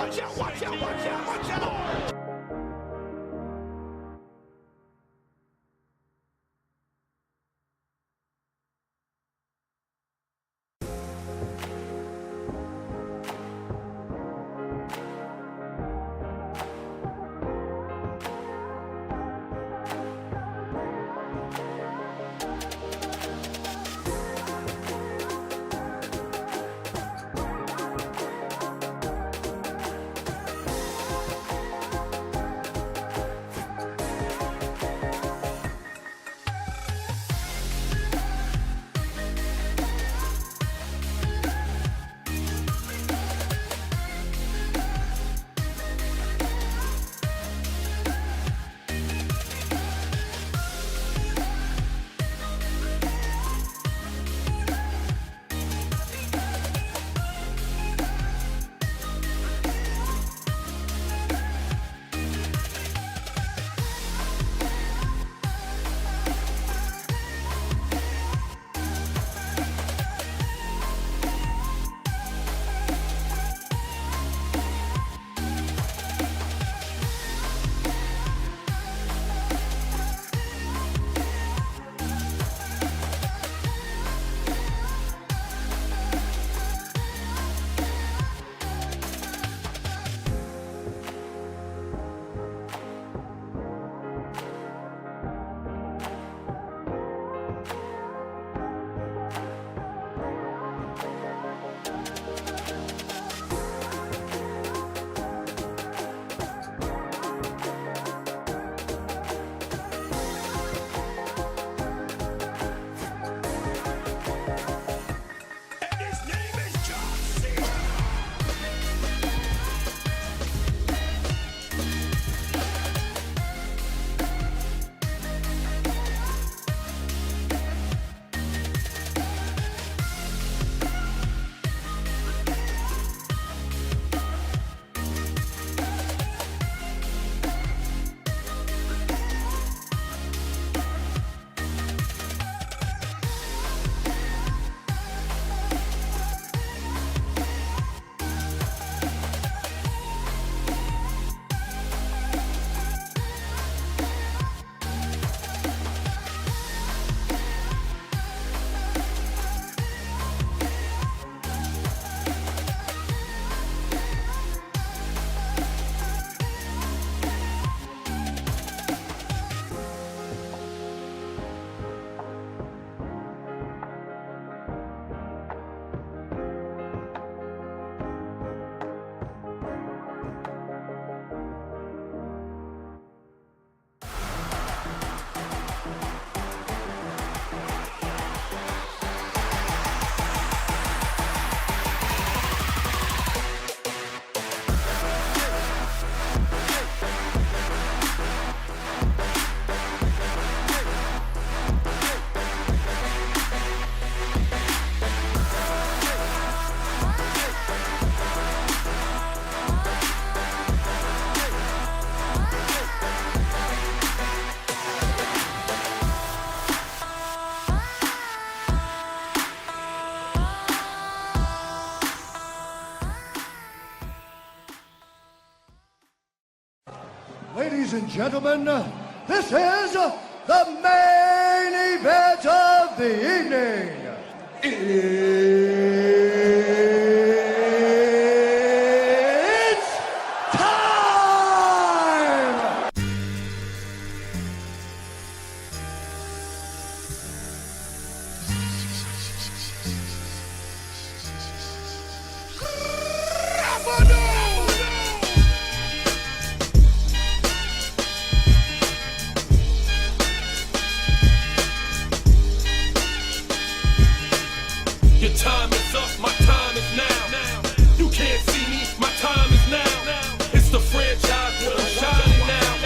Watch out, watch out, watch out, watch out. Ladies and gentlemen, this is the main event of the evening. It's time! Your time is up, my time is now. You can't see me, my time is now. It's the franchise where I'm shining now.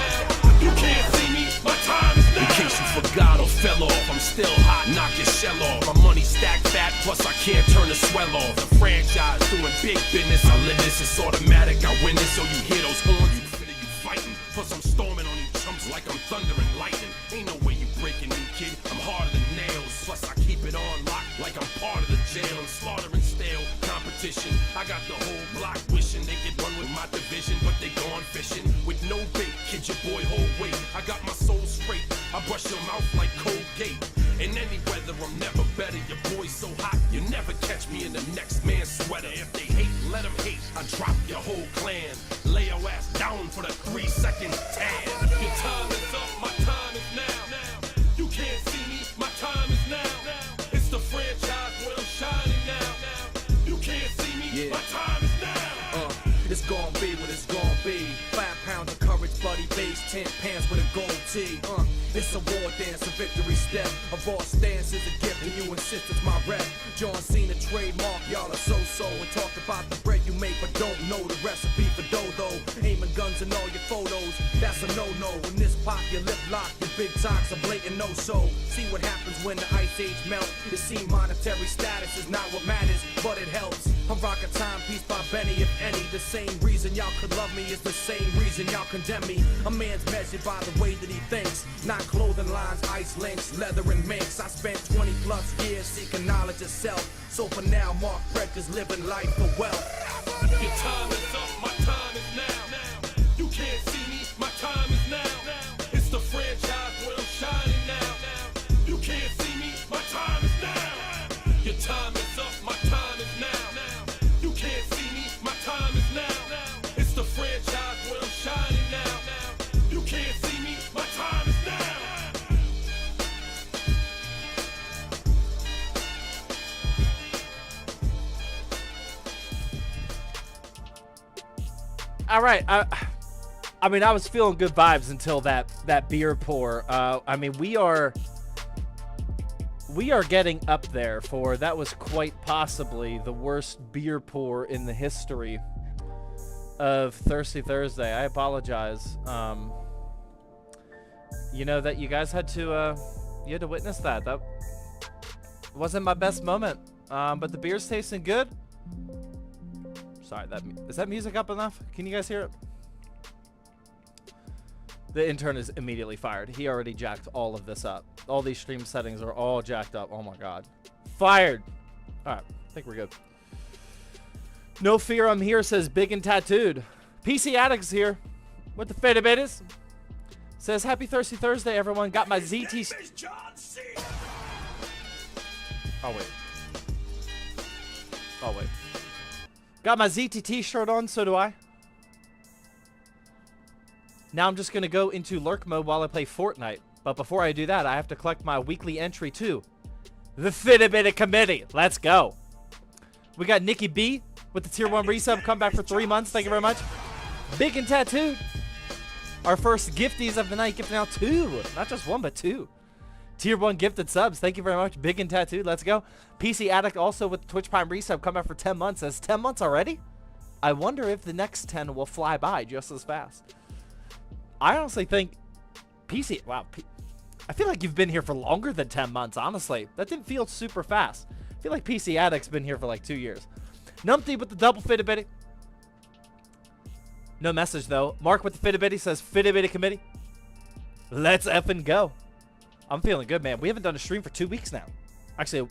You can't see me, my time is now. In case you forgot or fell off, I'm still hot, knock your shell off. My money stacked fat, plus I can't turn the swell off. The franchise doing big business, I live this, it's automatic, I win this. So you hear those horns, you feel you fighting. Plus I'm storming on these chumps like I'm thunder and lightning. Ain't no way you breaking me, kid, I'm harder than nails. Plus I keep it on lock like I'm part of the jail. I'm slaughtering stale competition. I got the whole block wishing they could run with my fishing with no bait. Kid your boy whole weight. I got my soul straight. I brush your mouth like Colgate. In any weather, I'm never better. Your boy's so hot, you never catch me in the next man's sweater. If they hate, let them hate. I drop your whole clan. Lay your ass down for the 3-second tan. Your time is up, my time is now. You can't see me, my time is now. It's the franchise where I'm shining now. You can't see me, my time is now. It's gon' be what it's gon' be. 5 pounds of courage, buddy base, 10 pants with a gold tee. It's a war dance, a victory step. A raw stance is a gift, and you insist it's my rep. John Cena trademark, y'all are so-so. And talk about the bread you make, but don't know the recipe for dodo. Aiming guns in all your photos, that's a no-no. When this pop, your lip lock, your big talks a blatant no-so. See what happens when the ice age melt. You see monetary status is not what matters, but it helps. I'm rocking timepiece by Benny, if any. The same reason y'all could love me is the same reason y'all condemn me. A man's measured by the way that he thinks, not clothing lines, ice links, leather and minks. I spent 20 plus years seeking knowledge of self. So for now, Mark Frederick's living life for wealth. Your time is up, my time is now. You can't see me, my time is now. It's the franchise where I'm shining now. You can't see me, my time is now. Your time is up, my time is now. You can't see me, my time is now. It's the franchise where I'm shining now. You can't see me, my time is now. All right, I mean, I was feeling good vibes until that beer pour. I mean, we are getting up there for that was quite possibly the worst beer pour in the history of Thirsty Thursday. I apologize. You know that you guys had to witness that. That wasn't my best moment. But the beer's tasting good. Sorry, is that music up enough? Can you guys hear it? The intern is immediately fired. He already jacked all of this up. All these stream settings are all jacked up. Oh my god. Fired. All right, I think we're good. No fear, I'm here, says Big and Tattooed. PC Addict's here with the faded betas. Says, happy Thirsty Thursday, everyone. Got my ZT... Oh, wait. Oh, wait. Got my ZTT shirt on, so do I. Now I'm just going to go into lurk mode while I play Fortnite. But before I do that, I have to collect my weekly entry to the Fitted Beta Committee. Let's go. We got Nikki B with the Tier 1 resub. Come back for 3 months. Thank you very much. Big and Tattooed. Our first gifties of the night. Gifting out 2. Not just 1, but 2. Tier 1 gifted subs. Thank you very much. Big and Tattooed. Let's go. PC Addict also with Twitch Prime resub. Come back for 10 months. Says 10 months already? I wonder if the next 10 will fly by just as fast. I honestly think PC... Wow. I feel like you've been here for longer than 10 months, honestly. That didn't feel super fast. I feel like PC Addict's been here for like 2 years. Numpty with the double Fitted Bitty. No message, though. Mark with the Fitted Bitty says Fitted Bitty Committee. Let's effing go. I'm feeling good, man. We haven't done a stream for 2 weeks now. Actually,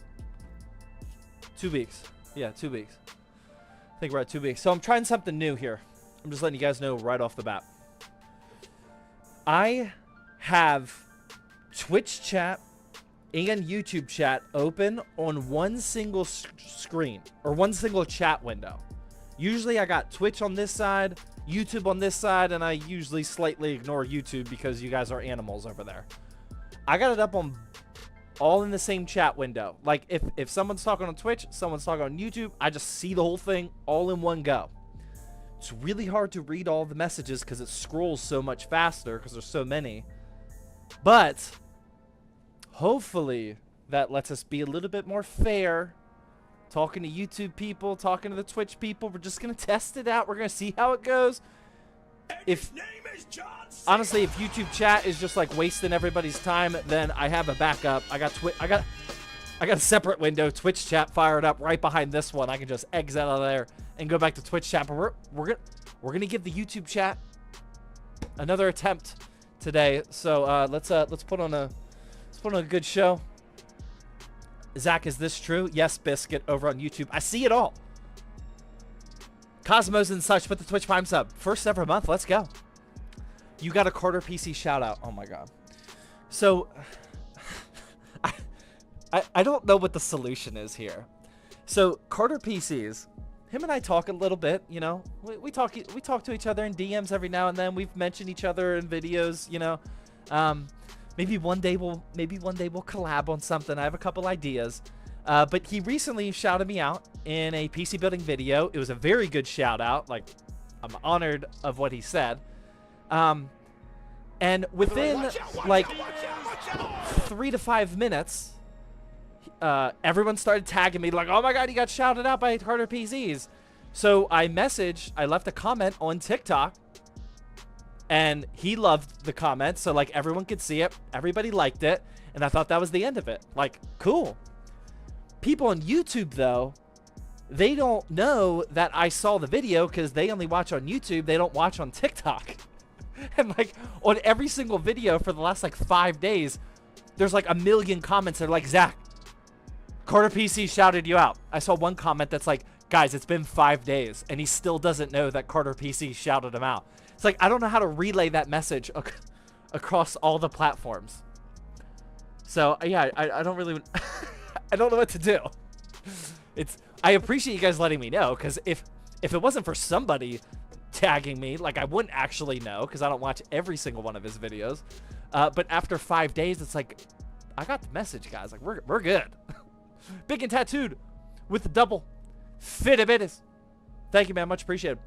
2 weeks. Yeah, 2 weeks. I think we're at 2 weeks. So I'm trying something new here. I'm just letting you guys know right off the bat. I have Twitch chat and YouTube chat open on one single screen or one single chat window. Usually I got Twitch on this side, YouTube on this side, and I usually slightly ignore YouTube because you guys are animals over there. I got it up on all in the same chat window. Like if someone's talking on Twitch, someone's talking on YouTube, I just see the whole thing all in one go. It's really hard to read all the messages because it scrolls so much faster because there's so many. But hopefully that lets us be a little bit more fair. Talking to YouTube people, talking to the Twitch people. We're just going to test it out. We're going to see how it goes. Honestly, if YouTube chat is just like wasting everybody's time, then I have a backup. I got a separate window, Twitch chat fired up right behind this one. I can just exit out of there and go back to Twitch chat. But we're gonna give the YouTube chat another attempt today. So let's put on a good show. Zach, is this true? Yes, Biscuit over on YouTube. I see it all. Cosmos and such with the Twitch Prime sub. First ever month. Let's go. You got a Carter PC shout out. Oh my god. So I don't know what the solution is here. So Carter PCs, him and I talk a little bit, you know. We talk to each other in DMs every now and then. We've mentioned each other in videos, you know. Maybe one day we'll collab on something. I have a couple ideas. But he recently shouted me out in a PC building video. It was a very good shout out. Like, I'm honored of what he said. And within like 3 to 5 minutes, everyone started tagging me like, oh my god, you got shouted out by Carter PCs. So I left a comment on TikTok, and he loved the comment, so like everyone could see it, everybody liked it, and I thought that was the end of it. Like, cool. People on YouTube though, they don't know that I saw the video because they only watch on YouTube, they don't watch on TikTok. And like on every single video for the last like 5 days, there's like a million comments that are like, Zach, Carter PC shouted you out. I saw one comment that's like, guys, it's been 5 days and he still doesn't know that Carter PC shouted him out. It's like, I don't know how to relay that message across all the platforms. So yeah, I don't really, I don't know what to do. I appreciate you guys letting me know, because if it wasn't for somebody tagging me, like I wouldn't actually know, because I don't watch every single one of his videos. But after 5 days, it's like, I got the message, guys. Like, we're good. Big and tattooed with the double fitibitties. Thank you, man. Much appreciated.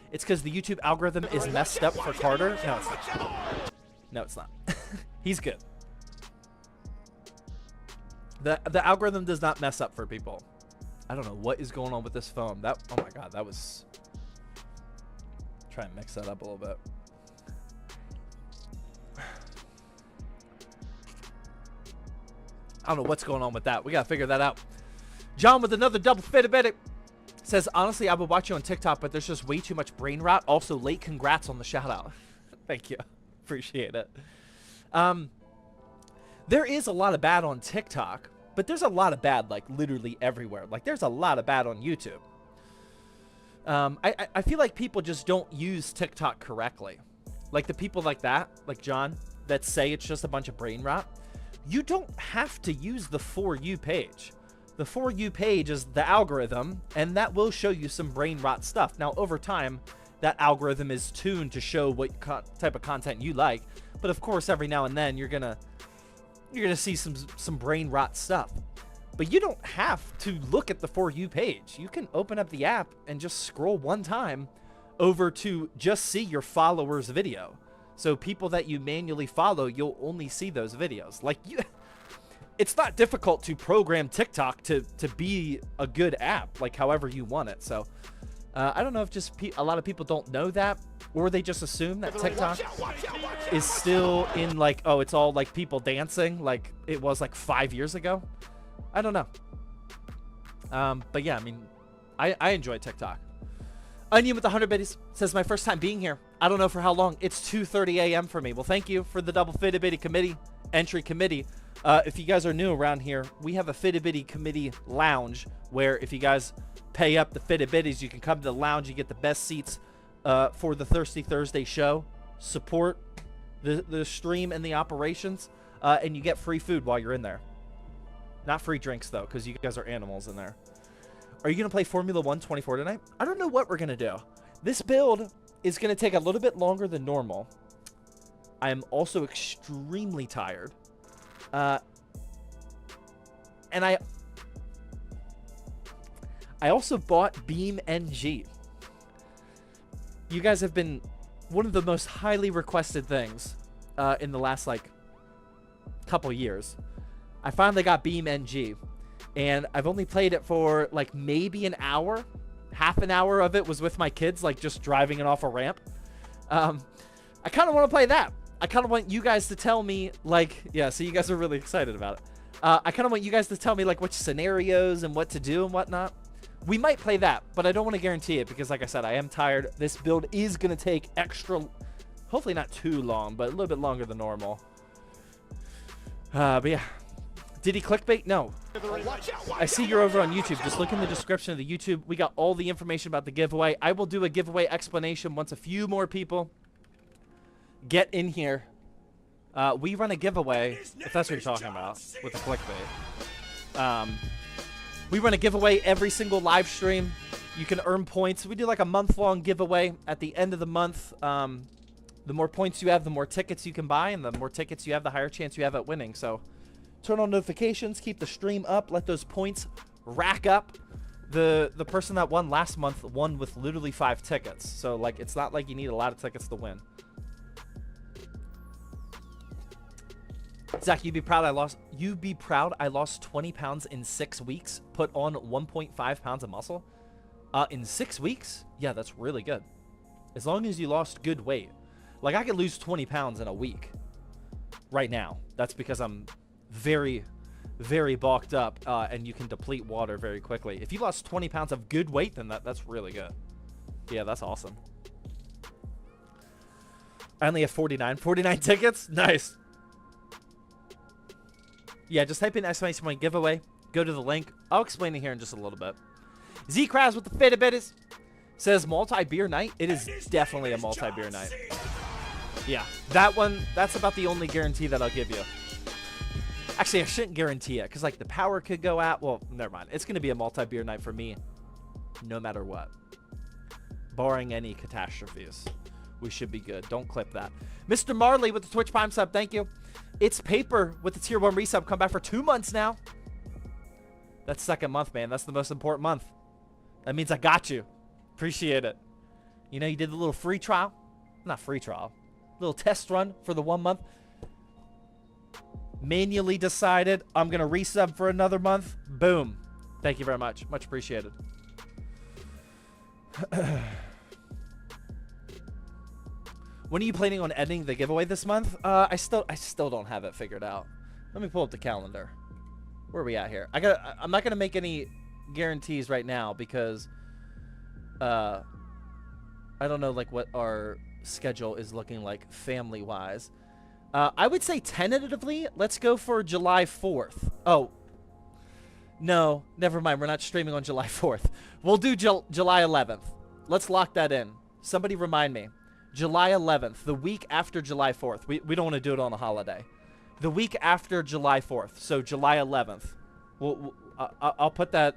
It's because the YouTube algorithm is messed up for Carter. No, it's not. No, it's not. He's good. The algorithm does not mess up for people. I don't know what is going on with this phone. Oh my god, that was... Try and mix that up a little bit. I don't know what's going on with that. We gotta figure that out. John with another double fitibit says, honestly, I would watch you on TikTok, but there's just way too much brain rot. Also, late congrats on the shout out. Thank you. Appreciate it. There is a lot of bad on TikTok, but there's a lot of bad like literally everywhere. Like there's a lot of bad on YouTube. I feel like people just don't use TikTok correctly. Like the people like that, like John, that say it's just a bunch of brain rot. You don't have to use the For You page. The For You page is the algorithm, and that will show you some brain rot stuff. Now, over time, that algorithm is tuned to show what type of content you like. But of course, every now and then, you're gonna see some brain rot stuff. But you don't have to look at the For You page. You can open up the app and just scroll one time over to just see your followers' video. So people that you manually follow, you'll only see those videos. Like it's not difficult to program TikTok to be a good app, like however you want it. So I don't know if just a lot of people don't know that, or they just assume that TikTok is still in like, oh, it's all like people dancing like it was like 5 years ago. I don't know. But yeah, I mean, I enjoy TikTok. Onion with 100 biddies says, my first time being here. I don't know for how long. It's 2:30 a.m. for me. Well, thank you for the double Fitty committee entry committee. If you guys are new around here, we have a Fitty committee lounge where if you guys pay up the Fitty, you can come to the lounge. You get the best seats for the Thirsty Thursday show. Support the stream and the operations, and you get free food while you're in there. Not free drinks, though, because you guys are animals in there. Are you going to play Formula 1 24 tonight? I don't know what we're going to do. This build is going to take a little bit longer than normal. I am also extremely tired. And I also bought Beam NG. You guys have been one of the most highly requested things in the last, like, couple years. I finally got Beam NG. And I've only played it for, like, maybe an hour. Half an hour of it was with my kids, like, just driving it off a ramp. I kind of want to play that. I kind of want you guys to tell me, like... Yeah, so you guys are really excited about it. I kind of want you guys to tell me, like, which scenarios and what to do and whatnot. We might play that, but I don't want to guarantee it because, like I said, I am tired. This build is going to take extra... Hopefully not too long, but a little bit longer than normal. But yeah... Did he clickbait? No. I see you're over on YouTube. Just look in the description of the YouTube. We got all the information about the giveaway. I will do a giveaway explanation once a few more people get in here. We run a giveaway, if that's what you're talking about, with the clickbait. We run a giveaway every single live stream. You can earn points. We do like a month-long giveaway at the end of the month. The more points you have, the more tickets you can buy, and the more tickets you have, the higher chance you have at winning. So turn on notifications, keep the stream up, let those points rack up. The person that won last month won with literally 5 tickets. So like it's not like you need a lot of tickets to win. Zach, you'd be proud I lost 20 pounds in 6 weeks, put on 1.5 pounds of muscle. In 6 weeks? Yeah, that's really good. As long as you lost good weight. Like, I could lose 20 pounds in a week right now. That's because I'm very, very bulked up, and you can deplete water very quickly. If you lost 20 pounds of good weight, then that's really good. Yeah, that's awesome. I only have 49 tickets? Nice. Yeah, just type in exclamation point giveaway. Go to the link. I'll explain it here in just a little bit. Z-Kraz with the Fitbit says multi-beer night. It is definitely a multi-beer night. Yeah, that one, that's about the only guarantee that I'll give you. Actually, I shouldn't guarantee it, because, like, the power could go out. Well, never mind. It's going to be a multi-beer night for me, no matter what. Barring any catastrophes. We should be good. Don't clip that. Mr. Marley with the Twitch Prime sub, thank you. It's Paper with the Tier 1 resub. Come back for 2 months now. That's second month, man. That's the most important month. That means I got you. Appreciate it. You know, you did the little free trial. Not free trial. Little test run for the 1 month. Manually decided I'm going to resub for another month. Boom. Thank you very much. Much appreciated. When are you planning on ending the giveaway this month? I still don't have it figured out. Let me pull up the calendar. Where are we at here? I'm not gonna make any guarantees right now because I don't know like what our schedule is looking like family wise. I would say tentatively, let's go for July 4th. Oh, no, never mind. We're not streaming on July 4th. We'll do July 11th. Let's lock that in. Somebody remind me. July 11th, the week after July 4th. We don't want to do it on a holiday. The week after July 4th, so July 11th. I'll put that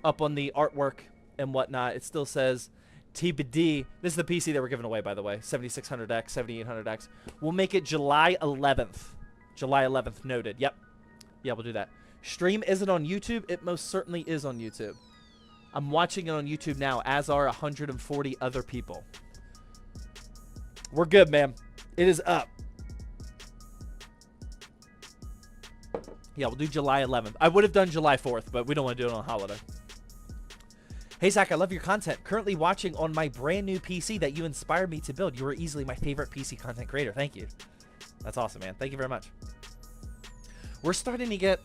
up on the artwork and whatnot. It still says TBD. This is the PC that we're giving away, by the way. 7600X, 7800X. We'll make it July 11th. July 11th, noted. Yep. Yeah, we'll do that. Stream isn't on YouTube. It most certainly is on YouTube. I'm watching it on YouTube now, as are 140 other people. We're good, man. It is up. Yeah, we'll do July 11th. I would have done July 4th, but we don't want to do it on a holiday. Hey, Zach, I love your content. Currently watching on my brand new PC that you inspired me to build. You are easily my favorite PC content creator. Thank you. That's awesome, man. Thank you very much. We're starting to get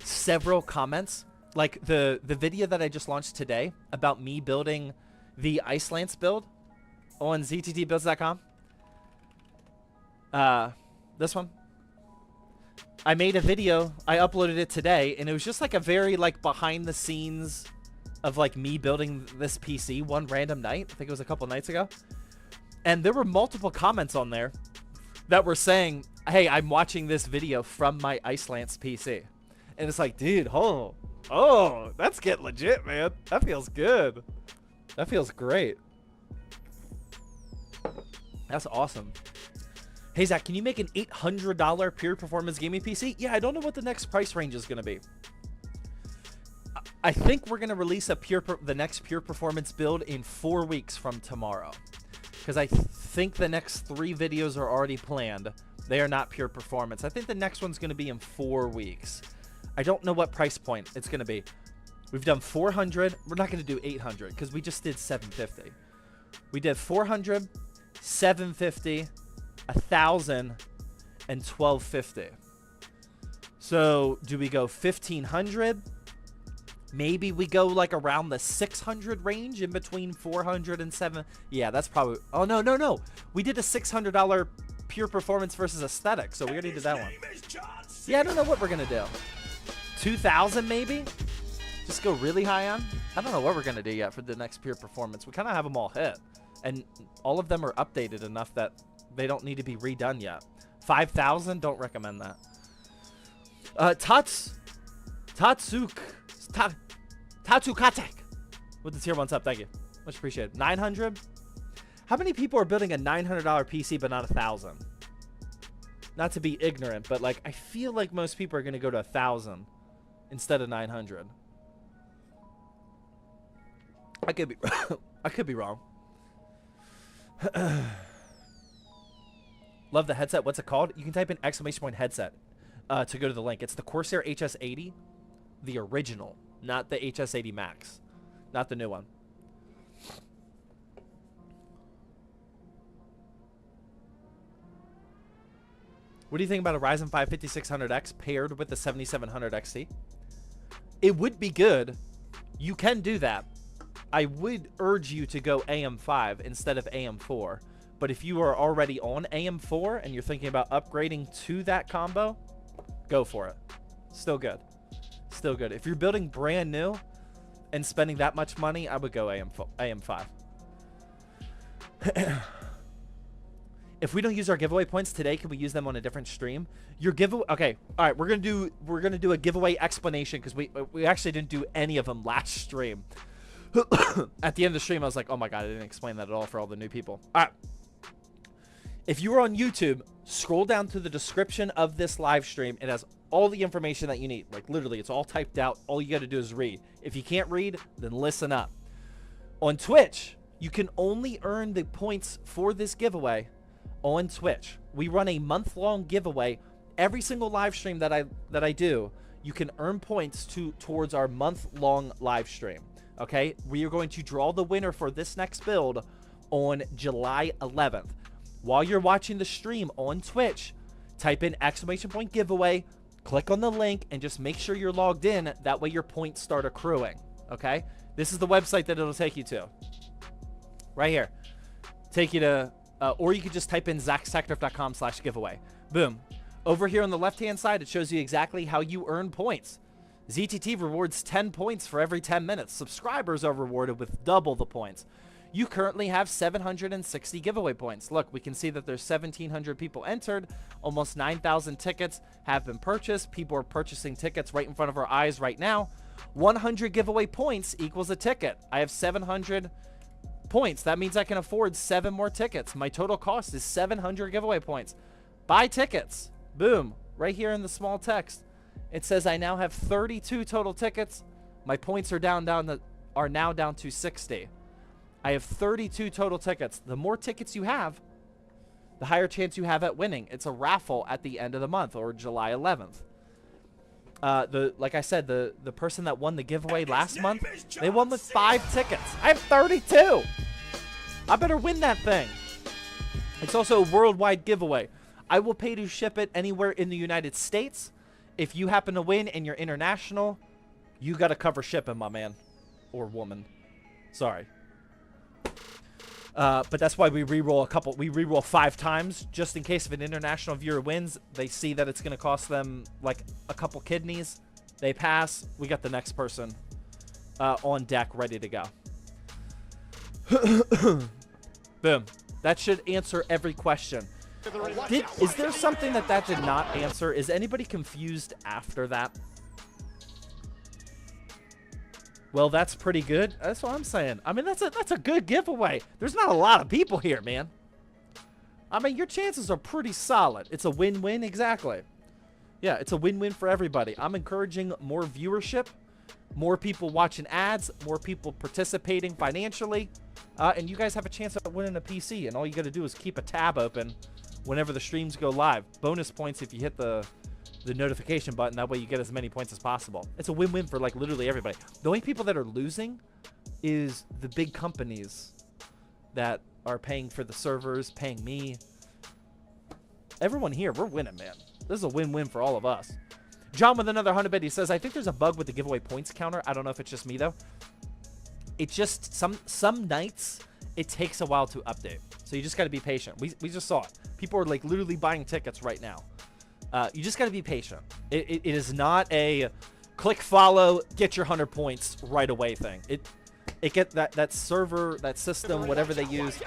several comments. Like the video that I just launched today about me building the Ice Lance build on zttbuilds.com. This one. I made a video. I uploaded it today, and it was just like a very like behind the scenes of like me building this PC one random night. I think it was a couple nights ago. And there were multiple comments on there that were saying, hey, I'm watching this video from my Ice Lance PC. And it's like, dude, oh, that's getting legit, man. That feels good. That feels great. That's awesome. Hey, Zach, can you make an $800 pure performance gaming PC? Yeah, I don't know what the next price range is going to be. I think we're going to release the next pure performance build in 4 weeks from tomorrow. Because I think the next 3 videos are already planned. They are not pure performance. I think the next one's going to be in 4 weeks. I don't know what price point it's going to be. We've done 400. We're not going to do 800 because we just did 750. We did 400, 750, 1,000, and 1,250. So do we go 1,500? Maybe we go like around the 600 range in between 400 and 7. Yeah, that's probably. Oh, no. We did a $600 pure performance versus aesthetic. So we already did that one. Yeah, I don't know what we're going to do. 2,000 maybe? Just go really high on? I don't know what we're going to do yet for the next pure performance. We kind of have them all hit. And all of them are updated enough that They don't need to be redone yet. 5,000? Don't recommend that. Tatsukatek with the tier 1 sub. Thank you. Much appreciated. 900? How many people are building a $900 PC but not 1,000? Not to be ignorant, but like I feel like most people are going to go to 1,000 instead of 900. I could be I could be wrong. Love the headset. What's it called? You can type in ! headset to go to the link. It's the Corsair HS80, the original, not the HS80 Max, not the new one. What do you think about a Ryzen 5 5600X paired with the 7700 XT? It would be good. You can do that. I would urge you to go AM5 instead of AM4. But if you are already on AM4 and you're thinking about upgrading to that combo, go for it. Still good. Still good. If you're building brand new and spending that much money, I would go AM5. If we don't use our giveaway points today, can we use them on a different stream? Your giveaway, okay. All right, we're gonna do a giveaway explanation because we actually didn't do any of them last stream. At the end of the stream, I was like, oh my god, I didn't explain that at all for all the new people. All right. If you are on YouTube, scroll down to the description of this live stream. It has all the information that you need. Like literally, it's all typed out. All you got to do is read. If you can't read, then listen up. On Twitch, you can only earn the points for this giveaway on Twitch. We run a month-long giveaway. Every single live stream that I do, you can earn points towards our month-long live stream. Okay, we are going to draw the winner for this next build on July 11th. While you're watching the stream on Twitch, type in !giveaway, click on the link, and just make sure you're logged in. That way your points start accruing. Okay, this is the website that it'll take you to. Right here. Take you to, or you could just type in zacksector.com/giveaway. Boom. Over here on the left-hand side, it shows you exactly how you earn points. ZTT rewards 10 points for every 10 minutes. Subscribers are rewarded with double the points. You currently have 760 giveaway points. Look, we can see that there's 1,700 people entered. Almost 9,000 tickets have been purchased. People are purchasing tickets right in front of our eyes right now. 100 giveaway points equals a ticket. I have 700 points. That means I can afford 7 more tickets. My total cost is 700 giveaway points. Buy tickets. Boom. Right here in the small text. It says I now have 32 total tickets. My points are now down to 60. I have 32 total tickets. The more tickets you have, the higher chance you have at winning. It's a raffle at the end of the month, or July 11th. Like I said, the person that won the giveaway last month, they won with 5 tickets. I have 32. I better win that thing. It's also a worldwide giveaway. I will pay to ship it anywhere in the United States. If you happen to win and you're international, you got to cover shipping, my man or woman. Sorry. But that's why we re-roll we re-roll 5 times just in case if an international viewer wins, they see that it's going to cost them like a couple kidneys. They pass. We got the next person on deck ready to go. Boom. That should answer every question. Is there something that did not answer? Is anybody confused after that? Well, that's pretty good. That's what I'm saying. I mean, that's a good giveaway. There's not a lot of people here, man. I mean, your chances are pretty solid. It's a win-win, exactly. Yeah, it's a win-win for everybody. I'm encouraging more viewership, more people watching ads, more people participating financially, and you guys have a chance at winning a PC, and all you got to do is keep a tab open whenever the streams go live. Bonus points if you hit the notification button. That way you get as many points as possible. It's a win-win for like literally everybody. The only people that are losing is the big companies that are paying for the servers, paying me. Everyone here, we're winning, man. This is a win-win for all of us. John with another 100 bit. He says, I think there's a bug with the giveaway points counter. I don't know if it's just me though. It's just some nights it takes a while to update. So you just got to be patient. We just saw it. People are like literally buying tickets right now. You just got to be patient. It is not a click follow, get your 100 points right away thing. It get that server, that system, whatever they use,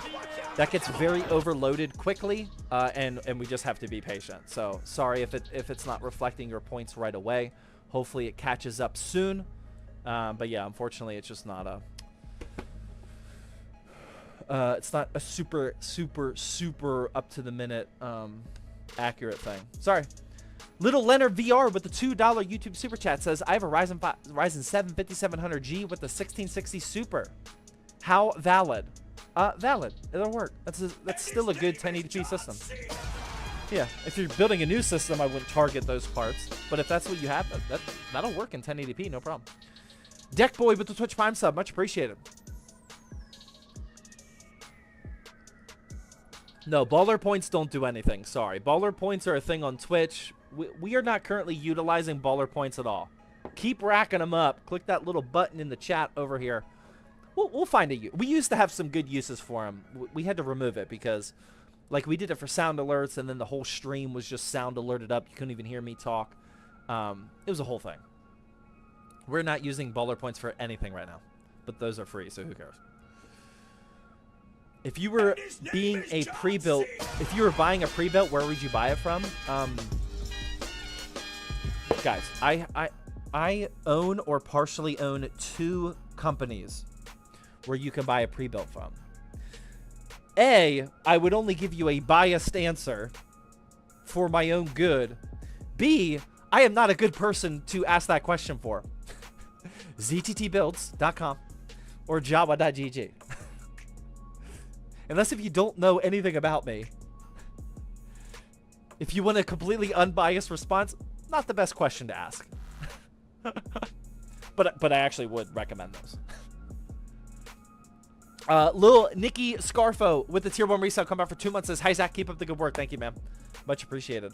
that gets very overloaded quickly, and we just have to be patient. So sorry if it's not reflecting your points right away. Hopefully it catches up soon. But yeah, unfortunately, it's just not it's not a super up to the minute accurate thing. Sorry. Little Leonard VR with the $2 YouTube super chat says, I have a Ryzen 7 5700G with the 1660 Super. How valid? Valid. It'll work. That's still a good 1080p system. Yeah, if you're building a new system, I wouldn't target those parts. But if that's what you have, that'll work in 1080p, no problem. Deck Boy with the Twitch Prime sub, much appreciated. No, baller points don't do anything. Sorry. Baller points are a thing on Twitch. We are not currently utilizing baller points at all. Keep racking them up. Click that little button in the chat over here. We'll find a use. We used to have some good uses for them. We had to remove it because, like, we did it for sound alerts, and then the whole stream was just sound alerted up. You couldn't even hear me talk. It was a whole thing. We're not using baller points for anything right now, but those are free, so who cares? If you were being a pre-built, if you were buying a pre-built, where would you buy it from? Guys, I own or partially own 2 companies where you can buy a pre-built from. A, I would only give you a biased answer for my own good. B, I am not a good person to ask that question for. zttbuilds.com or java.gg. Unless if you don't know anything about me. If you want a completely unbiased response, not the best question to ask. But I actually would recommend those. Lil Nikki Scarfo with the tier 1 resale come out for 2 months says, hi Zach, keep up the good work. Thank you, man. Much appreciated.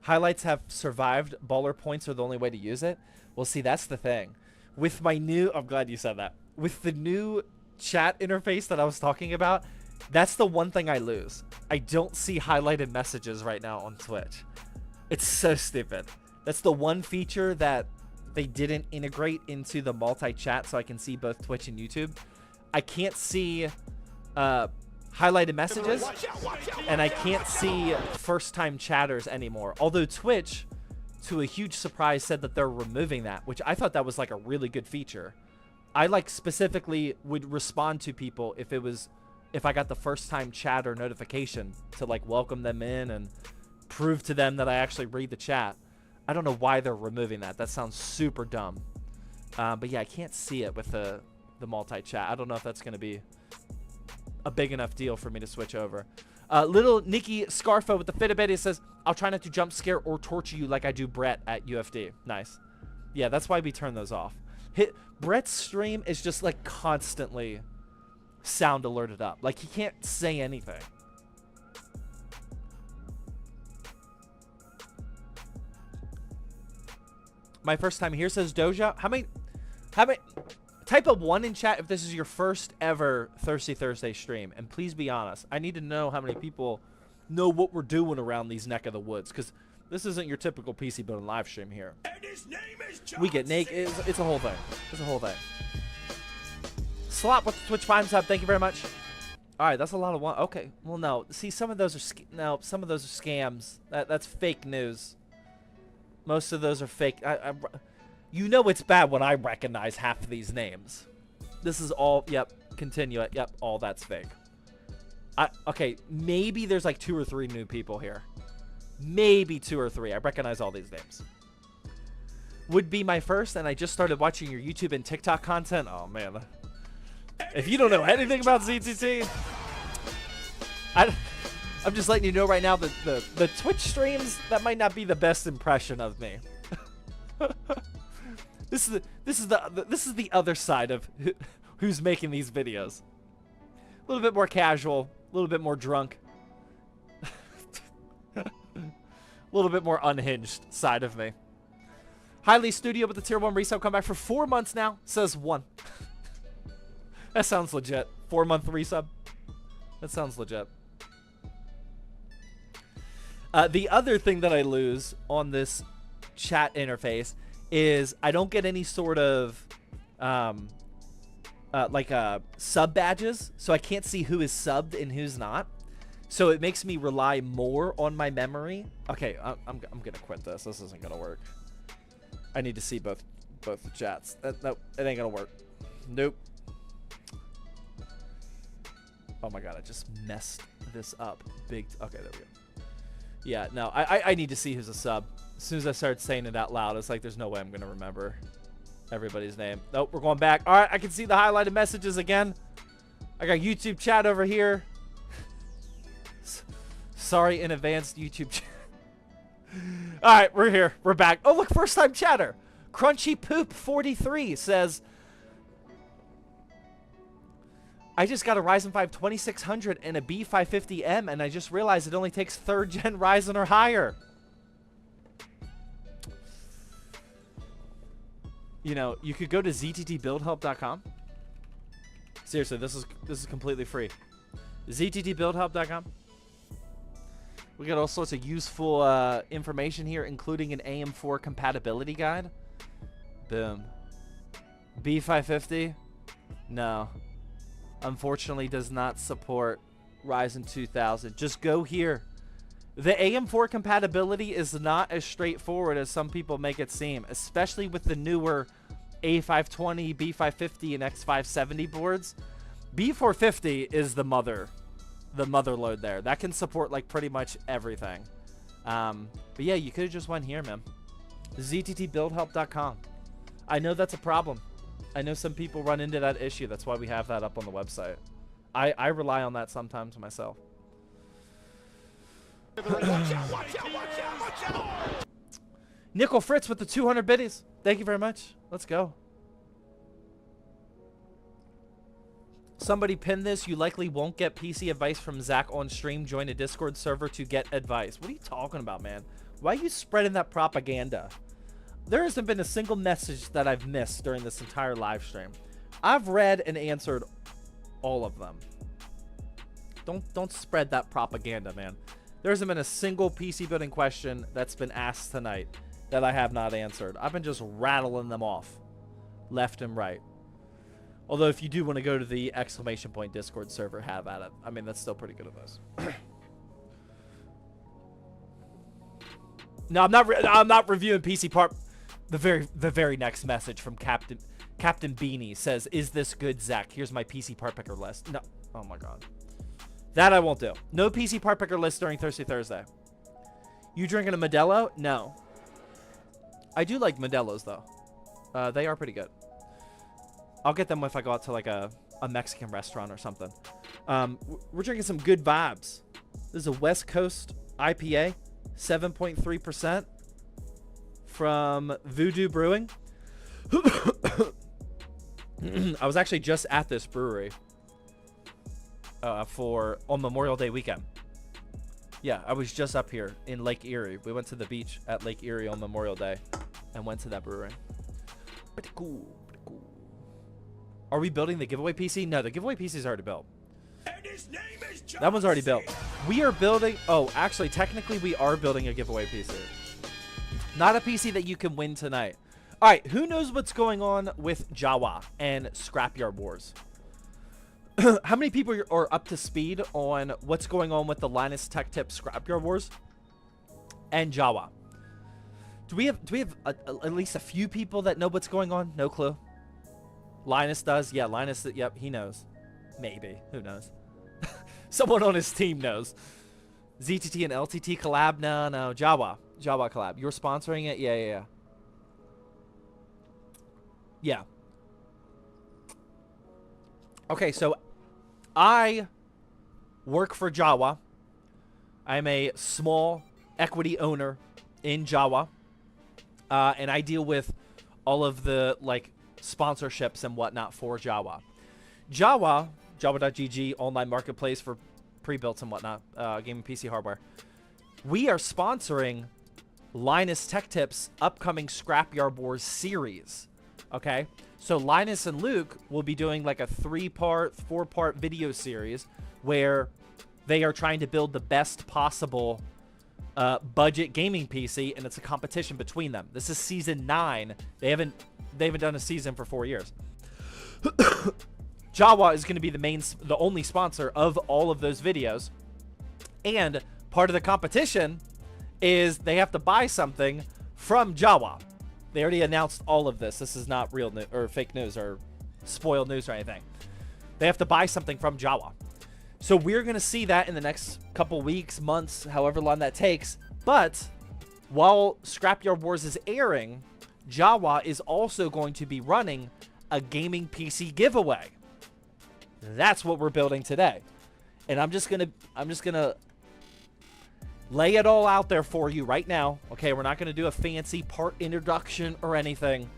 Highlights have survived. Baller points are the only way to use it. Well, see, that's the thing. With my new, I'm glad you said that. With the new chat interface that I was talking about, that's the one thing I lose. I don't see highlighted messages right now on Twitch. It's so stupid. That's the one feature that they didn't integrate into the multi-chat so I can see both Twitch and YouTube. I can't see highlighted messages, and I can't see first-time chatters anymore. Although Twitch, to a huge surprise, said that they're removing that, which I thought that was like a really good feature. I like specifically would respond to people if I got the first-time chatter notification to like welcome them in and prove to them that I actually read the chat. I don't know why they're removing that. That sounds super dumb. But yeah, I can't see it with the multi-chat. I don't know if that's going to be a big enough deal for me to switch over. Little Nikki Scarfo with the Fitbit, it says, I'll try not to jump scare or torture you like I do Brett at UFD. Nice. Yeah, that's why we turn those off. Brett's stream is just like constantly sound alerted up. Like he can't say anything. My first time here says Doja. How many type of 1 in chat if this is your first ever Thirsty Thursday stream, and please be honest. I need to know how many people know what we're doing around these neck of the woods, because this isn't your typical PC building live stream here. And his name is We get naked. It's a whole thing. It's a whole thing. Slop with the Twitch Prime sub. Thank you very much. All right, that's a lot of one. Okay, well no. See, some of those are some of those are scams. That's fake news. Most of those are fake. You know it's bad when I recognize half of these names. This is all, yep, continue it. Yep, all that's fake. Okay, maybe there's like 2 or 3 new people here. Maybe 2 or 3. I recognize all these names. Would be my first, and I just started watching your YouTube and TikTok content. Oh, man. If you don't know anything about ZTT, I'm just letting you know right now that the Twitch streams, that might not be the best impression of me. This is the other side of who's making these videos. A little bit more casual, a little bit more drunk, a little bit more unhinged side of me. Highly Studio with the tier 1 resale come back for 4 months now. Says 1. That sounds legit. 4-month resub. That sounds legit. The other thing that I lose on this chat interface is I don't get any sort of sub badges, so I can't see who is subbed and who's not. So it makes me rely more on my memory. Okay, I'm gonna quit this. This isn't gonna work. I need to see both the chats. No, it ain't gonna work. Nope. Oh my god, I just messed this up. Okay, there we go. Yeah, no, I need to see who's a sub. As soon as I started saying it out loud, it's like there's no way I'm gonna remember everybody's name. Nope, we're going back. All right, I can see the highlighted messages again. I got YouTube chat over here. Sorry in advance, YouTube chat. All right, we're here. We're back. Oh, look, first time chatter. Crunchy Poop 43 says, I just got a Ryzen 5 2600 and a B550M, and I just realized it only takes 3rd gen Ryzen or higher. You know, you could go to zttbuildhelp.com. Seriously, this is completely free. zttbuildhelp.com. We got all sorts of useful information here, including an AM4 compatibility guide. Boom. B550? No. Unfortunately, does not support Ryzen 2000. Just go here. The AM4 compatibility is not as straightforward as some people make it seem, especially with the newer A520, B550, and X570 boards. B450 is the mother load there. That can support like pretty much everything. But yeah, you could have just went here, man. zttbuildhelp.com. I know that's a problem. I know some people run into that issue. That's why we have that up on the website. I rely on that sometimes myself. Nickel Fritz with the 200 biddies. Thank you very much. Let's go. Somebody pinned this. You likely won't get PC advice from Zach on stream. Join a Discord server to get advice. What are you talking about, man? Why are you spreading that propaganda? There hasn't been a single message that I've missed during this entire live stream. I've read and answered all of them. Don't spread that propaganda, man. There hasn't been a single PC building question that's been asked tonight that I have not answered. I've been just rattling them off left and right. Although if you do want to go to the exclamation point Discord server, have at it. I mean, that's still pretty good of us. No, I'm not reviewing PC part. The very next message from Captain Beanie says, "Is this good, Zach? Here's my PC part picker list." No. Oh my god. That I won't do. No PC part picker list during Thirsty Thursday. You drinking a Modelo? No. I do like Modelos though. They are pretty good. I'll get them if I go out to like a Mexican restaurant or something. We're drinking some good vibes. This is a West Coast IPA, 7.3% from Voodoo Brewing. I was actually just at this brewery on Memorial Day weekend. Yeah, I was just up here in Lake Erie. We went to the beach at Lake Erie on Memorial Day and went to that brewery. Pretty cool. Pretty cool. Are we building the giveaway PC? No, the giveaway PC is already built. And his name is John That one's already C. built. We are building... Oh, actually, technically, we are building a giveaway PC. Not a PC that you can win tonight. All right, who knows what's going on with Jawa and Scrapyard Wars? How many people are up to speed on what's going on with the Linus Tech Tip Scrapyard Wars and Jawa? Do we have at least a few people that know what's going on? No clue. Linus does. Yeah, Linus. Yep, he knows. Maybe. Who knows? Someone on his team knows. ZTT and LTT collab? No. Jawa collab. You're sponsoring it? Yeah. Yeah. Okay, so I work for Jawa. I'm a small equity owner in Jawa. And I deal with all of the like sponsorships and whatnot for Jawa. Jawa.gg, online marketplace for pre-built and whatnot, gaming PC hardware. We are sponsoring Linus Tech Tips upcoming Scrapyard Wars series. Okay, so Linus and Luke will be doing like a 3-part, 4-part video series where they are trying to build the best possible budget gaming PC, and it's a competition between them. This is season 9. They haven't done a season for 4 years. Jawa is going to be the only sponsor of all of those videos. And part of the competition is they have to buy something from Jawa. They already announced all of this. This is not real news or fake news or spoiled news or anything. They have to buy something from Jawa. So we're going to see that in the next couple weeks, months, however long that takes. But while Scrapyard Wars is airing, Jawa is also going to be running a gaming PC giveaway. That's what we're building today. And I'm just going to lay it all out there for you right now. Okay, we're not going to do a fancy part introduction or anything.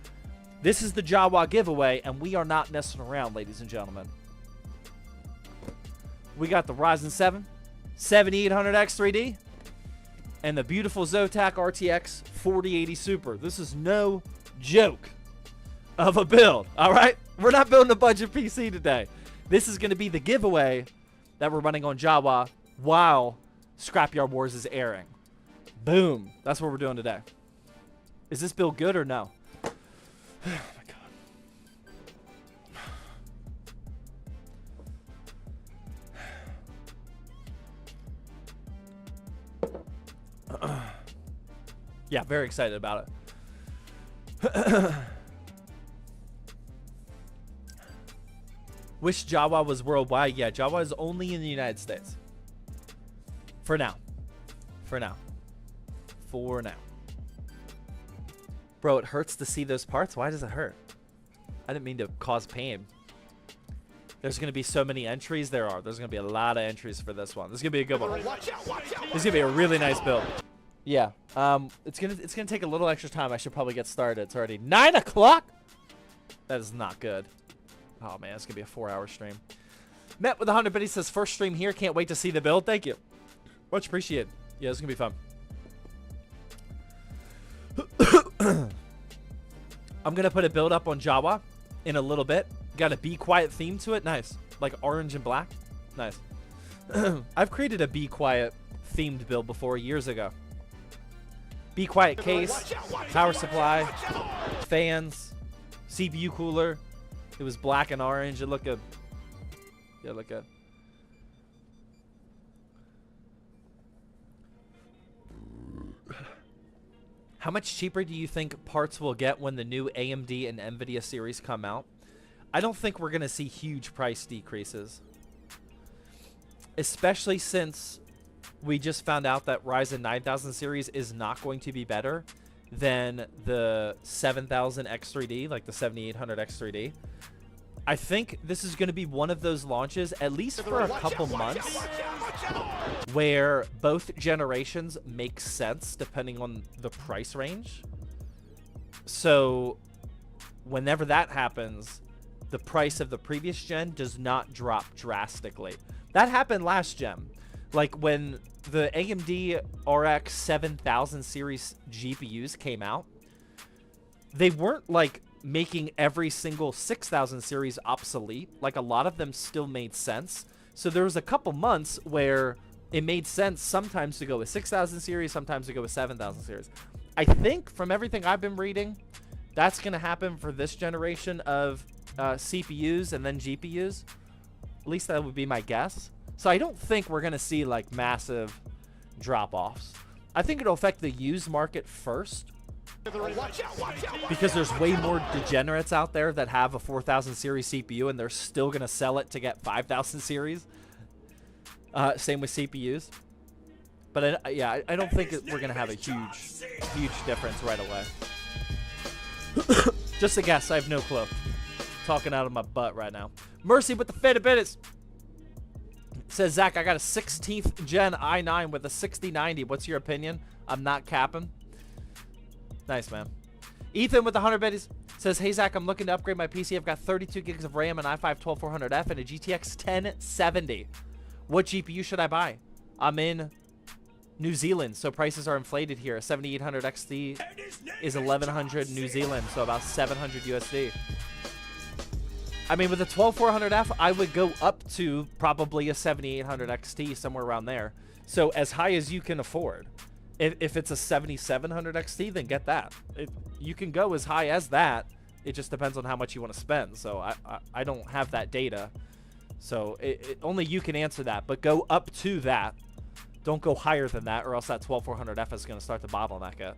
This is the Jawa giveaway, and we are not messing around, ladies and gentlemen. We got the Ryzen 7 7800X3D and the beautiful Zotac RTX 4080 Super. This is no joke of a build, all right? We're not building a budget PC today. This is going to be the giveaway that we're running on Jawa while Scrapyard Wars is airing. Boom. That's what we're doing today. Is this build good or no? Oh, my God. Yeah, very excited about it. Wish Jawa was worldwide. Yeah, Jawa is only in the United States. For now. For now. For now. Bro, it hurts to see those parts. Why does it hurt? I didn't mean to cause pain. There's going to be so many entries. There's going to be a lot of entries for this one. This is going to be a good one. This is going to be a really nice build. Yeah. It's gonna take a little extra time. I should probably get started. It's already 9 o'clock. That is not good. Oh, man. It's going to be a 4-hour stream. Met with 100 biddies says, first stream here. Can't wait to see the build. Thank you. Much appreciated. Yeah, it's going to be fun. I'm going to put a build up on Jawa in a little bit. Got a Be Quiet theme to it. Nice. Like orange and black. Nice. I've created a Be Quiet themed build before years ago. Be Quiet case, power supply, fans, CPU cooler. It was black and orange. It looked good. Yeah, look good. How much cheaper do you think parts will get when the new AMD and NVIDIA series come out? I don't think we're going to see huge price decreases. Especially since we just found out that Ryzen 9000 series is not going to be better than the 7000 X3D, like the 7800 X3D. I think this is going to be one of those launches, at least for a couple months, where both generations make sense depending on the price range. So whenever that happens, the price of the previous gen does not drop drastically. That happened last gen. Like when the AMD RX 7000 series GPUs came out, they weren't like making every single 6000 series obsolete. Like a lot of them still made sense. So there was a couple months where it made sense sometimes to go with 6000 series, sometimes to go with 7000 series. I think from everything I've been reading, that's going to happen for this generation of CPUs and then GPUs. At least that would be my guess. So I don't think we're going to see like massive drop-offs. I think it'll affect the used market first, because there's way more degenerates out there that have a 4000 series CPU and they're still going to sell it to get 5000 series. Same with CPUs. But yeah, I don't think we're going to have a huge difference right away. Just a guess. I have no clue. Talking out of my butt right now. Mercy with the faded bits. Says, Zach, I got a 16th gen i9 with a 6090. What's your opinion? I'm not capping. Nice, man. Ethan with the 100 biddies says, hey, Zach, I'm looking to upgrade my PC. I've got 32 gigs of RAM, an i5-12400F, and a GTX 1070. What GPU should I buy? I'm in New Zealand, so prices are inflated here. A 7800 XT is 1100 New Zealand, so about 700 USD. I mean, with a 12400F, I would go up to probably a 7800 XT, somewhere around there. So as high as you can afford. If it's a 7700 XT, then get that. You can go as high as that It just depends on how much you want to spend. So I don't have that data. So only you can answer that. But go up to that. Don't go higher than that, or else that 12400F is going to start to bottleneck it.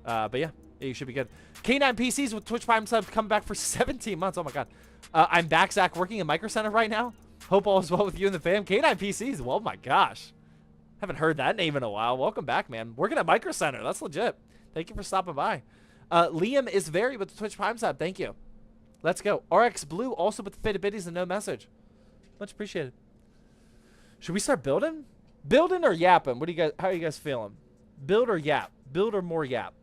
But yeah, you should be good. K9 PCs with Twitch Prime sub coming back for 17 months. Oh my god. I'm back, Zach, working in Micro Center right now. Hope all is well with you and the fam. K9 PCs. Well, my gosh. Haven't heard that name in a while. Welcome back, man. Working at Micro Center. That's legit. Thank you for stopping by. Liam is very with the Twitch Prime sub. Thank you. Let's go. RX Blue also with the fitted biddies and no message. Much appreciated. Should we start building? Building or yapping? What do you guys? How are you guys feeling? Build or yap? Build or more yap?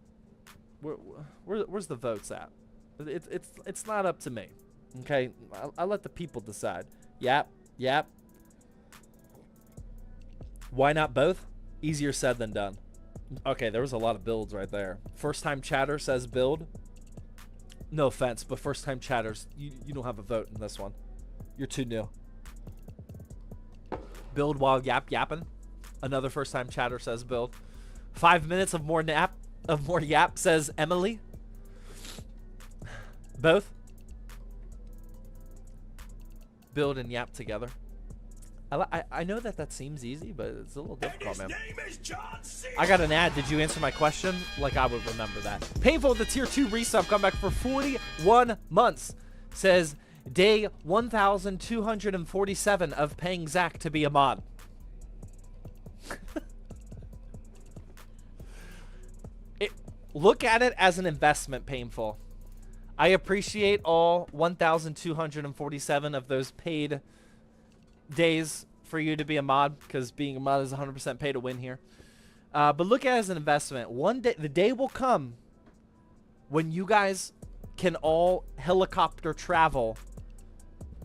Where's the votes at? It's not up to me. Okay, I'll let the people decide. Yap. Why not both? Easier said than done. Okay, there was a lot of builds right there. First time chatter says build. No offense, but first time chatters, you don't have a vote in this one. You're too new. Build while yapping. Another first time chatter says build. 5 minutes of more yap says Emily. Both. Build and yap together. I know that seems easy, but it's a little difficult, man. I got an ad. Did you answer my question? Like I would remember that. Painful, the tier 2 resub come back for 41 months. Says day 1,247 of paying Zach to be a mod. Look at it as an investment, Painful. I appreciate all 1,247 of those paid days for you to be a mod, because being a mod is 100% pay to win here. But look at it as an investment. One day, the day will come when you guys can all helicopter travel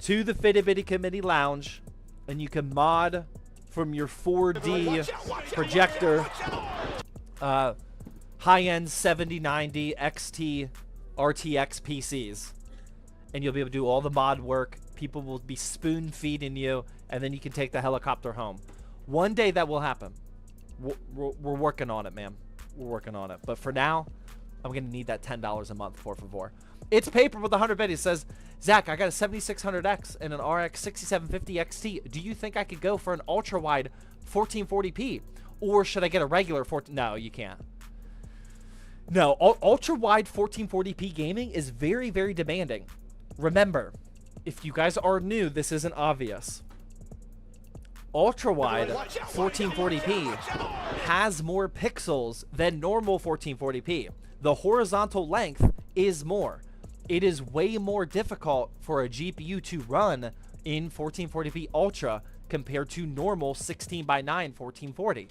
to the Fitty Bitty Committee Lounge, and you can from your 4D projector, high-end 7090 XT RTX PCs, and you'll be able to do all the mod work. People will be spoon feeding you, and then you can take the helicopter home. One day that will happen. We're working on it, man. We're working on it. But for now, I'm gonna need that $10 a month, por favor. It's Paper with 100 biddies. Says, Zach, I got a 7600X and an RX 6750 XT. Do you think I could go for an ultra wide 1440p, or should I get a regular 14? No, you can't. No, ultra wide 1440p gaming is very, very demanding. Remember, if you guys are new, this isn't obvious. Ultra wide 1440p has more pixels than normal 1440p. The horizontal length is more. It is way more difficult for a GPU to run in 1440p Ultra compared to normal 16:9 1440.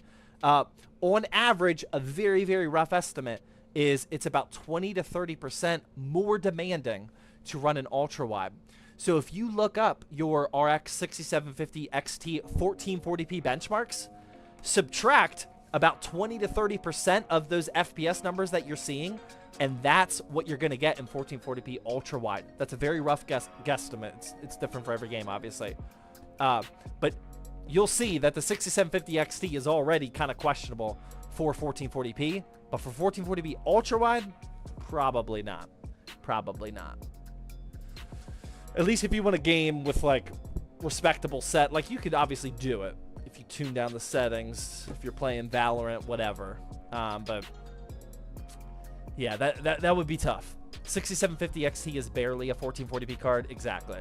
On average, a very, very rough estimate is it's about 20 to 30% more demanding to run an ultra wide. So if you look up your RX 6750 XT 1440p benchmarks, subtract about 20 to 30% of those FPS numbers that you're seeing, and that's what you're going to get in 1440p ultra wide. That's a very rough guesstimate. It's different for every game, obviously. But you'll see that the 6750 XT is already kind of questionable for 1440p, but for 1440p ultra wide, probably not. Probably not. At least if you want a game with like respectable set, like you could obviously do it if you tune down the settings, if you're playing Valorant, whatever. But yeah, that would be tough. 6750 XT is barely a 1440p card. Exactly.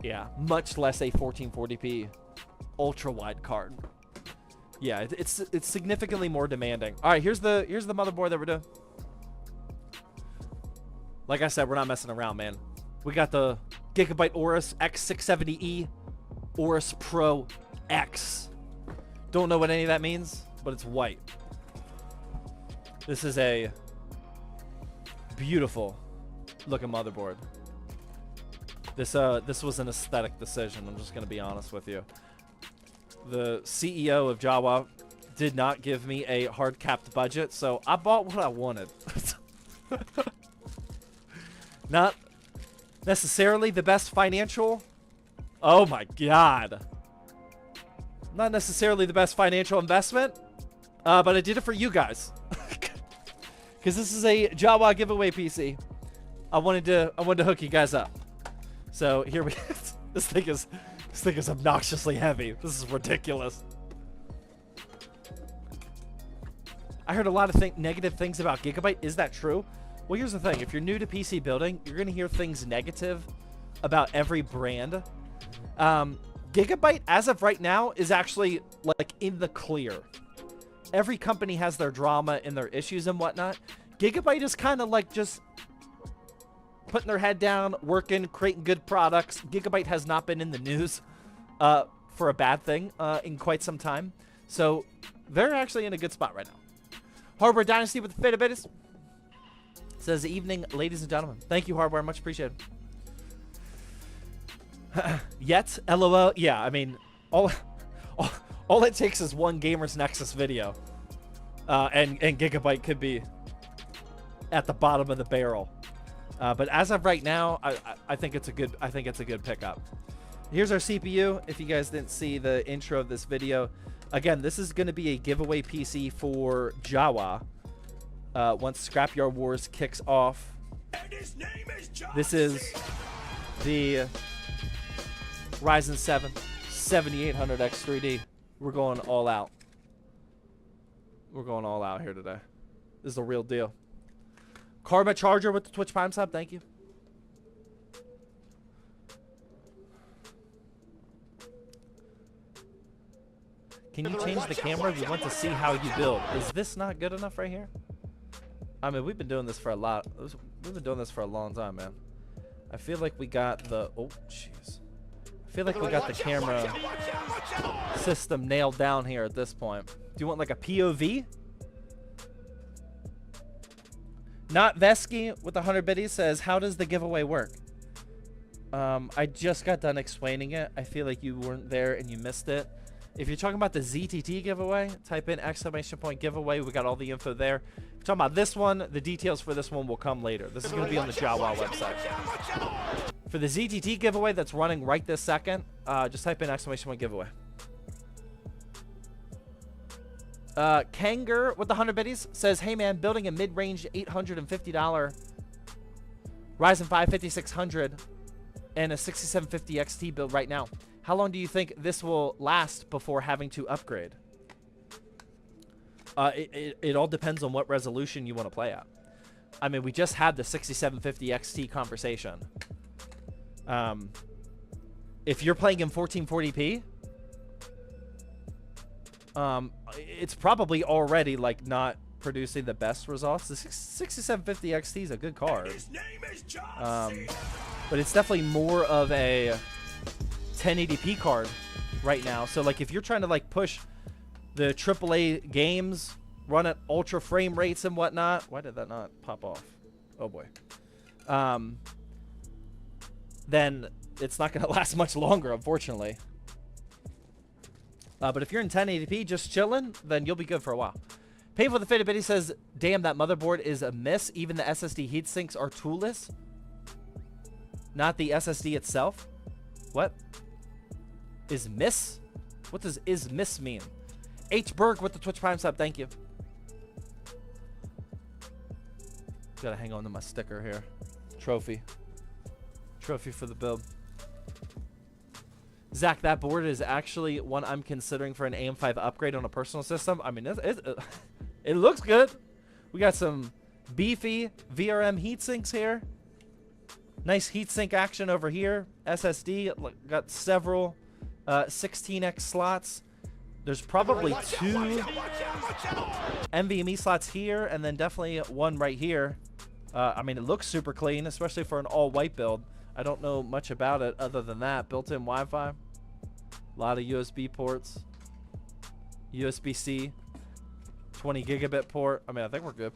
Yeah, much less a 1440p ultra wide card. Yeah, it's significantly more demanding. All right, here's the motherboard that we're doing. Like I said, we're not messing around, man. We got the Gigabyte Aorus X670E Aorus Pro X. Don't know what any of that means, but it's white. This is a beautiful looking motherboard. This was an aesthetic decision. I'm just gonna be honest with you. The CEO of Jawa did not give me a hard capped budget, so I bought what I wanted. Not necessarily the best financial. Oh my god. Not necessarily the best financial investment, but I did it for you guys. Because this is a Jawa giveaway PC. I wanted to hook you guys up. So here we this thing is obnoxiously heavy. This is ridiculous. I heard a lot of negative things about Gigabyte. Is that true? Well, here's the thing. If you're new to PC building, you're going to hear things negative about every brand. Gigabyte, as of right now, is actually like in the clear. Every company has their drama and their issues and whatnot. Gigabyte is kind of like just putting their head down, working, creating good products. Gigabyte has not been in the news for a bad thing in quite some time. So they're actually in a good spot right now. Hardware Dynasty with the Fitbits says, evening, ladies and gentlemen. Thank you, Hardware. Much appreciated. Yet, LOL. Yeah, I mean, all it takes is one Gamers Nexus video, and Gigabyte could be at the bottom of the barrel. But as of right now, I think it's a good pickup. Here's our CPU. If you guys didn't see the intro of this video, again, this is going to be a giveaway PC for Jawa. Once Scrapyard Wars kicks off, this is the Ryzen 7 7800X3D. We're going all out. We're going all out here today. This is the real deal. Karma Charger with the Twitch Prime sub. Thank you. Can you change the camera? We want to see how you build. Is this not good enough right here? I mean, we've been doing this for a lot. We've been doing this for a long time, man. I feel like we got the... Oh, jeez. I feel like we got the camera system nailed down here at this point. Do you want like a POV? Not Vesky with 100 biddies says, how does the giveaway work? I just got done explaining it. I feel like you weren't there and you missed it. If you're talking about the ZTT giveaway, type in ! giveaway. We got all the info there. If you're talking about this one, the details for this one will come later. This is going to be on the Jawa website. For the ZTT giveaway that's running right this second, just type in ! giveaway. Kanger with the 100 biddies says, hey man, building a mid-range $850 Ryzen 5 5600 and a 6750 XT build right now. How long do you think this will last before having to upgrade? It all depends on what resolution you want to play at. I mean, we just had the 6750 XT conversation. If you're playing in 1440p, it's probably already like not producing the best results. The 6750 XT is a good card, but it's definitely more of a 1080p card right now. So like if you're trying to like push the AAA games, run at ultra frame rates and whatnot, why did that not pop off? Oh boy. Then it's not going to last much longer, unfortunately. But if you're in 1080p just chilling, then you'll be good for a while. Painful the Fitbit, he says, damn, that motherboard is a miss. Even the SSD heatsinks are toolless. Not the SSD itself. What? Is miss? What does is miss mean? H. Berg with the Twitch Prime sub. Thank you. Gotta hang on to my sticker here. Trophy. Trophy for the build. Zach, that board is actually one I'm considering for an AM5 upgrade on a personal system. I mean, it looks good. We got some beefy VRM heatsinks here. Nice heatsink action over here. SSD, got several 16x slots. There's probably 2 NVMe slots here, and then definitely one right here. I mean, it looks super clean, especially for an all-white build. I don't know much about it other than that. Built-in Wi-Fi. A lot of USB ports. USB-C. 20 gigabit port. I mean, I think we're good.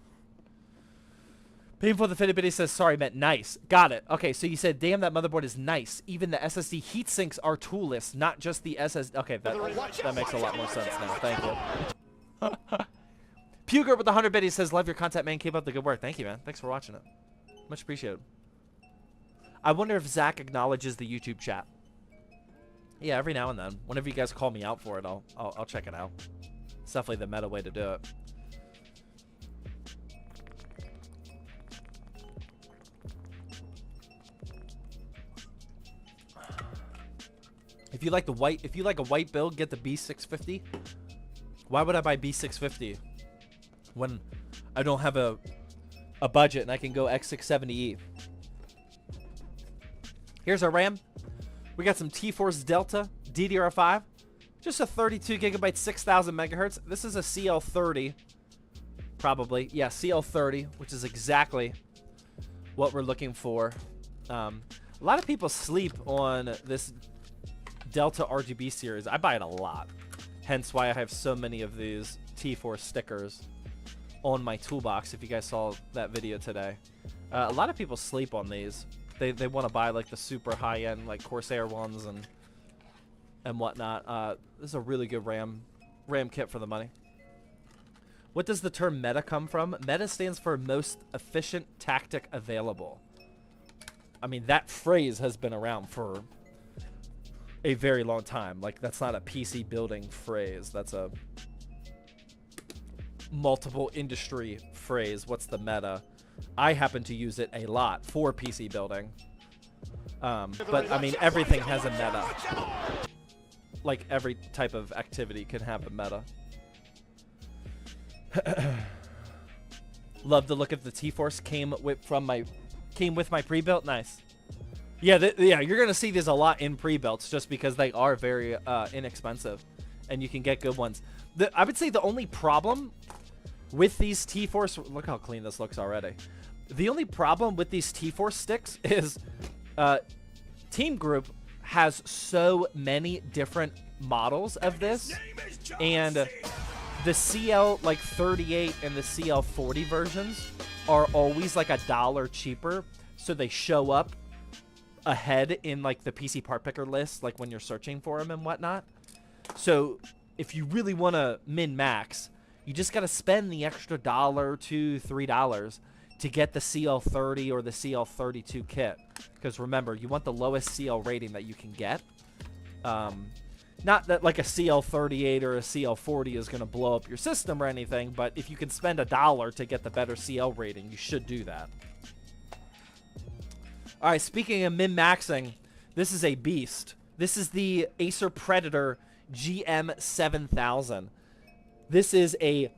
Painful the Fitbit says, sorry, meant nice. Got it. Okay, so you said, damn, that motherboard is nice. Even the SSD heatsinks are toolless, not just the SSD. Okay, that makes a lot more sense now. Thank you. Puger with the 100 biddies says, love your content, man. Keep up the good work. Thank you, man. Thanks for watching it. Much appreciated. I wonder if Zach acknowledges the YouTube chat. Yeah, every now and then. Whenever you guys call me out for it, I'll check it out. It's definitely the meta way to do it. If you like a white build, get the B650. Why would I buy B650 when I don't have a budget and I can go X670E? Here's our RAM. We got some T-Force Delta DDR5. Just a 32 gigabyte, 6,000 megahertz. This is a CL30, probably. Yeah, CL30, which is exactly what we're looking for. A lot of people sleep on this Delta RGB series. I buy it a lot. Hence why I have so many of these T-Force stickers on my toolbox, if you guys saw that video today. A lot of people sleep on these. They want to buy like the super high-end like Corsair ones and whatnot. This is a really good RAM kit for the money. What does the term meta come from? Meta stands for most efficient tactic available. I mean, that phrase has been around for a very long time. Like, that's not a PC building phrase. That's a multiple industry phrase. What's the meta? I happen to use it a lot for PC building. But, I mean, everything has a meta. Like, every type of activity can have a meta. Love the look of the T-Force. Came with my pre-built. Nice. Yeah, yeah, you're gonna see these a lot in pre-builts just because they are very inexpensive, and you can get good ones. I would say the only problem with these T-Force, look how clean this looks already. The only problem with these T-Force sticks is Team Group has so many different models of this, and the CL like 38 and the CL 40 versions are always like $1 cheaper, so they show up ahead in like the PC part picker list, like when you're searching for them and whatnot. So if you really want to min-max, you just got to spend the extra $1, $2, $3 to get the CL30 or the CL32 kit. Because remember, you want the lowest CL rating that you can get. Not that like a CL38 or a CL40 is going to blow up your system or anything, but if you can spend $1 to get the better CL rating, you should do that. All right, speaking of min-maxing, this is a beast. This is the Acer Predator GM7000. This is a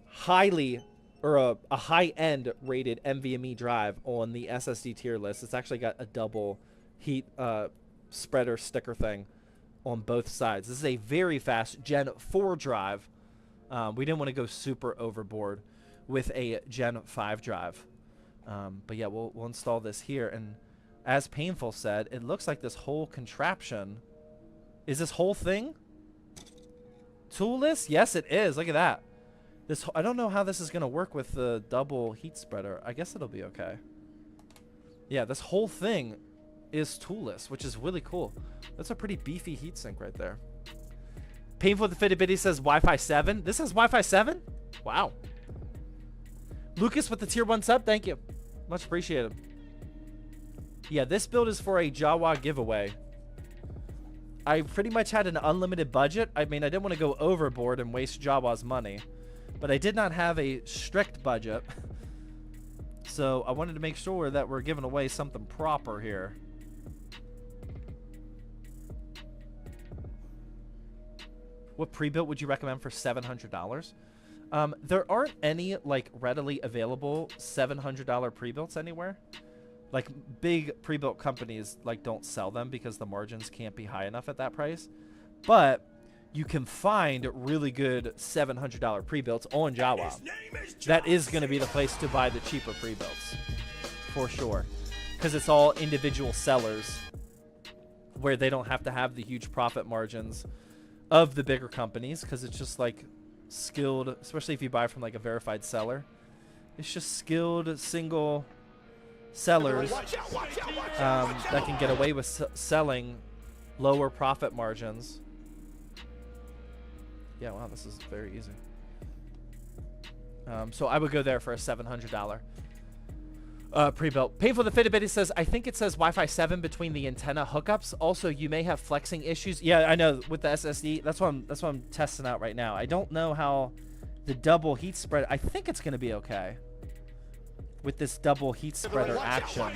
a high-end rated NVMe drive on the SSD tier list. It's actually got a double heat spreader sticker thing on both sides. This is a very fast Gen 4 drive. We didn't want to go super overboard with a Gen 5 drive. But yeah, we'll install this here. And as Painful said, it looks like this whole contraption, is this whole thing toolless? Yes, it is. Look at that. I don't know how this is going to work with the double heat spreader. I guess it'll be okay. Yeah, this whole thing is toolless, which is really cool. That's a pretty beefy heatsink right there. Painful the Fitty Bitty says Wi-Fi 7. This has Wi-Fi 7? Wow. Lucas with the tier 1 sub. Thank you. Much appreciated. Yeah, this build is for a Jawa giveaway. I pretty much had an unlimited budget. I mean, I didn't want to go overboard and waste Jawa's money, but I did not have a strict budget. So I wanted to make sure that we're giving away something proper here. What pre-built would you recommend for $700? There aren't any like readily available $700 pre-builts anywhere. Like big pre-built companies like don't sell them because the margins can't be high enough at that price. But you can find really good $700 pre-builts on Jawa. That is going to be the place to buy the cheaper pre-builts for sure, because it's all individual sellers where they don't have to have the huge profit margins of the bigger companies, because it's just like skilled, especially if you buy from like a verified seller. It's just skilled single sellers that can get away with selling lower profit margins. Yeah, wow, this is very easy. So I would go there for a $700 pre-built. Painful the Fitty Bitty says, I think it says Wi-Fi 7 between the antenna hookups. Also, you may have flexing issues. Yeah, I know with the SSD. That's what I'm testing out right now. I don't know how the double heat spread. I think it's going to be okay with this double heat spreader action.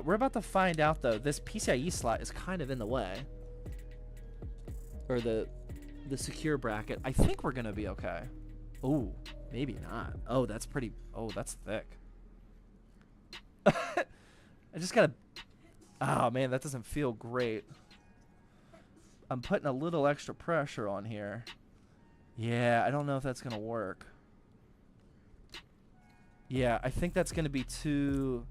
We're about to find out though. This PCIe slot is kind of in the way. or the secure bracket, I think we're gonna be okay. Ooh, maybe not. Oh, that's pretty. Oh, that's thick. I just gotta. Oh man, that doesn't feel great. I'm putting a little extra pressure on here. Yeah, I don't know if that's gonna work. Yeah, I think that's gonna be too.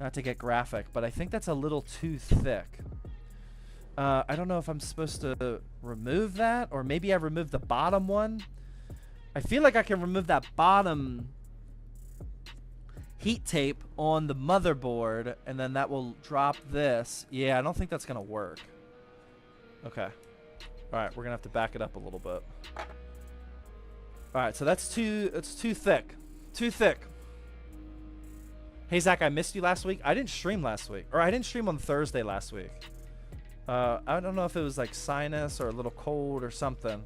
Not to get graphic, but I think that's a little too thick. I don't know if I'm supposed to remove that, or maybe I remove the bottom one. I feel like I can remove that bottom heat tape on the motherboard, and then that will drop this. Yeah, I don't think that's gonna work. Okay. Alright, we're gonna have to back it up a little bit. Alright, so it's too thick. Too thick. Hey Zach, I missed you last week. I didn't stream last week. Or I didn't stream on Thursday last week. I don't know if it was like sinus or a little cold or something.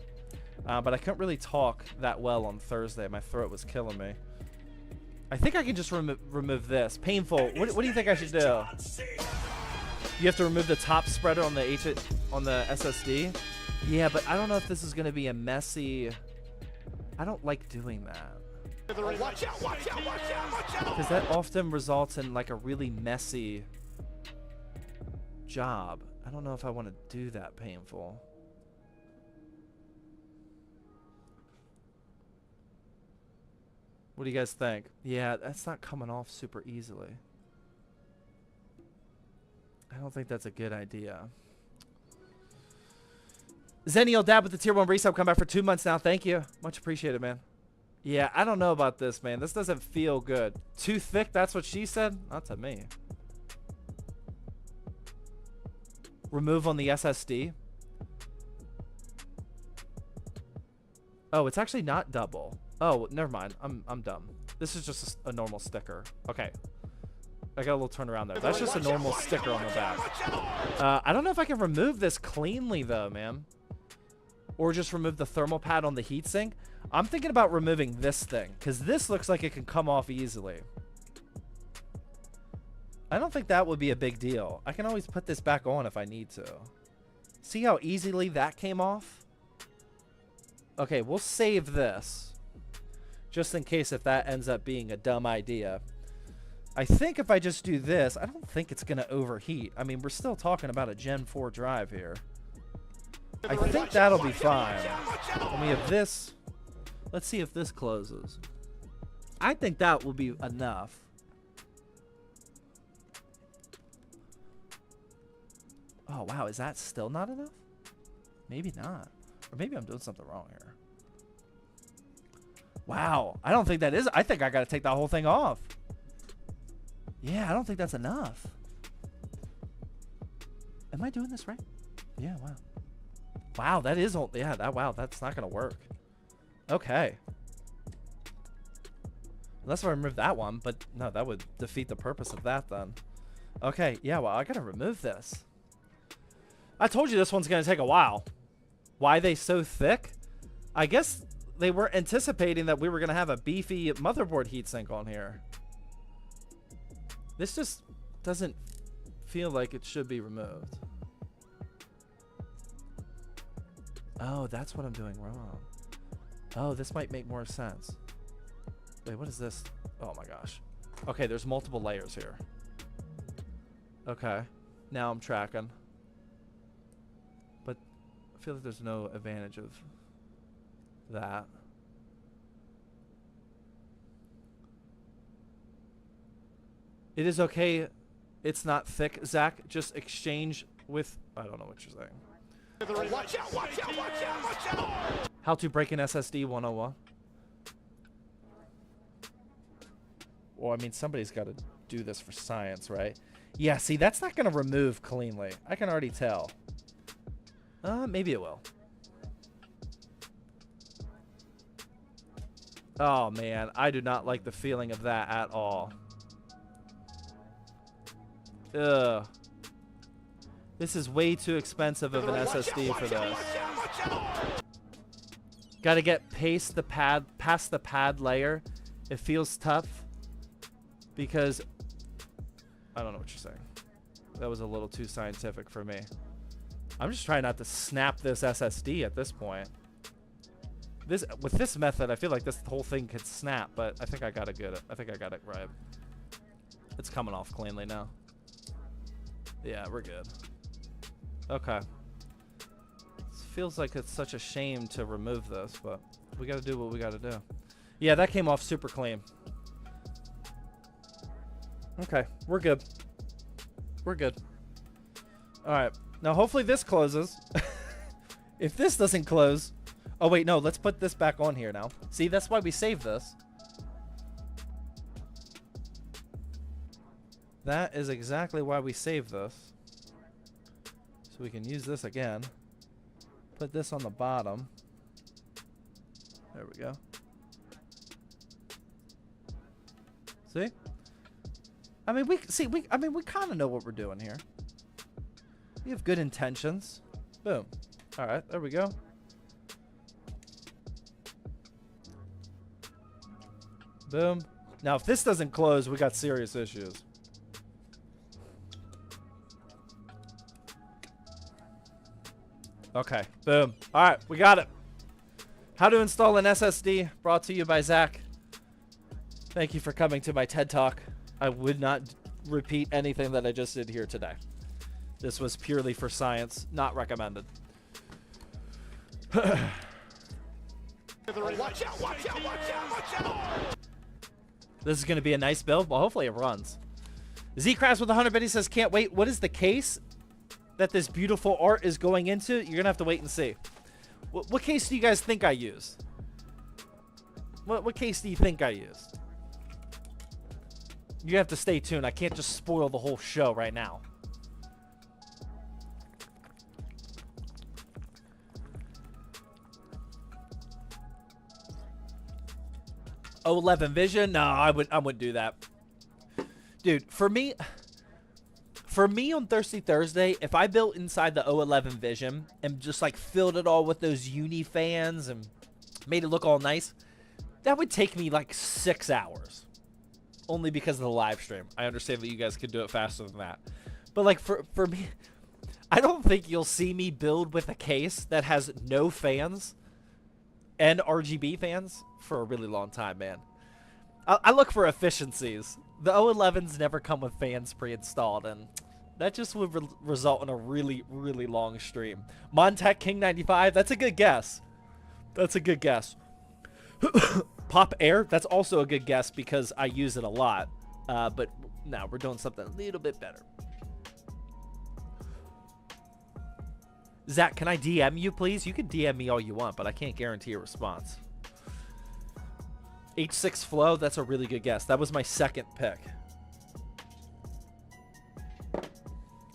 But I couldn't really talk that well on Thursday. My throat was killing me. I think I can just remove this. Painful. What do you think I should do? You have to remove the top spreader on the SSD? Yeah, but I don't know if this is going to be a messy... I don't like doing that. Watch out, watch out, watch out, watch out! Because that often results in like a really messy job. I don't know if I want to do that painful. What do you guys think? Yeah, that's not coming off super easily. I don't think that's a good idea. Zennial Dab with the tier 1 resub. Come back for 2 months now. Thank you. Much appreciated, man. Yeah, I don't know about this, man. This doesn't feel good. Too thick, that's what she said? Not to me. Remove on the SSD. Oh, it's actually not double. Oh, never mind. I'm dumb. This is just a normal sticker. Okay. I got a little turnaround there. That's just a normal sticker on the back. I don't know if I can remove this cleanly, though, man. Or just remove the thermal pad on the heatsink. I'm thinking about removing this thing, because this looks like it can come off easily. I don't think that would be a big deal. I can always put this back on if I need to. See how easily that came off? Okay, we'll save this. Just in case if that ends up being a dumb idea. I think if I just do this, I don't think it's going to overheat. I mean, we're still talking about a Gen 4 drive here. I think that'll be fine. And we have this. Let's see if this closes. I think that will be enough. Oh, wow. Is that still not enough? Maybe not. Or maybe I'm doing something wrong here. Wow. I don't think that is. I think I got to take that whole thing off. Yeah, I don't think that's enough. Am I doing this right? Yeah, wow. Wow, that is all. Yeah, wow, that's not going to work. Okay. Unless I remove that one, but no, that would defeat the purpose of that then. Okay, yeah, well, I got to remove this. I told you this one's going to take a while. Why are they so thick? I guess they weren't anticipating that we were going to have a beefy motherboard heatsink on here. This just doesn't feel like it should be removed. Oh, that's what I'm doing wrong. Oh, this might make more sense. Wait, what is this? Oh my gosh. Okay, there's multiple layers here. Okay. Now I'm tracking. But I feel like there's no advantage of that. It is okay. It's not thick, Zach. Just exchange with... I don't know what you're saying. Watch out, watch out, watch out, watch out! How to break an SSD 101. Well, I mean, somebody's got to do this for science, right? Yeah, see, that's not going to remove cleanly. I can already tell. Maybe it will. Oh, man. I do not like the feeling of that at all. Ugh. This is way too expensive of an SSD for this. Got to get past the pad layer. It feels tough because I don't know what you're saying. That was a little too scientific for me. I'm just trying not to snap this SSD at this point. With this method, I feel like this whole thing could snap, but I think I got it good. I think I got it right. It's coming off cleanly now. Yeah, we're good. Okay. This feels like it's such a shame to remove this, but we got to do what we got to do. Yeah, that came off super clean. Okay, we're good. We're good. All right. Now, hopefully this closes. If this doesn't close... Oh, wait, no. Let's put this back on here now. See, that's why we saved this. That is exactly why we saved this. So we can use this again. Put this on the bottom. There we go. See? I mean, we kind of know what we're doing here. We have good intentions. Boom. All right, there we go. Boom. Now, if this doesn't close, we got serious issues. Okay. Boom. All right, we got it. How to install an SSD, brought to you by Zach. Thank you for coming to my TED Talk. I would not repeat anything that I just did here today. This was purely for science, not recommended. Watch out, watch out, watch out, watch out! This is going to be a nice build. Well, hopefully it runs. Z-Crash with 100 biddies says, can't wait. What is the case that this beautiful art is going into? You're going to have to wait and see. What case do you guys think I used? What case do you think I used? You have to stay tuned. I can't just spoil the whole show right now. O11 Vision? No, I wouldn't do that. Dude, for me on Thirsty Thursday, if I built inside the O11 Vision and just like filled it all with those uni fans and made it look all nice, that would take me like 6 hours. Only because of the live stream. I understand that you guys could do it faster than that. But like for me, I don't think you'll see me build with a case that has no fans and RGB fans for a really long time, man. I look for efficiencies. The O11s never come with fans pre-installed, and that just would result in a really, really long stream. Montech King 95, that's a good guess. That's a good guess. Pop Air, that's also a good guess because I use it a lot. But now we're doing something a little bit better. Zach, can I DM you, please? You can DM me all you want, but I can't guarantee a response. H6 Flow, that's a really good guess. That was my second pick.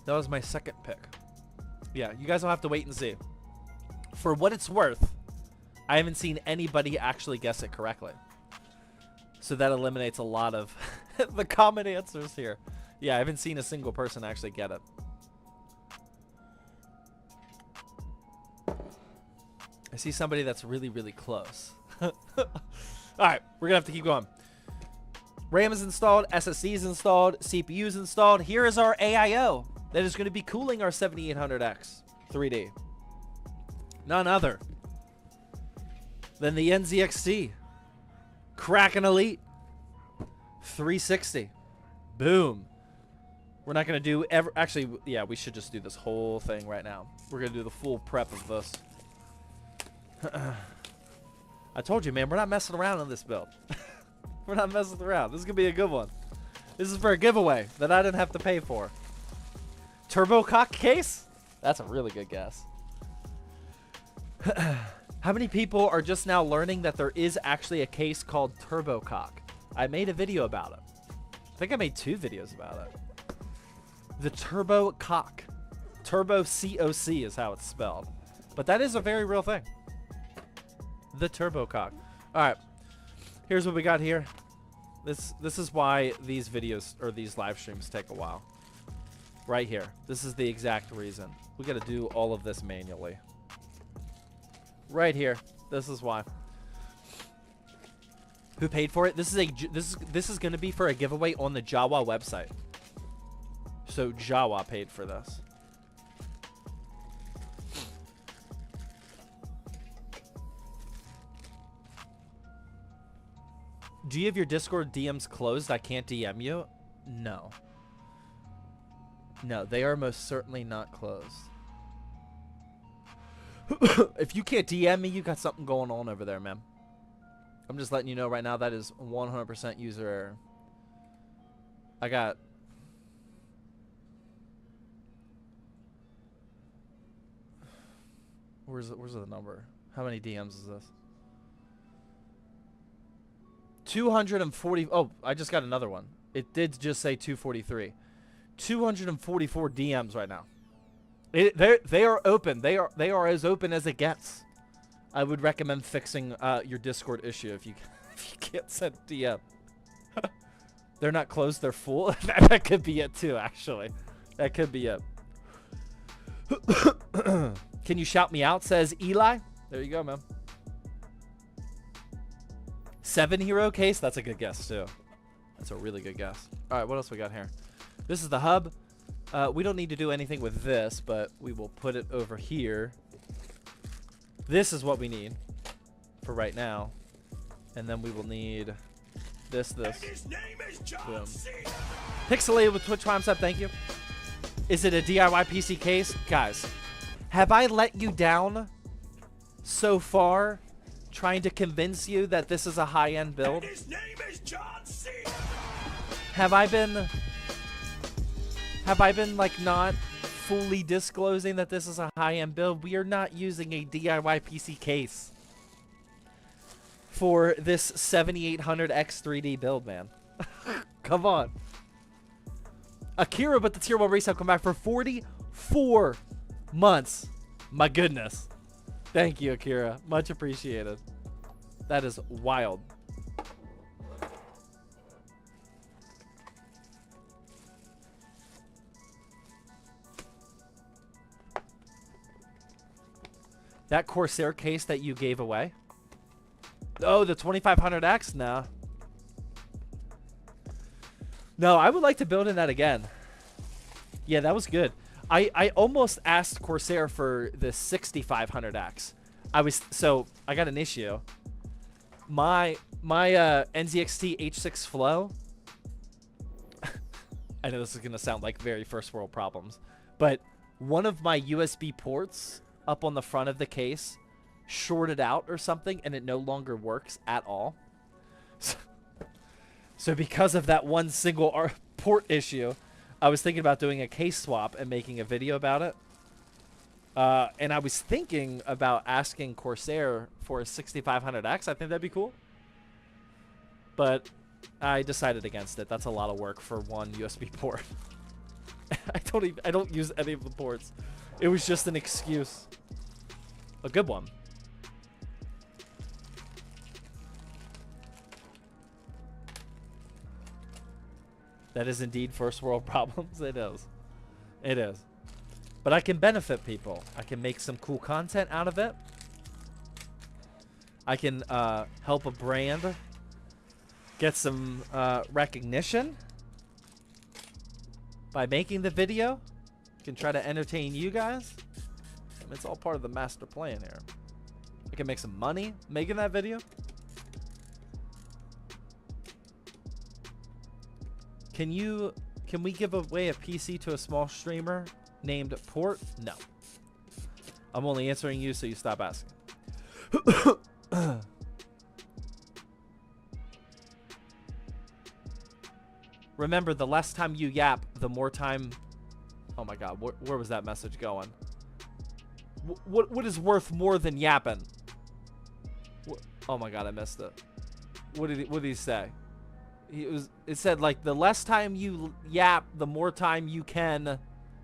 That was my second pick. Yeah, you guys will have to wait and see. For what it's worth, I haven't seen anybody actually guess it correctly. So that eliminates a lot of the common answers here. Yeah, I haven't seen a single person actually get it. I see somebody that's really, really close. All right, we're going to have to keep going. RAM is installed, SSD is installed, CPU is installed. Here is our AIO that is going to be cooling our 7800X 3D. None other than the NZXT Kraken Elite 360. Boom. We're not going to do ever. Actually, yeah, we should just do this whole thing right now. We're going to do the full prep of this. I told you, man, we're not messing around on this build. We're not messing around. This is going to be a good one. This is for a giveaway that I didn't have to pay for. Turbocock case? That's a really good guess. How many people are just now learning that there is actually a case called Turbocock? I made a video about it. I think I made 2 videos about it. The Turbocock. Turbo COC is how it's spelled. But that is a very real thing. The Turbocock. All right. Here's what we got here. This is why these videos or these live streams take a while. Right here. This is the exact reason. We got to do all of this manually. Right here. This is why. Who paid for it? This is going to be for a giveaway on the Jawa website. So Jawa paid for this. Do you have your Discord DMs closed? I can't DM you? No. No, they are most certainly not closed. If you can't DM me, you got something going on over there, man. I'm just letting you know right now that is 100% user error. I got... Where's the number? How many DMs is this? 240. Oh, I just got another one. It did just say 243. 244 DMs right now. They are open. They are as open as it gets. I would recommend fixing your Discord issue if you can't send DM. They're not closed. They're full. That could be it too. Actually, that could be it. Can you shout me out? Says Eli. There you go, man. 7 hero case. That's a good guess too. That's a really good guess. All right, what else we got here? This is the hub. We don't need to do anything with this, but we will put it over here. This is what we need for right now. And then we will need this. Boom. Pixelated with Twitch Prime sub, thank you. Is it a DIY PC case? Guys, have I let you down so far trying to convince you that this is a high-end build? Have I been like not fully disclosing that this is a high-end build? We are not using a DIY PC case for this 7800X 3D build, man. Come on. Akira, but the tier 1 resale come back for 44 months. My goodness. Thank you, Akira. Much appreciated. That is wild. That Corsair case that you gave away? Oh, the 2500X? No. No, I would like to build in that again. Yeah, that was good. I almost asked Corsair for the 6500X. I got an issue. My NZXT H6 Flow. I know this is going to sound like very first world problems, but one of my USB ports up on the front of the case shorted out or something, and it no longer works at all. So because of that one single port issue, I was thinking about doing a case swap and making a video about it. And I was thinking about asking Corsair for a 6500X. I think that'd be cool. But I decided against it. That's a lot of work for one USB port. I don't use any of the ports. It was just an excuse. A good one. That is indeed first world problems. It is. It is. But I can benefit people. I can make some cool content out of it. I can help a brand get some recognition by making the video. I can try to entertain you guys. I mean, it's all part of the master plan here. I can make some money making that video. Can we give away a PC to a small streamer named Port? No. I'm only answering you so you stop asking. Remember, the less time you yap, the more time... Oh my god, where was that message going? What is worth more than yapping? Oh my god, I missed it. What did he say? It said like the less time you yap, the more time you can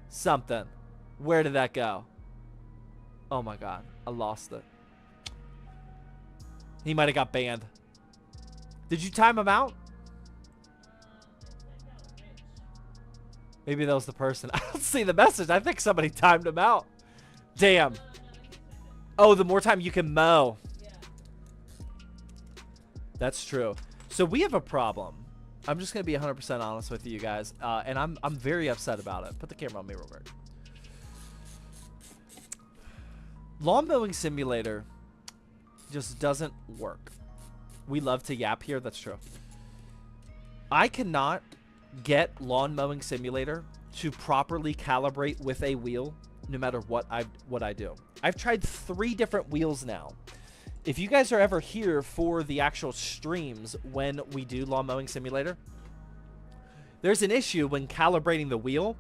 something. Where did that go? Oh my god, I lost it. He might have got banned. Did you time him out? Maybe that was the person. I don't see the message. I think somebody timed him out. Damn. Oh, the more time you can mow. That's true. So we have a problem. I'm just going to be 100% honest with you guys. And I'm very upset about it. Put the camera on me real quick. Lawn mowing simulator just doesn't work. We love to yap here. That's true. I cannot get Lawn Mowing Simulator to properly calibrate with a wheel, no matter what I do. I've tried 3 different wheels now. If you guys are ever here for the actual streams when we do Lawn Mowing Simulator, there's an issue when calibrating the wheel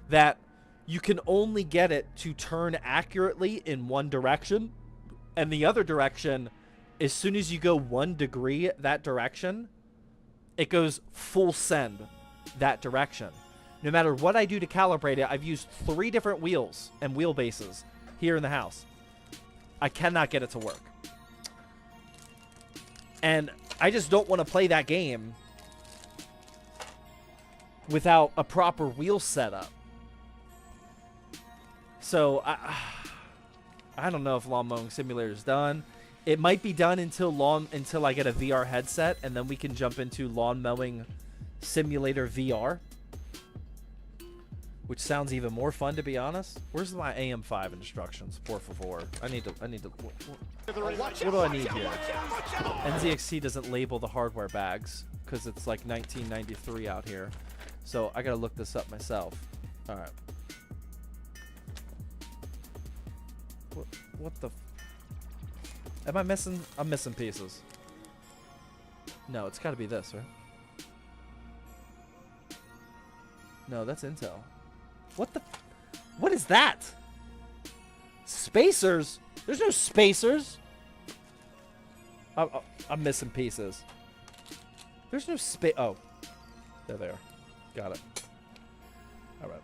that you can only get it to turn accurately in one direction, and the other direction, as soon as you go 1 degree that direction, it goes full send that direction. No matter what I do to calibrate it, I've used 3 different wheels and wheelbases here in the house. I cannot get it to work. And I just don't want to play that game without a proper wheel setup. So, I don't know if Lawn Mowing Simulator is done. It might be done until I get a VR headset, and then we can jump into Lawn Mowing Simulator VR, which sounds even more fun, to be honest. Where's my AM5 instructions? 444. I need to. What do I need here? NZXT doesn't label the hardware bags because it's like 1993 out here, so I gotta look this up myself. All right. What the? Am I missing? I'm missing pieces. No, it's got to be this, right? No, that's Intel. What the? What is that? Spacers? There's no spacers. I'm missing pieces. There's no space. Oh, there they are. Got it. All right.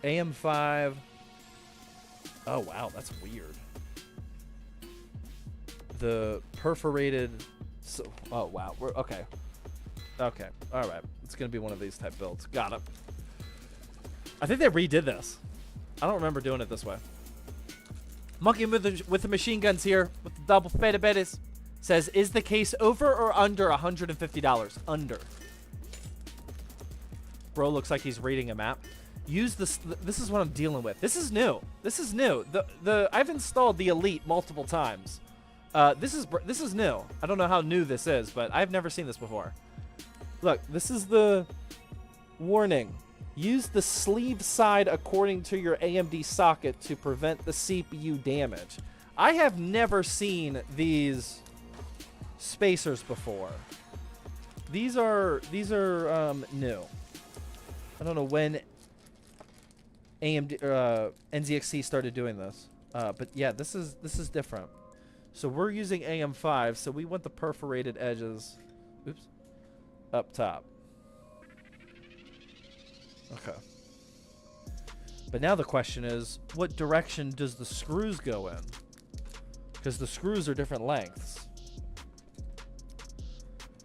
AM5. Oh wow, that's weird. The perforated. Oh wow. We're okay. Okay. All right. It's gonna be one of these type builds. Got it. I think they redid this. I don't remember doing it this way. Monkey with the machine guns here with the double feta betties says, "Is the case over or under $150?" Under. Bro looks like he's reading a map. Use this. This is what I'm dealing with. This is new. This is new. I've installed the Elite multiple times. This is new. I don't know how new this is, but I've never seen this before. Look, this is the warning. Use the sleeve side according to your AMD socket to prevent the CPU damage. I have never seen these spacers before. These are new. I don't know when AMD NZXT started doing this, but yeah, this is different. So we're using AM5, so we want the perforated edges, oops, up top. Okay. But now the question is, what direction does the screws go in? Because the screws are different lengths.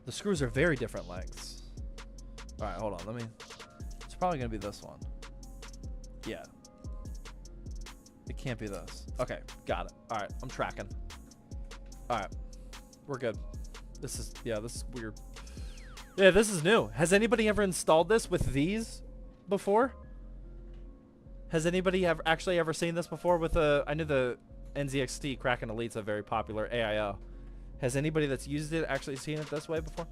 The screws are very different lengths. All right, hold on. It's probably going to be this one. Yeah. It can't be this. Okay, got it. All right, I'm tracking. All right, we're good. This is weird. Yeah, this is new. Has anybody ever installed this with these before? Has anybody actually ever seen this before with I knew the NZXT Kraken Elite's a very popular AIO. Has anybody that's used it actually seen it this way before?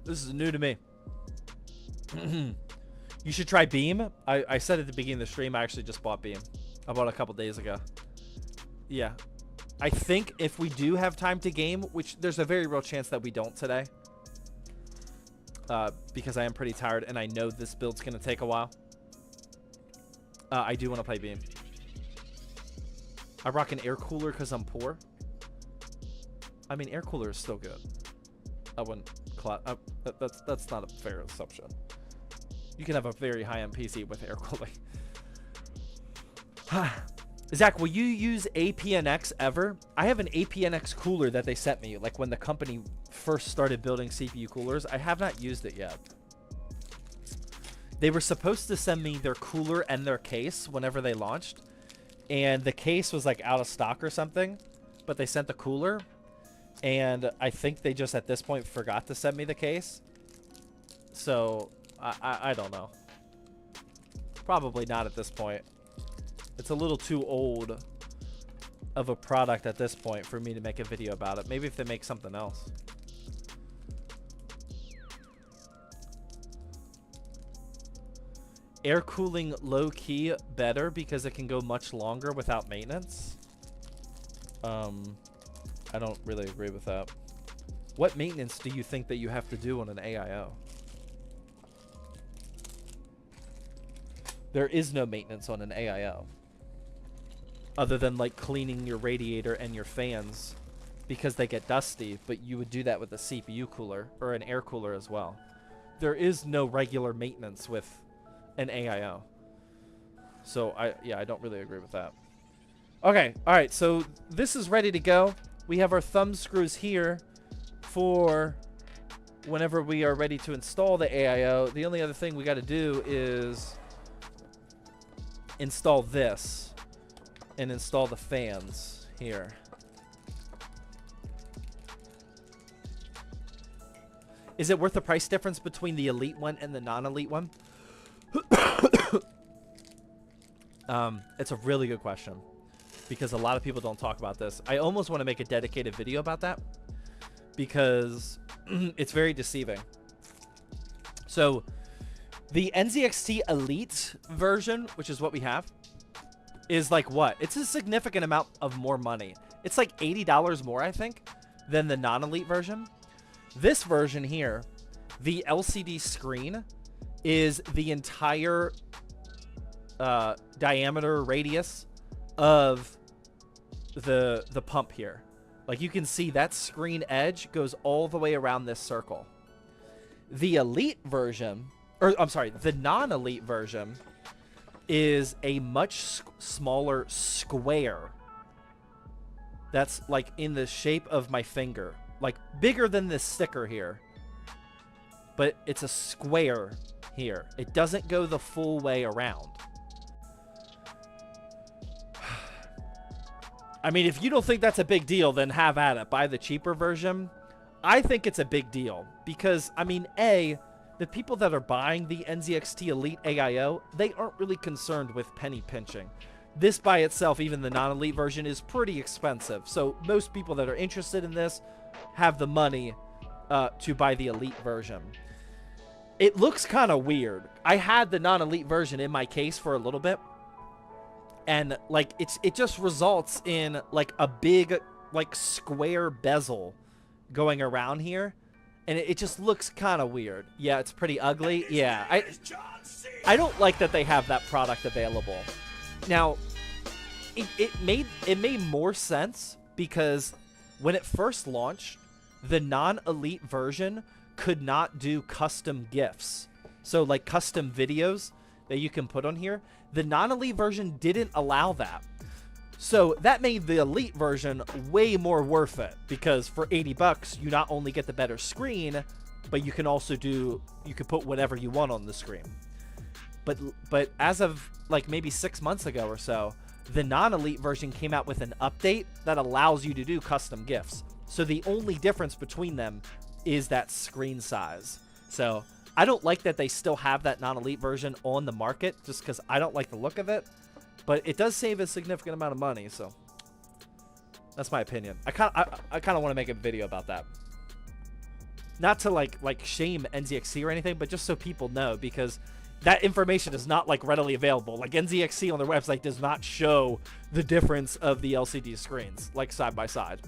This is new to me. You should try Beam. I said at the beginning of the stream, I actually just bought Beam. I bought it a couple days ago. Yeah. I think if we do have time to game, which there's a very real chance that we don't today, because I am pretty tired and I know this build's going to take a while, I do want to play Beam. I rock an air cooler because I'm poor. I mean, air cooler is still good. I wouldn't... that's not a fair assumption. You can have a very high-end PC with air cooling. Zach, will you use APNX ever? I have an APNX cooler that they sent me, like when the company first started building CPU coolers. I have not used it yet. They were supposed to send me their cooler and their case whenever they launched, and the case was like out of stock or something, but they sent the cooler, and I think they just at this point forgot to send me the case. So I don't know. Probably not at this point. It's a little too old of a product at this point for me to make a video about it. Maybe if they make something else. Air cooling low key better because it can go much longer without maintenance. I don't really agree with that. What maintenance do you think that you have to do on an AIO? There is no maintenance on an AIO. Other than like cleaning your radiator and your fans because they get dusty, but you would do that with a CPU cooler or an air cooler as well. There is no regular maintenance with an AIO. So I don't really agree with that. Okay, all right, so this is ready to go. We have our thumb screws here for whenever we are ready to install the AIO. The only other thing we got to do is install this and install the fans here. Is it worth the price difference between the elite one and the non-elite one? It's a really good question because a lot of people don't talk about this. I almost want to make a dedicated video about that because it's very deceiving. So the NZXT Elite version, which is what we have, is like what? It's a significant amount of more money. It's like $80 more, I think, than the non-elite version. This version here, the LCD screen is the entire diameter radius of the pump here. Like you can see that screen edge goes all the way around this circle. The elite version, or I'm sorry, the non-elite version is a much smaller square that's like in the shape of my finger, like bigger than this sticker here, but it's a square here. It doesn't go the full way around. I mean, if you don't think that's a big deal, then have at it. Buy the cheaper version. I think it's a big deal because, I mean, the people that are buying the NZXT Elite AIO, they aren't really concerned with penny pinching. This by itself, even the non-elite version, is pretty expensive. So most people that are interested in this have the money to buy the elite version. It looks kind of weird. I had the non-elite version in my case for a little bit. And like it just results in like a big like square bezel going around here. And it just looks kind of weird. Yeah, it's pretty ugly. Yeah, I don't like that they have that product available. Now, it made more sense because when it first launched, the non-elite version could not do custom GIFs. So like custom videos that you can put on here. The non-elite version didn't allow that. So that made the elite version way more worth it because for 80 bucks, you not only get the better screen, but you can also you can put whatever you want on the screen. But as of like maybe 6 months ago or so, the non-elite version came out with an update that allows you to do custom GIFs. So the only difference between them is that screen size. So I don't like that they still have that non-elite version on the market just because I don't like the look of it. But it does save a significant amount of money, so that's my opinion. I kind of want to make a video about that. Not to like shame NZXT or anything, but just so people know, because that information is not like readily available. Like NZXT on their website does not show the difference of the LCD screens like side by side.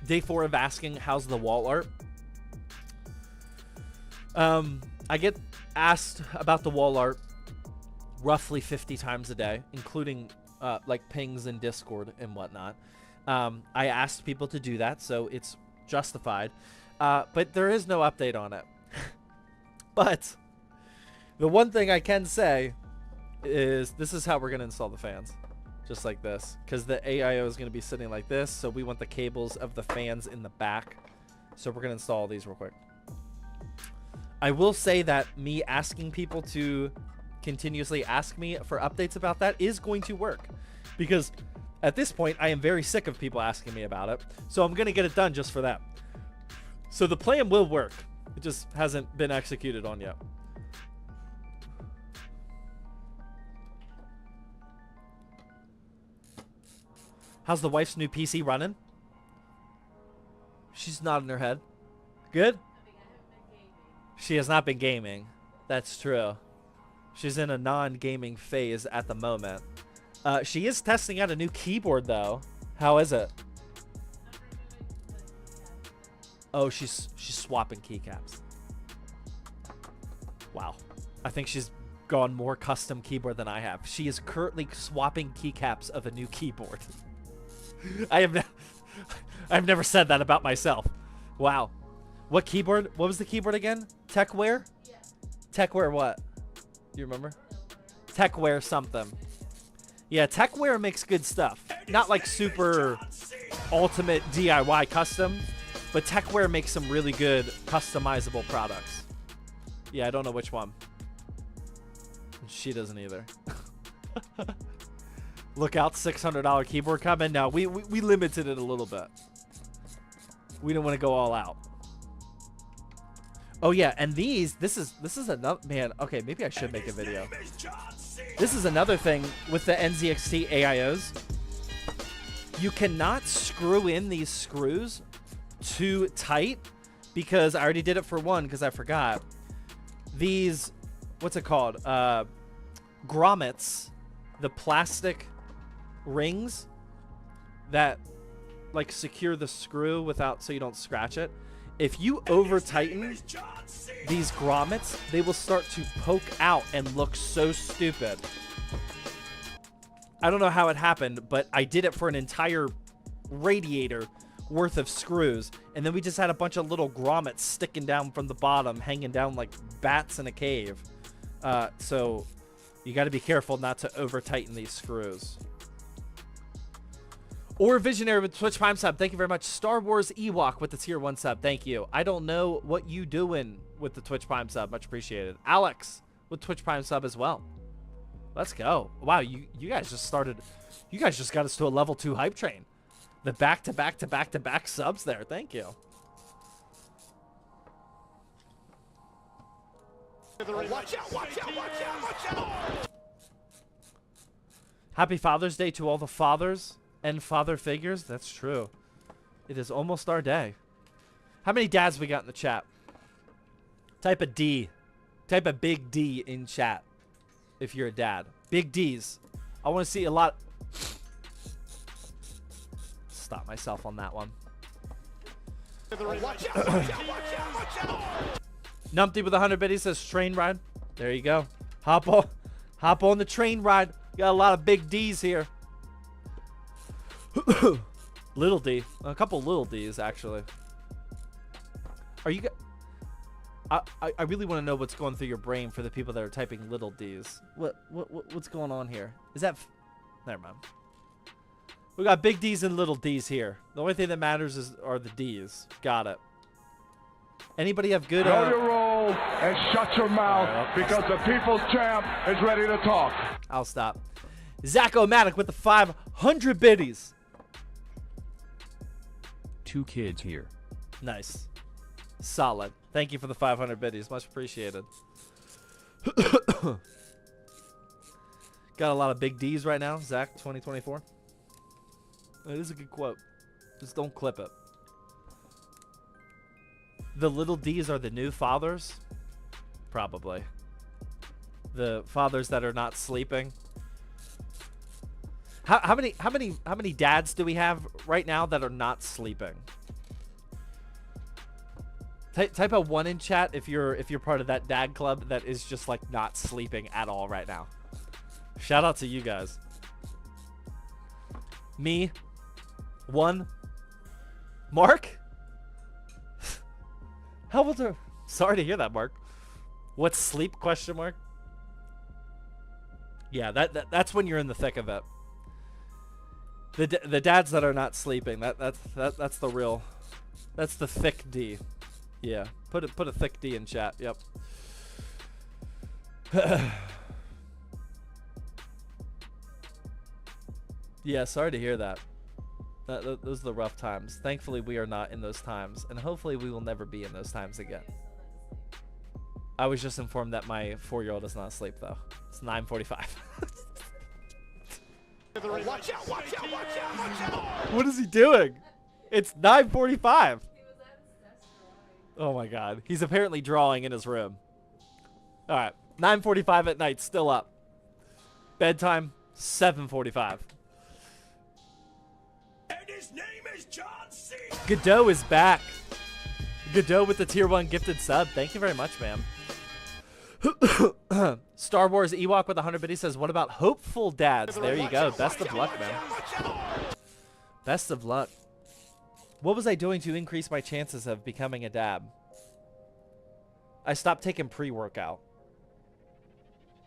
Day 4 of asking, how's the wall art? I get asked about the wall art roughly 50 times a day, including like pings in Discord and whatnot. I asked people to do that, so it's justified. But there is no update on it. But the one thing I can say is this is how we're going to install the fans. Just like this. Because the AIO is going to be sitting like this, so we want the cables of the fans in the back. So we're going to install these real quick. I will say that me asking people to continuously ask me for updates about that is going to work. Because at this point, I am very sick of people asking me about it. So I'm going to get it done just for that. So the plan will work. It just hasn't been executed on yet. How's the wife's new PC running? She's nodding her head. Good? She has not been gaming. That's true. She's in a non-gaming phase at the moment. She is testing out a new keyboard, though. How is it? Oh, she's swapping keycaps. Wow. I think she's gone more custom keyboard than I have. She is currently swapping keycaps of a new keyboard. I've never said that about myself. Wow. What keyboard? What was the keyboard again? Techwear? Yeah. Techwear what? Do you remember? Techwear something. Yeah, Techwear makes good stuff. Not like super ultimate DIY custom, but Techwear makes some really good customizable products. Yeah, I don't know which one. She doesn't either. Look out, $600 keyboard coming. No, we limited it a little bit. We don't want to go all out. Oh yeah, and this is another, man, okay, maybe I should make a video. This is another thing with the NZXT AIOs. You cannot screw in these screws too tight because I already did it for one because I forgot. These, what's it called? Grommets, the plastic rings that like secure the screw without, so you don't scratch it. If you over tighten these grommets, they will start to poke out and look so stupid. I don't know how it happened, but I did it for an entire radiator worth of screws, and then we just had a bunch of little grommets sticking down from the bottom, hanging down like bats in a cave. So you got to be careful not to over tighten these screws. Or Visionary with Twitch Prime sub. Thank you very much. Star Wars Ewok with the tier 1 sub. Thank you. I don't know what you doing with the Twitch Prime sub. Much appreciated. Alex with Twitch Prime sub as well. Let's go. Wow, you guys just started. You guys just got us to a level 2 hype train. The back-to-back subs there. Thank you. Watch out, watch out, watch out, watch out! Happy Father's Day to all the fathers and father figures. That's true. It is almost our day. How many dads we got in the chat? Type a D. Type a big D in chat if you're a dad. Big D's. I want to see a lot. Stop myself on that one. Watch out, watch out, watch out, watch out! Numpty with 100 biddies says train ride. There you go. Hop on the train ride. Got a lot of big D's here. Little D. A couple little D's, actually. Are you... I really want to know what's going through your brain for the people that are typing little D's. What's going on here? Is that... Never mind. We got big D's and little D's here. The only thing that matters are the D's. Got it. Anybody have good... Know your role and shut your mouth because the people's champ is ready to talk. I'll stop. Zach-O-Matic with the 500 biddies. 2 kids here. Nice. Solid. Thank you for the 500 biddies. Much appreciated. Got a lot of big D's right now. Zach, 2024. It is a good quote. Just don't clip it. The little D's are the new fathers? Probably. The fathers that are not sleeping. How many dads do we have right now that are not sleeping? Type a 1 in chat if you're part of that dad club that is just like not sleeping at all right now. Shout out to you guys. Me. 1. Mark? How old are... Sorry to hear that, Mark. What's sleep, question mark? Yeah, that's when you're in the thick of it. The dads that are not sleeping, that's the real... That's the thick D. Yeah, put a thick D in chat. Yep. Yeah, sorry to hear that. Those are the rough times. Thankfully, we are not in those times, and hopefully we will never be in those times again. I was just informed that my 4-year-old does not asleep, though. It's 9:45. Watch out, watch out, watch out, watch out! What is he doing? It's 9:45. Oh my god. He's apparently drawing in his room. Alright. 9:45 at night, still up. Bedtime, 7:45. And his name is John C. Godot is back. Godot with the tier 1 gifted sub. Thank you very much, ma'am. Star Wars Ewok with 100 biddies says, what about hopeful dads? There you go. Best of luck, man. Best of luck. What was I doing to increase my chances of becoming a dad? I stopped taking pre-workout.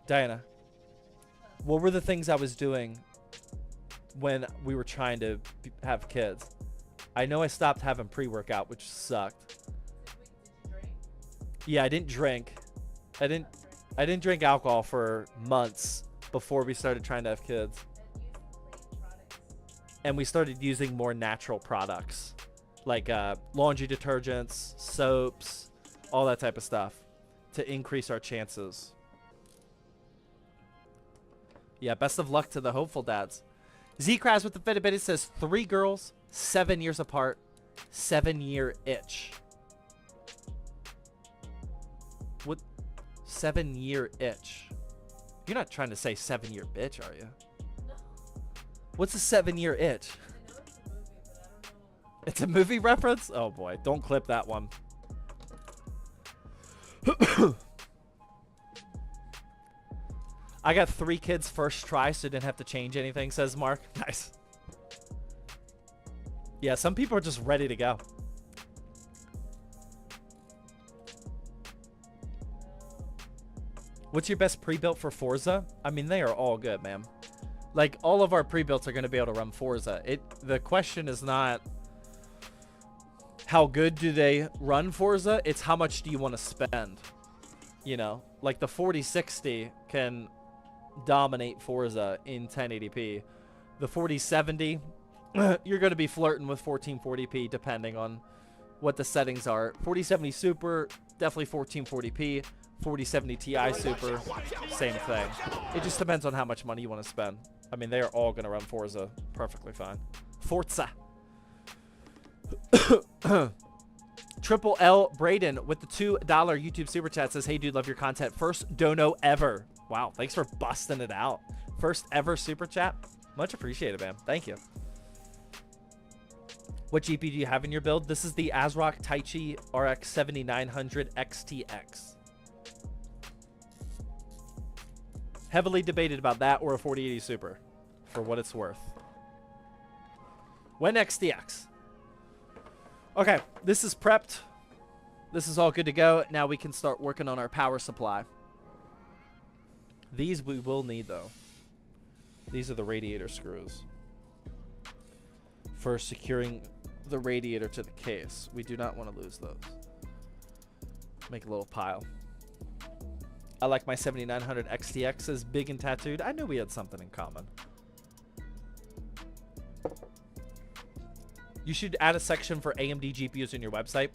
Diana, what were the things I was doing when we were trying to have kids? I know I stopped having pre-workout, which sucked. Yeah, I didn't drink. I didn't drink alcohol for months before we started trying to have kids. And we started using more natural products like laundry detergents, soaps, all that type of stuff to increase our chances. Yeah, best of luck to the hopeful dads. Z-Craz with the Fitbit says 3 girls, 7 years apart, 7-year itch. What? 7-year itch. You're not trying to say 7-year bitch, are you? What's a 7-year itch? It's a movie reference? Oh boy, don't clip that one. I got 3 kids first try, so didn't have to change anything, says Mark. Nice. Yeah, some people are just ready to go. What's your best pre-built for Forza? I mean, they are all good, man. Like, all of our pre-builts are going to be able to run Forza. The question is not how good do they run Forza, it's how much do you want to spend. You know, like the 4060 can dominate Forza in 1080p. The 4070, you're going to be flirting with 1440p depending on what the settings are. 4070 Super, definitely 1440p. 4070 Ti Super, same thing. It just depends on how much money you want to spend. I mean, they are all going to run Forza perfectly fine. Forza. Triple L Braden with the $2 YouTube Super Chat says, hey, dude, love your content. First dono ever. Wow, thanks for busting it out. First ever Super Chat. Much appreciated, man. Thank you. What GPU do you have in your build? This is the ASRock Taichi RX 7900 XTX. Heavily debated about that or a 4080 Super, for what it's worth. When XTX. Okay, this is prepped. This is all good to go. Now we can start working on our power supply. These we will need, though. These are the radiator screws for securing the radiator to the case. We do not want to lose those. Make a little pile. I like my 7900 XTX as big and tattooed. I knew we had something in common. You should add a section for AMD GPUs in your website.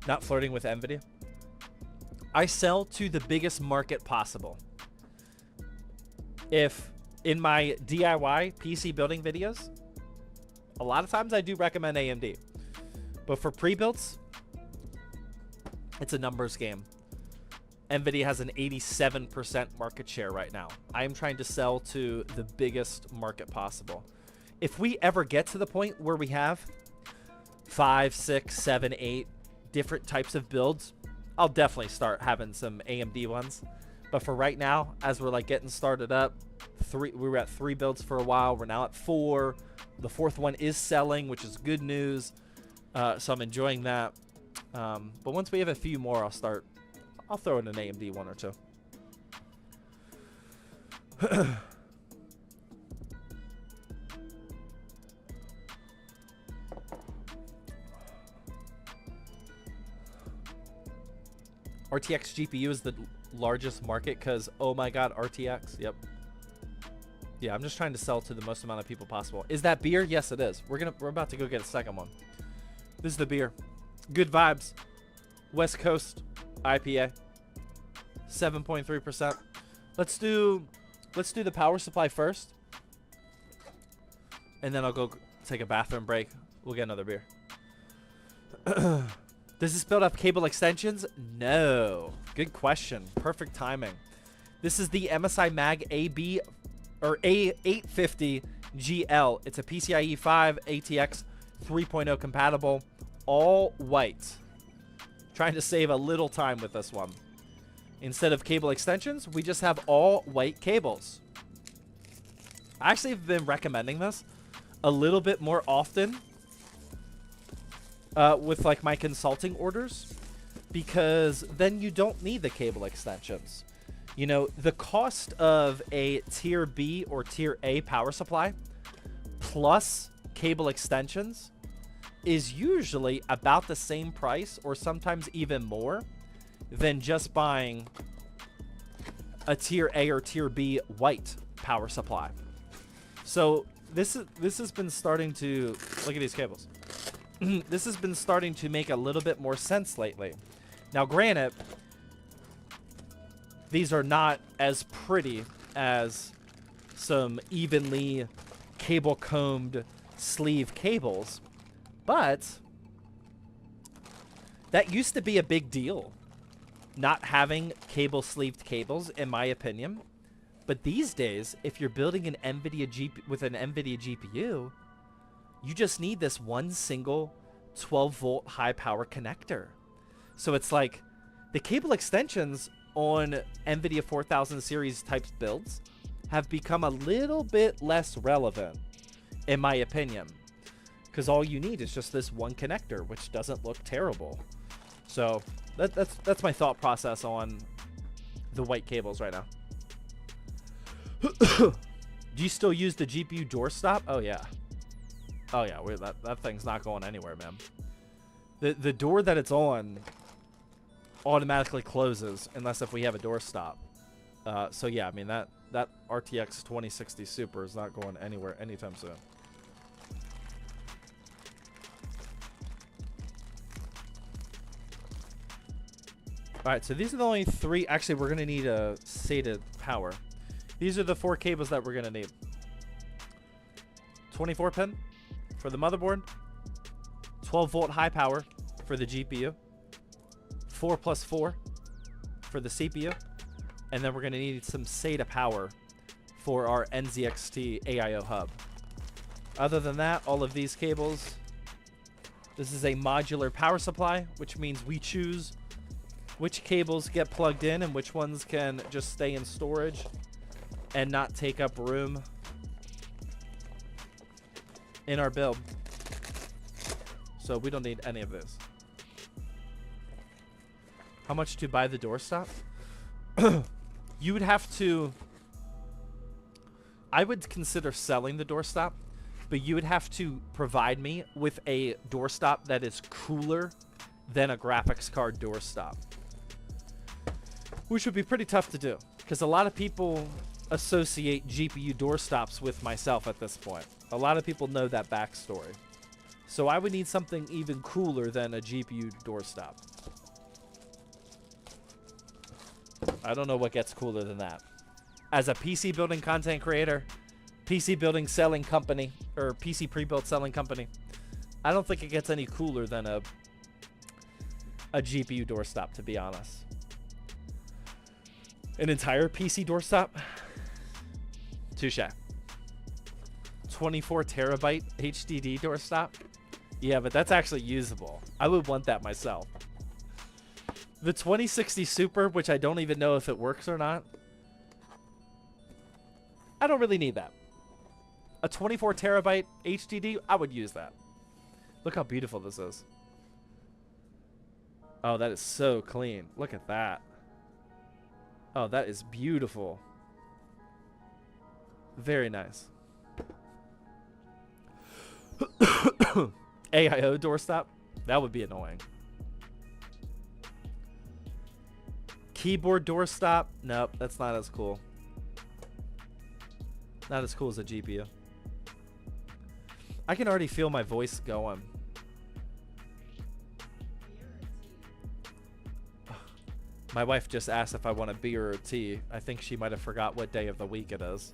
Not flirting with NVIDIA. I sell to the biggest market possible. If in my DIY PC building videos, a lot of times I do recommend AMD. But for pre-builts, it's a numbers game. NVIDIA has an 87% market share right now. I am trying to sell to the biggest market possible. If we ever get to the point where we have 5, 6, 7, 8 different types of builds, I'll definitely start having some AMD ones. But for right now, as we're like getting started up, we were at 3 builds for a while. We're now at 4. The 4th one is selling, which is good news. So I'm enjoying that. But once we have a few more, I'll throw in an AMD one or two. RTX GPU is the largest market because, oh my god, RTX. Yep. Yeah, I'm just trying to sell to the most amount of people possible. Is that beer? Yes, it is. We're about to go get a second one. This is the beer. Good vibes. West Coast IPA. 7.3%. Let's do the power supply first. And then I'll go take a bathroom break. We'll get another beer. Does this build up cable extensions? No. Good question. Perfect timing. This is the MSI Mag AB or A850 GL. It's a PCIe 5 ATX 3.0 compatible, all white. Trying to save a little time with this one. Instead of cable extensions, we just have all white cables. I actually have been recommending this a little bit more often with like my consulting orders, because then you don't need the cable extensions. You know, the cost of a tier B or tier A power supply plus cable extensions is usually about the same price, or sometimes even more, than just buying a tier A or tier B white power supply. So this has been starting to, look at these cables. This has been starting to make a little bit more sense lately. Now granted, these are not as pretty as some evenly cable combed sleeve cables, but that used to be a big deal, not having cable sleeved cables, in my opinion. But these days, if you're building an NVIDIA with an NVIDIA GPU, you just need this one single 12-volt high-power connector. So it's like the cable extensions on NVIDIA 4000 series type builds have become a little bit less relevant, in my opinion, because all you need is just this one connector, which doesn't look terrible. So that's my thought process on the white cables right now. Do you still use the GPU doorstop? Oh yeah. Oh yeah, that thing's not going anywhere, man. The door that it's on automatically closes unless if we have a doorstop. So yeah, I mean that RTX 2060 Super is not going anywhere anytime soon. Alright, so these are the only three. Actually, we're going to need a SATA power. These are the 4 cables that we're going to need. 24 pin for the motherboard. 12-volt high power for the GPU. 4+4 for the CPU. And then we're going to need some SATA power for our NZXT AIO hub. Other than that, all of these cables. This is a modular power supply, which means we choose which cables get plugged in and which ones can just stay in storage and not take up room in our build. So we don't need any of this. How much to buy the doorstop? You would have to... I would consider selling the doorstop, but you would have to provide me with a doorstop that is cooler than a graphics card doorstop, which would be pretty tough to do, because a lot of people associate GPU doorstops with myself at this point. A lot of people know that backstory. So I would need something even cooler than a GPU doorstop. I don't know what gets cooler than that. As a PC building content creator, PC building selling company, or PC pre-built selling company, I don't think it gets any cooler than a GPU doorstop, to be honest. An entire PC doorstop? Touche. 24 terabyte HDD doorstop? Yeah, but that's actually usable. I would want that myself. The 2060 Super, which I don't even know if it works or not, I don't really need that. A 24 terabyte HDD, I would use that. Look how beautiful this is. Oh, that is so clean. Look at that. Oh, that is beautiful. Very nice. AIO doorstop? That would be annoying. Keyboard doorstop? Nope, that's not as cool. Not as cool as a GPU. I can already feel my voice going. My wife just asked if I want a beer or a tea. I think she might have forgot what day of the week it is.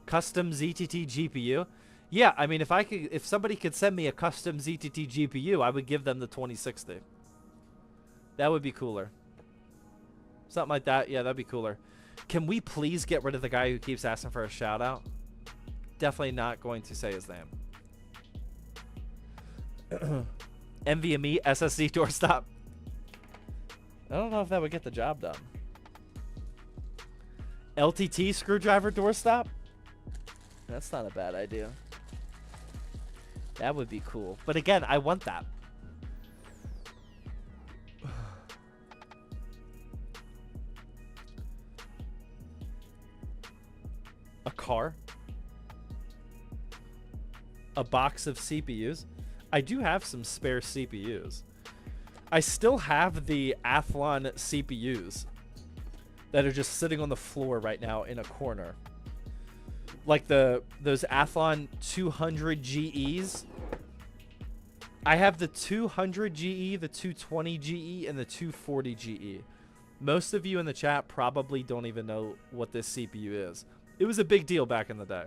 Custom ZTT GPU? Yeah, I mean, if somebody could send me a custom ZTT GPU, I would give them the 2060. That would be cooler. Something like that. Yeah, that'd be cooler. Can we please get rid of the guy who keeps asking for a shout out? Definitely not going to say his name. NVMe SSD doorstop. I don't know if that would get the job done. LTT screwdriver doorstop? That's not a bad idea. That would be cool. But again, I want that. A car? A box of CPUs? I do have some spare CPUs. I still have the Athlon CPUs that are just sitting on the floor right now in a corner. Like those Athlon 200 GEs. I have the 200 GE, the 220 GE, and the 240 GE. Most of you in the chat probably don't even know what this CPU is. It was a big deal back in the day.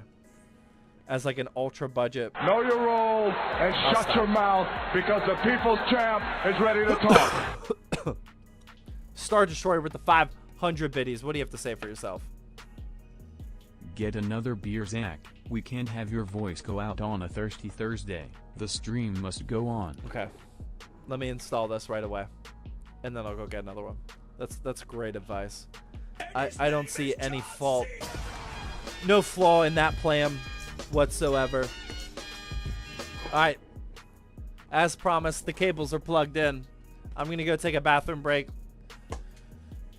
As like an ultra budget. Know your role and shut your mouth because the people's champ is ready to talk. Star Destroyer with the 500 biddies. What do you have to say for yourself? Get another beer, Zach. We can't have your voice go out on a thirsty Thursday. The stream must go on. Okay. Let me install this right away. And then I'll go get another one. That's great advice. I don't see any fault. No flaw in that plan whatsoever. Alright. As promised, the cables are plugged in. I'm gonna go take a bathroom break.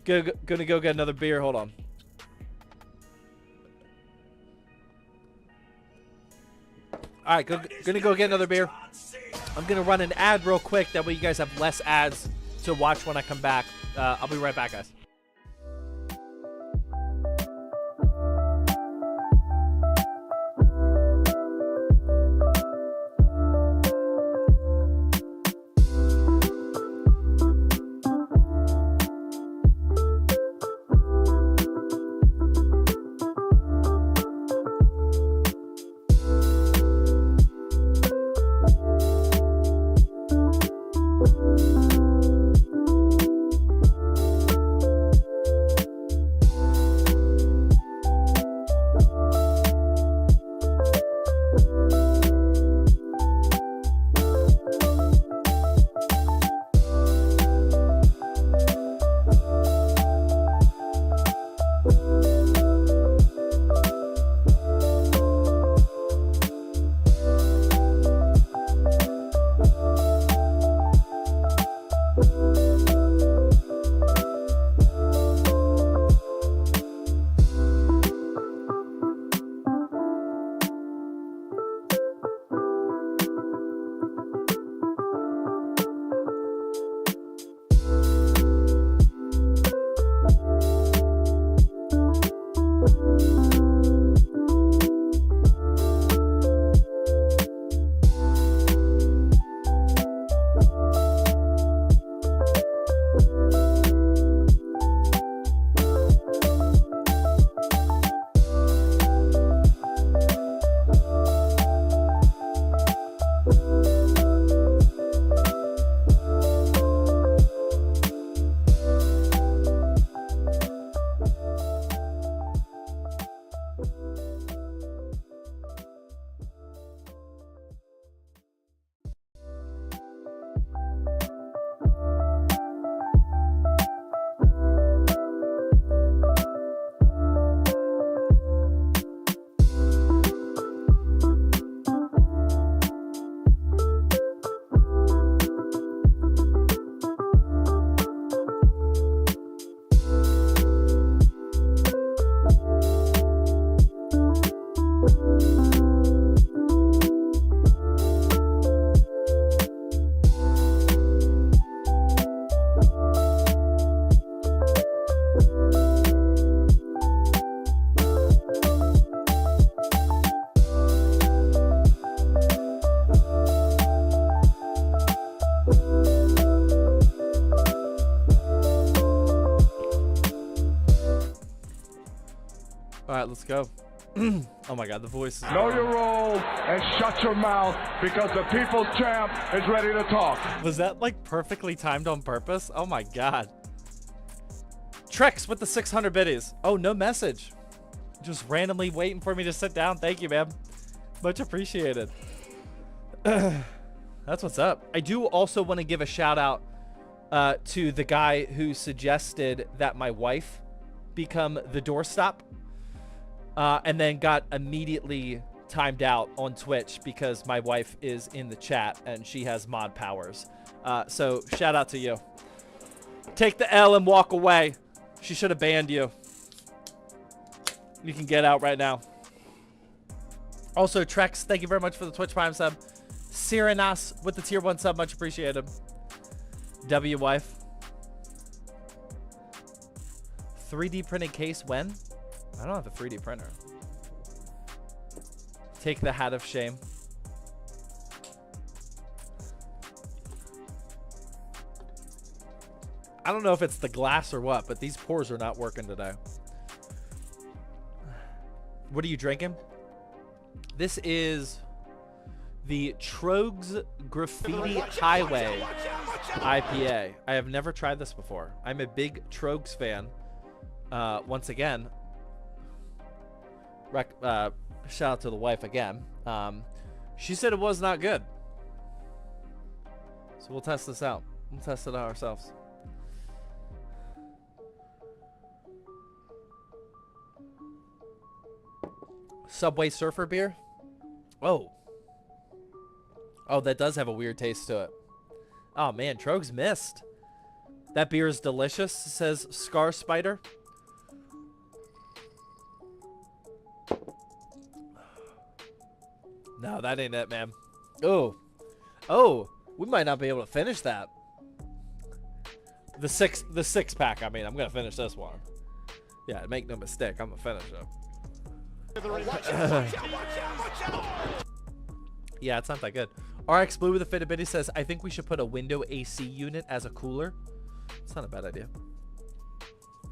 Gonna go get another beer. Hold on. Alright, gonna go get another beer. I'm gonna run an ad real quick. That way you guys have less ads to watch when I come back. I'll be right back, guys. Alright, let's go. Oh my god, the voice is Know your role and shut your mouth because the people's champ is ready to talk. Was that like perfectly timed on purpose? Oh my god. Trex with the 600 biddies. Oh, no message. Just randomly waiting for me to sit down. Thank you, man. Much appreciated. That's what's up. I do also want to give a shout out to the guy who suggested that my wife become the doorstop, and then got immediately timed out on Twitch because my wife is in the chat and she has mod powers. So shout out to you. Take the L and walk away. She should have banned you. You can get out right now. Also, Trex, thank you very much for the Twitch Prime sub. Cyranas with the tier 1 sub, much appreciated. W wife. 3D printed case when? I don't have a 3D printer. Take the hat of shame. I don't know if it's the glass or what, but these pours are not working today. What are you drinking? This is the Trogs Graffiti Highway IPA. I have never tried this before. I'm a big Trogs fan. Once again, shout out to the wife again. She said it was not good. So we'll test this out. We'll test it out ourselves. Subway Surfer beer. Oh, that does have a weird taste to it. Oh man, Trogs missed. That beer is delicious, says Scar Spider. No, that ain't it, man. Oh, we might not be able to finish that. The six pack. I mean, I'm gonna finish this one. Yeah, make no mistake, I'm gonna finish it. Yeah, it's not that good. RX Blue with a fitted bitty says, I think we should put a window AC unit as a cooler. It's not a bad idea.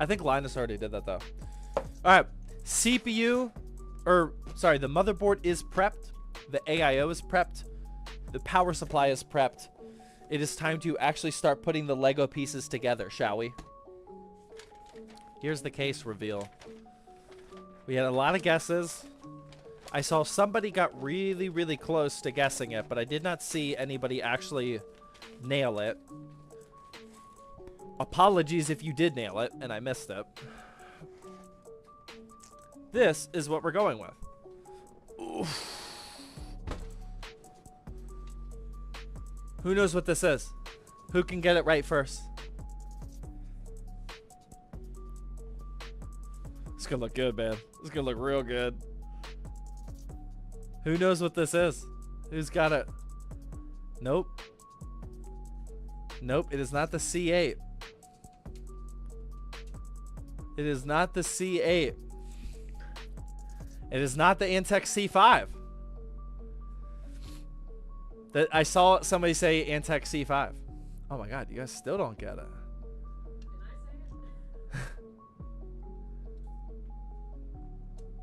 I think Linus already did that though. All right, CPU, or sorry, the motherboard is prepped. The AIO is prepped. The power supply is prepped. It is time to actually start putting the Lego pieces together, shall we? Here's the case reveal. We had a lot of guesses. I saw somebody got really, really close to guessing it, but I did not see anybody actually nail it. Apologies if you did nail it and I missed it. This is what we're going with. Oof. Who knows what this is? Who can get it right first? It's gonna look good, man. It's gonna look real good. Who knows what this is? Who's got it? Nope. Nope, it is not the C8. It is not the C8. It is not the Antec C5. That I saw somebody say Antec C5. Oh my god, you guys still don't get it.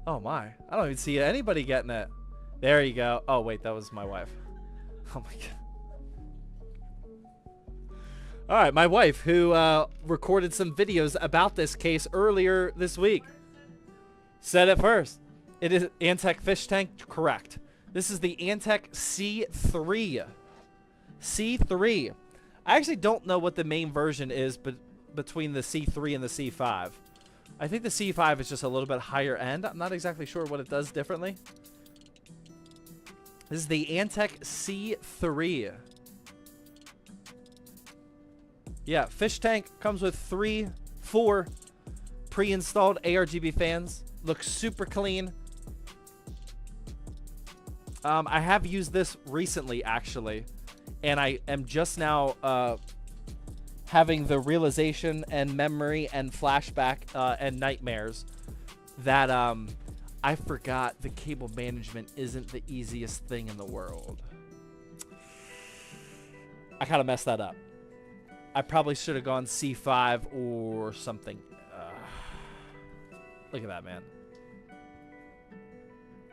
Oh my, I don't even see anybody getting it. There you go. Oh wait, that was my wife. Oh my god. All right, my wife, who recorded some videos about this case earlier this week, said it first. It is Antec fish tank, correct. This is the Antec C3. C3. I actually don't know what the main version is, but between the C3 and the C5. I think the C5 is just a little bit higher end. I'm not exactly sure what it does differently. This is the Antec C3. Yeah, fish tank comes with 4 pre-installed ARGB fans. Looks super clean. I have used this recently, actually, and I am just now having the realization and memory and flashback and nightmares that I forgot the cable management isn't the easiest thing in the world. I kind of messed that up. I probably should have gone C5 or something. Look at that, man.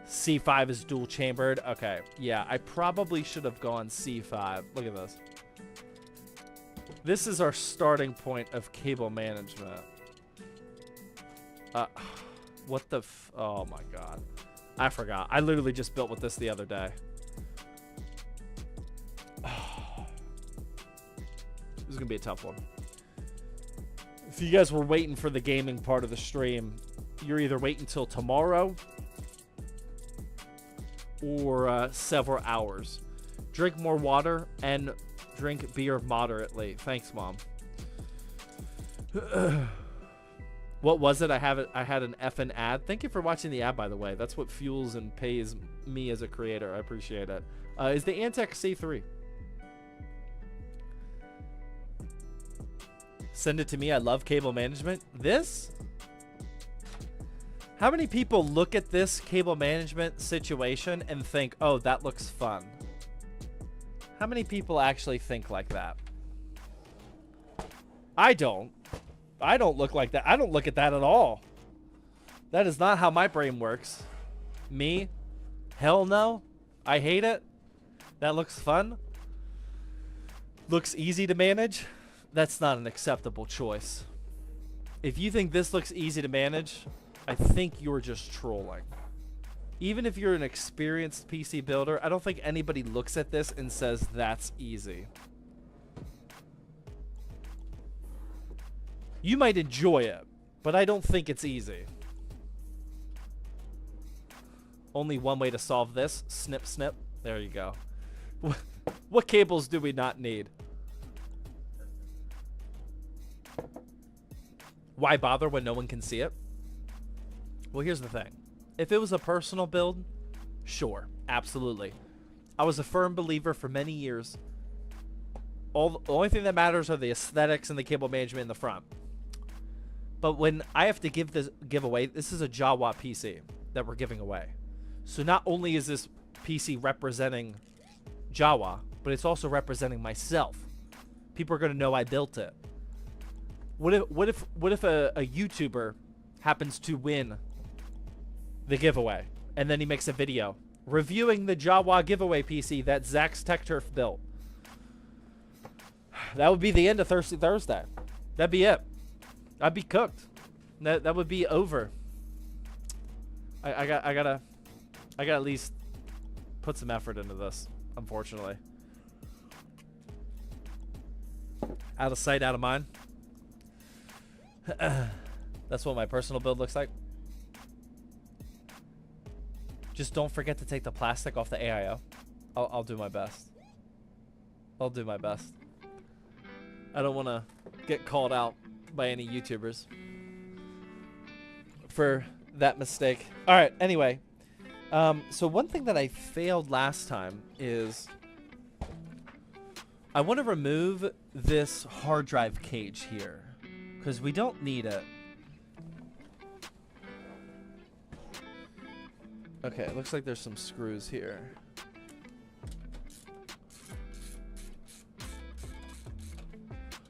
C5 is dual chambered. Okay, yeah, I probably should have gone C5. Look at this. This is our starting point of cable management. What the oh my god. I forgot. I literally just built with this the other day. This is gonna be a tough one. If you guys were waiting for the gaming part of the stream, you're either waiting till tomorrow or several hours. Drink more water and drink beer moderately. Thanks, Mom. What was it? I had an effing ad. Thank you for watching the ad, by the way. That's what fuels and pays me as a creator. I appreciate it. Is the Antec C3? Send it to me. I love cable management. This? How many people look at this cable management situation and think, oh, that looks fun? How many people actually think like that? I don't. I don't look like that. I don't look at that at all. That is not how my brain works. Me? Hell no. I hate it. That looks fun. Looks easy to manage. That's not an acceptable choice. If you think this looks easy to manage, I think you're just trolling. Even if you're an experienced PC builder, I don't think anybody looks at this and says that's easy. You might enjoy it, but I don't think it's easy. Only one way to solve this. Snip, snip. There you go. What cables do we not need? Why bother when no one can see it? Well, here's the thing. If it was a personal build, sure, absolutely. I was a firm believer for many years. The only thing that matters are the aesthetics and the cable management in the front. But when I have to give this giveaway, this is a Jawa PC that we're giving away. So not only is this PC representing Jawa, but it's also representing myself. People are going to know I built it. What if a YouTuber happens to win the giveaway and then he makes a video reviewing the Jawa giveaway PC that Zach's Tech Turf built? That would be the end of Thirsty Thursday. That'd be it. I'd be cooked. That would be over. I gotta at least put some effort into this, unfortunately. Out of sight, out of mind. That's what my personal build looks like. Just don't forget to take the plastic off the AIO. I'll do my best. I'll do my best. I don't want to get called out by any YouTubers for that mistake. All right, anyway. So one thing that I failed last time is I want to remove this hard drive cage here because we don't need it. Okay, it looks like there's some screws here.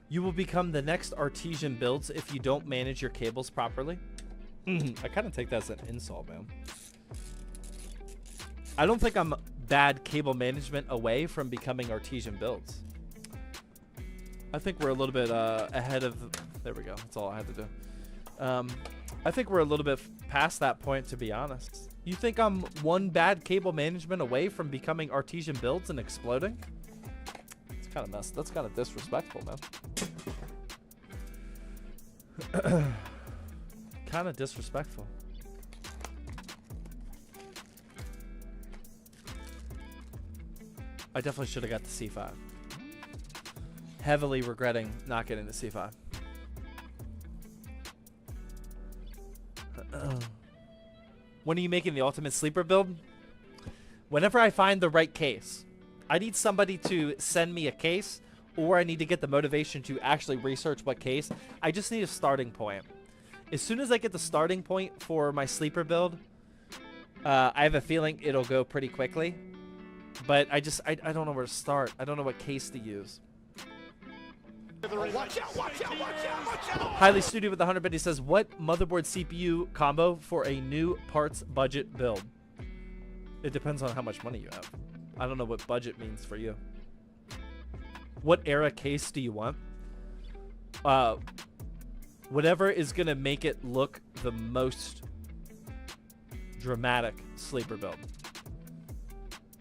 You will become the next Artesian builds if you don't manage your cables properly. I kind of take that as an insult, man. I don't think I'm bad cable management away from becoming Artesian builds. I think we're a little bit ahead of... There we go. That's all I had to do. I think we're a little bit past that point, to be honest. You think I'm one bad cable management away from becoming Artesian builds and exploding? It's kind of messed. That's kind of disrespectful, man. Kind of disrespectful. I definitely should have got the C5. Heavily regretting not getting the C5. When are you making the ultimate sleeper build? Whenever I find the right case. I need somebody to send me a case, or I need to get the motivation to actually research what case. I just need a starting point. As soon as I get the starting point for my sleeper build, I have a feeling it'll go pretty quickly. But I don't know where to start. I don't know what case to use. Watch out, watch out, watch out, watch out! Highly Studio with the 100 bid, he says, what motherboard CPU combo for a new parts budget build? It depends on how much money you have. I don't know what budget means for you. What era case do you want? Whatever is going to make it look the most dramatic sleeper build.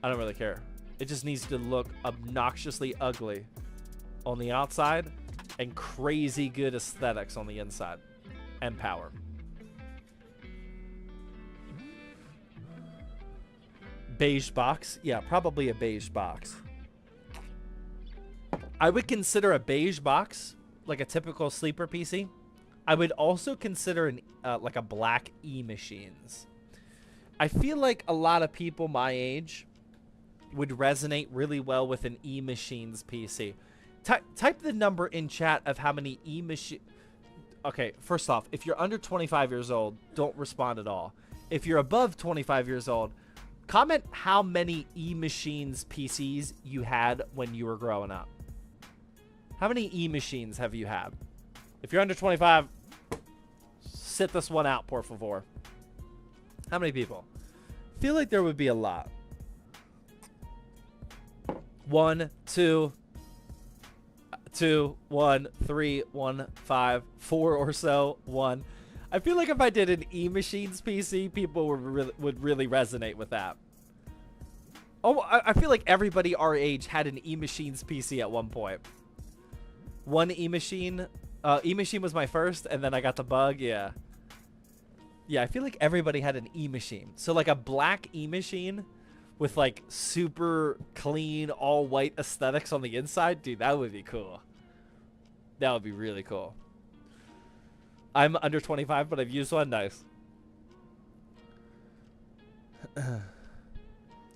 I don't really care. It just needs to look obnoxiously ugly on the outside and crazy good aesthetics on the inside and power. Beige box? Yeah, probably a beige box. I would consider a beige box like a typical sleeper PC. I would also consider an like a black E-Machines. I feel like a lot of people my age would resonate really well with an E-Machines PC. Type the number in chat of how many E-Machines... Okay, first off, if you're under 25 years old, don't respond at all. If you're above 25 years old, comment how many E-Machines PCs you had when you were growing up. How many E-Machines have you had? If you're under 25, sit this one out, por favor. How many people? I feel like there would be a lot. 1, 2, 1, 3, 1, 5, 4 or so. 1. I feel like if I did an E-Machines PC, people would really resonate with that. Oh, I feel like everybody our age had an E-Machines PC at one point. One E-Machine. E-Machine was my first, and then I got the bug. Yeah. Yeah, I feel like everybody had an E-Machine. So like a black E-Machine with like super clean, all white aesthetics on the inside. Dude, that would be cool. That would be really cool. I'm under 25, but I've used one. Nice.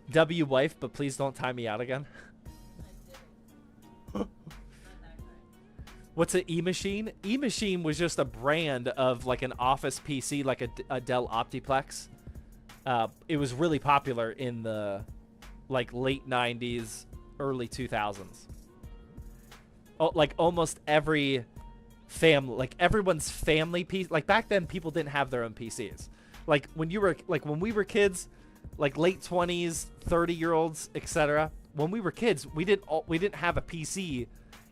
W wife, but please don't tie me out again. What's an E-Machine? E-Machine was just a brand of like an office PC, like a Dell Optiplex. It was really popular in the like late 90s, early 2000s. Oh, like almost every family, like everyone's family PC. Like back then, people didn't have their own PCs. Like when we were kids, like late 20s, 30-year-olds, etc. When we were kids, we didn't have a PC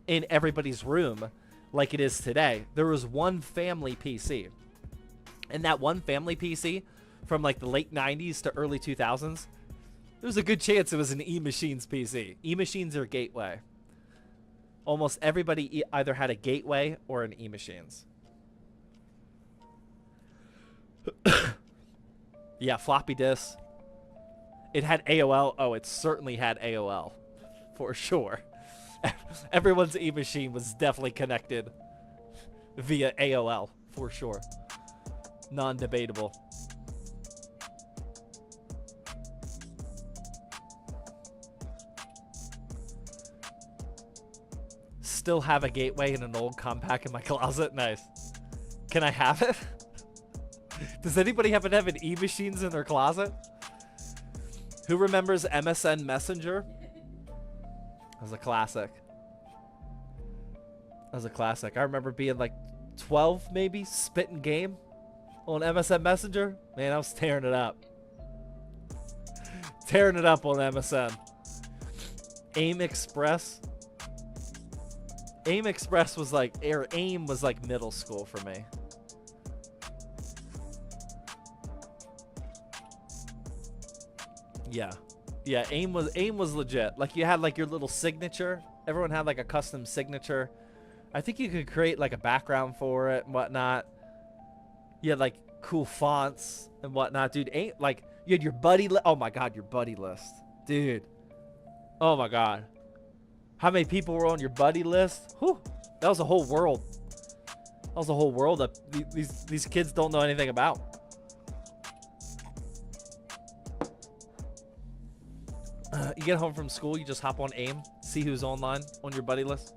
in everybody's room like it is today. There was one family PC, and that one family PC from like the late 90s to early 2000s, there was a good chance it was an E-Machines PC. E-Machines are gateway. Almost everybody either had a gateway or an E-Machines. Yeah, floppy disk. It had AOL. Oh, it certainly had AOL for sure. Everyone's E-Machine was definitely connected via AOL, for sure. Non-debatable. Still have a gateway in an old compact in my closet. Nice. Can I have it? Does anybody happen to have an E-Machines in their closet? Who remembers MSN Messenger? That was a classic. That was a classic. I remember being like 12 maybe, spitting game on MSN Messenger. Man, I was tearing it up. Tearing it up on MSN. AIM Express. AIM Express was like, or AIM was like middle school for me. Yeah. Yeah, AIM was legit. Like you had like your little signature. Everyone had like a custom signature. I think you could create like a background for it and whatnot. You had like cool fonts and whatnot, dude. Like you had your buddy list. Oh my god, your buddy list, dude. Oh my god, how many people were on your buddy list? Whew, that was a whole world. That was a whole world that these kids don't know anything about. You get home from school, you just hop on AIM, see who's online on your buddy list.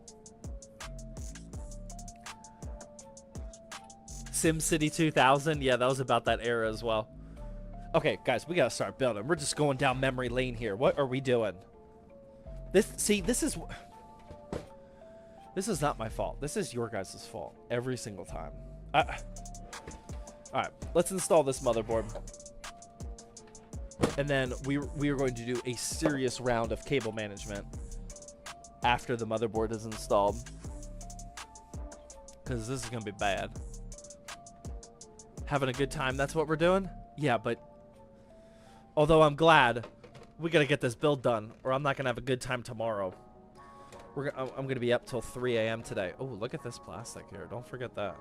SimCity 2000, yeah, that was about that era as well. Okay, guys, we gotta start building. We're just going down memory lane here. What are we doing? This is not my fault. This is your guys' fault every single time. All right, let's install this motherboard. And then we are going to do a serious round of cable management after the motherboard is installed. Because this is going to be bad. Having a good time, that's what we're doing? Yeah, but although I'm glad, we got to get this build done, or I'm not going to have a good time tomorrow. I'm going to be up till 3 a.m. today. Oh, look at this plastic here. Don't forget that.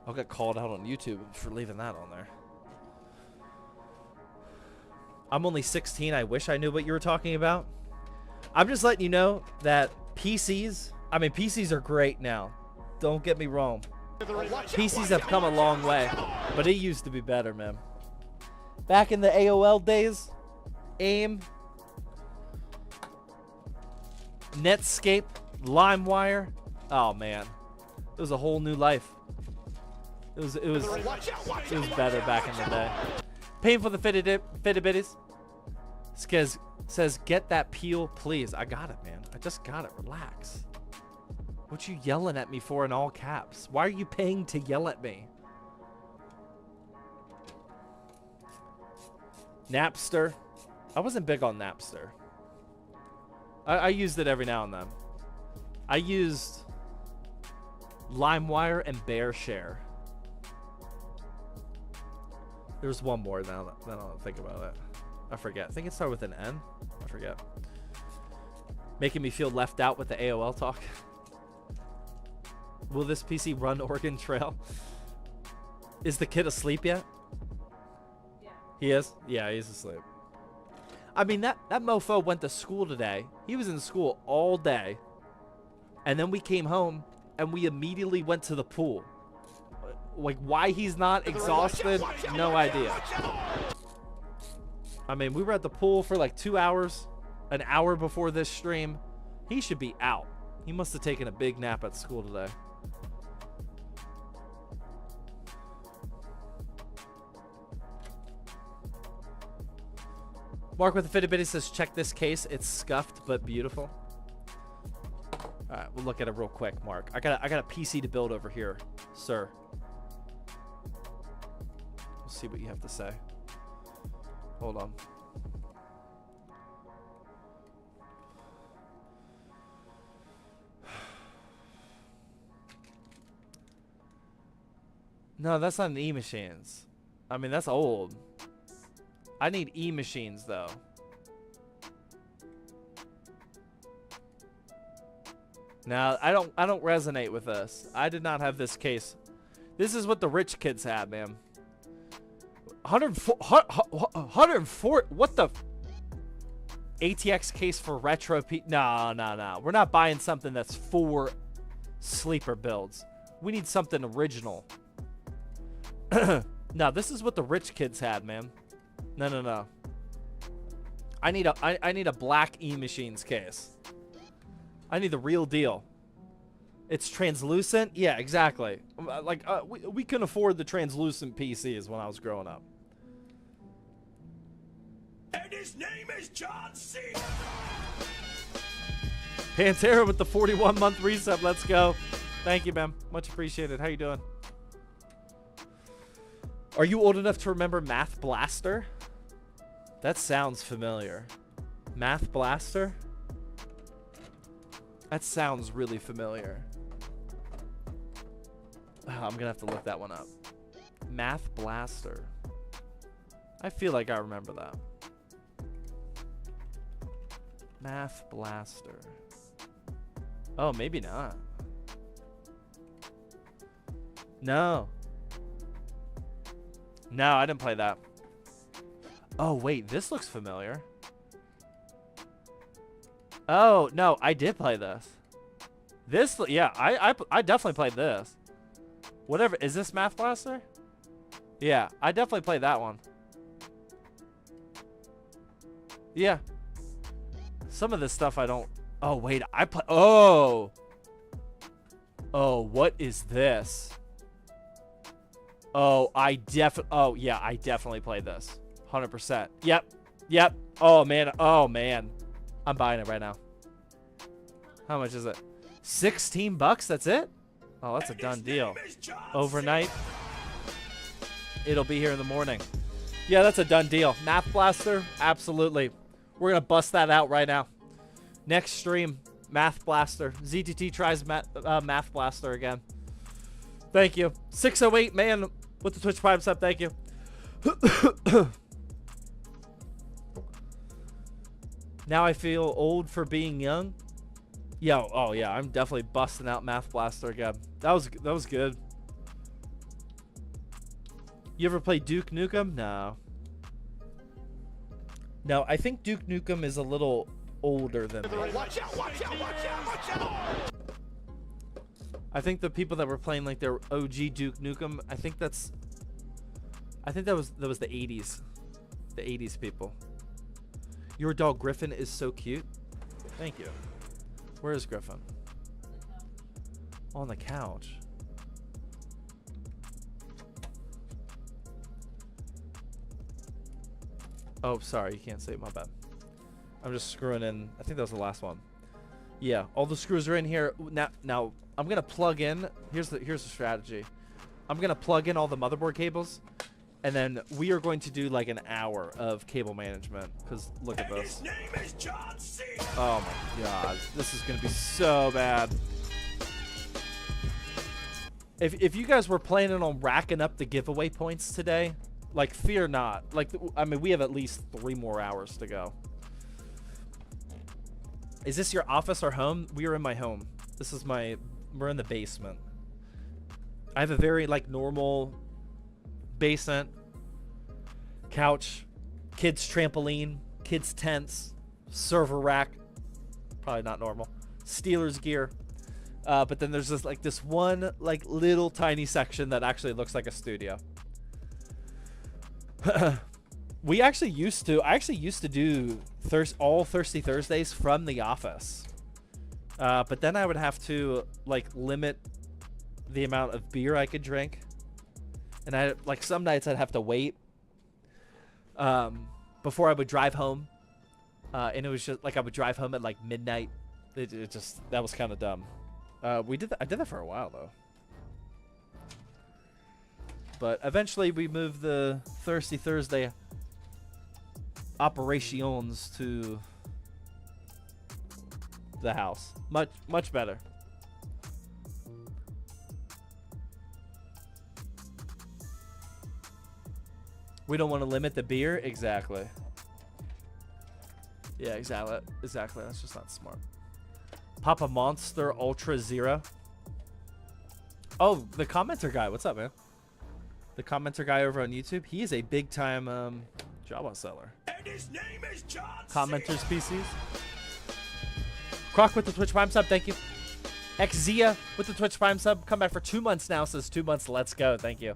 I'll get called out on YouTube for leaving that on there. I'm only 16. I wish I knew what you were talking about. I'm just letting you know that PCs, I mean, PCs are great now. Don't get me wrong. PCs have come a long way, but it used to be better, man. Back in the AOL days, AIM, Netscape, LimeWire. Oh man, it was a whole new life. It was better back in the day. Painful the fitted bitties. Says get that peel, please. I got it, man. I just got it. Relax. What you yelling at me for in all caps? Why are you paying to yell at me? Napster. I wasn't big on Napster. I used it every now and then. I used LimeWire and BearShare. There's one more now that I don't think about it. I forget. I think it started with an N. I forget. Making me feel left out with the AOL talk. Will this PC run Oregon Trail? Is the kid asleep yet? Yeah. He is? Yeah, he's asleep. I mean, that mofo went to school today. He was in school all day. And then we came home and we immediately went to the pool. Like, why he's not exhausted, no idea. I mean, we were at the pool for like 2 hours, an hour before this stream. He should be out. He must have taken a big nap at school today. Mark with the fitted bitty says, check this case. It's scuffed but beautiful. All right, we'll look at it real quick, Mark. I got a PC to build over here, sir. We'll see what you have to say. Hold on. No, that's not an E-machines. I mean, that's old. I need E-machines though. Now, I don't resonate with this. I did not have this case. This is what the rich kids had, man. 104 what the ATX case for retro no. We're not buying something that's for sleeper builds. We need something original. No, this is what the rich kids had, man. No. I need a black E-machines case. I need the real deal. It's translucent? Yeah, exactly. Like, we couldn't afford the translucent PCs when I was growing up. And his name is John C. Pantera with the 41-month resub. Let's go. Thank you, man. Much appreciated. How you doing? Are you old enough to remember Math Blaster? That sounds familiar. Math Blaster? That sounds really familiar. Oh, I'm gonna have to look that one up. Math Blaster. I feel like I remember that. Math Blaster. Oh, maybe not. No. No, I didn't play that. Oh, wait, this looks familiar. Oh, no, I did play this. This, yeah, I definitely played this. Whatever, is this Math Blaster? Yeah, I definitely played that one. Yeah. Some of this stuff I don't... Oh, wait, I play... Oh! Oh, what is this? Oh, oh, yeah, I definitely played this. 100%. Yep. Oh, man. I'm buying it right now. How much is it? 16 bucks? That's it? Oh, that's a done deal. Overnight. It'll be here in the morning. Yeah, that's a done deal. Math Blaster, absolutely. We're going to bust that out right now. Next stream, Math Blaster. ZTT tries Math Blaster again. Thank you. 608, man, with the Twitch Prime sub. Thank you. Now I feel old for being young. Yo, oh yeah, I'm definitely busting out Math Blaster again. That was good. You ever play Duke Nukem? No. No, I think Duke Nukem is a little older than that. Watch out, watch out, watch out, watch out! I think the people that were playing like their OG Duke Nukem, I think that was the 80s. The 80s people. Your dog Griffin is so cute. Thank you. Where is Griffin? On the couch. Oh, sorry, you can't say it, my bad. I'm just screwing in. I think that was the last one. Yeah, all the screws are in here. Now I'm gonna plug in. Here's the strategy. I'm gonna plug in all the motherboard cables, and then we are going to do like an hour of cable management. Cause look at this. His name is John C. Oh my god, this is gonna be so bad. If you guys were planning on racking up the giveaway points today, like fear not. Like I mean, we have at least 3 more hours to go. Is this your office or home? We are in my home. This is we're in the basement. I have a very like normal basement, couch, kids trampoline, kids tents, server rack. Probably not normal. Steelers gear. But then there's this one like little tiny section that actually looks like a studio. I actually used to do all Thirsty Thursdays from the office. But then I would have to like limit the amount of beer I could drink. And I like some nights I'd have to wait before I would drive home. And it was just like I would drive home at like midnight. That was kind of dumb. I did that for a while though. But eventually we moved the Thirsty Thursday operations to the house. Much better. We don't want to limit the beer. Exactly. Yeah, exactly. That's just not smart. Papa Monster Ultra Zero. Oh, the commenter guy. What's up, man? The commenter guy over on YouTube. He is a big time Java seller. And his name is John Commenters PCs. Croc with the Twitch Prime sub. Thank you. Xzia with the Twitch Prime sub. Come back for 2 months now. Says 2 months. Let's go. Thank you.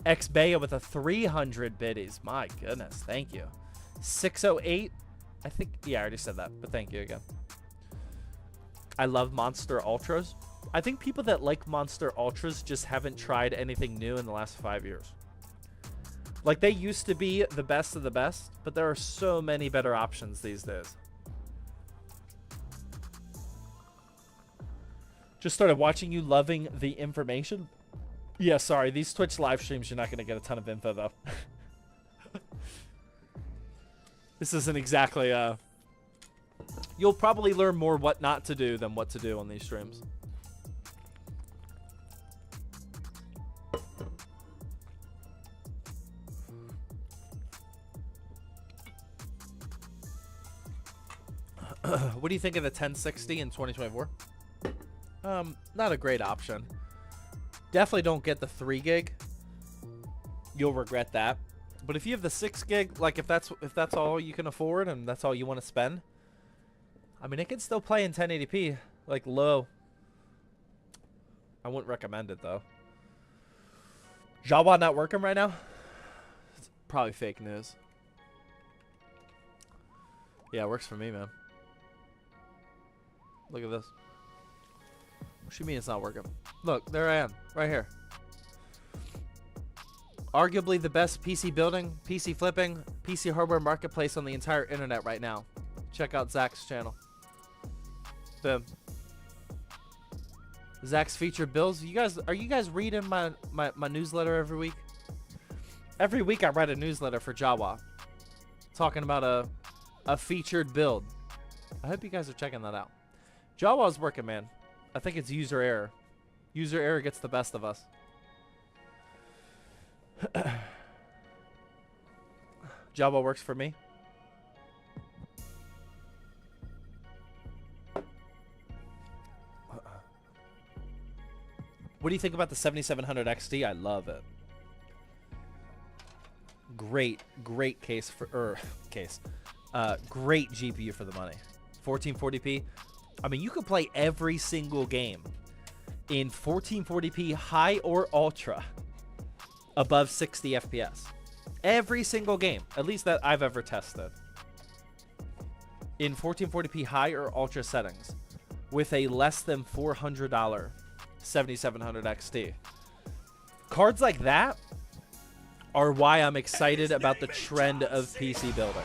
Xbea with a 300 biddies. My goodness. Thank you. 608. I think. Yeah, I already said that. But thank you again. I love Monster Ultras. I think people that like Monster Ultras just haven't tried anything new in the last 5 years. Like, they used to be the best of the best, but there are so many better options these days. Just started watching you, loving the information. Yeah, sorry. These Twitch live streams, you're not going to get a ton of info, though. This isn't exactly... You'll probably learn more what not to do than what to do on these streams. What do you think of the 1060 in 2024? Not a great option. Definitely don't get the 3 gig. You'll regret that. But if you have the 6 gig, like if that's all you can afford and that's all you want to spend, I mean, it can still play in 1080p, like low. I wouldn't recommend it though. Java not working right now? It's probably fake news. Yeah, it works for me, man. Look at this. What you mean it's not working? Look, there I am, right here. Arguably the best PC building, PC flipping, PC hardware marketplace on the entire internet right now. Check out Zach's channel. Boom. Zach's featured builds. Are you guys reading my newsletter every week? Every week I write a newsletter for Jawa talking about a featured build. I hope you guys are checking that out. Jawa's working, man. I think it's user error. User error gets the best of us. Jawa works for me. What do you think about the 7700 XT? I love it. Great case for great GPU for the money. 1440p. I mean, you could play every single game in 1440p high or ultra above 60 FPS. Every single game, at least that I've ever tested, in 1440p high or ultra settings with a less than $400 7700 XT. Cards like that are why I'm excited about the trend of PC building.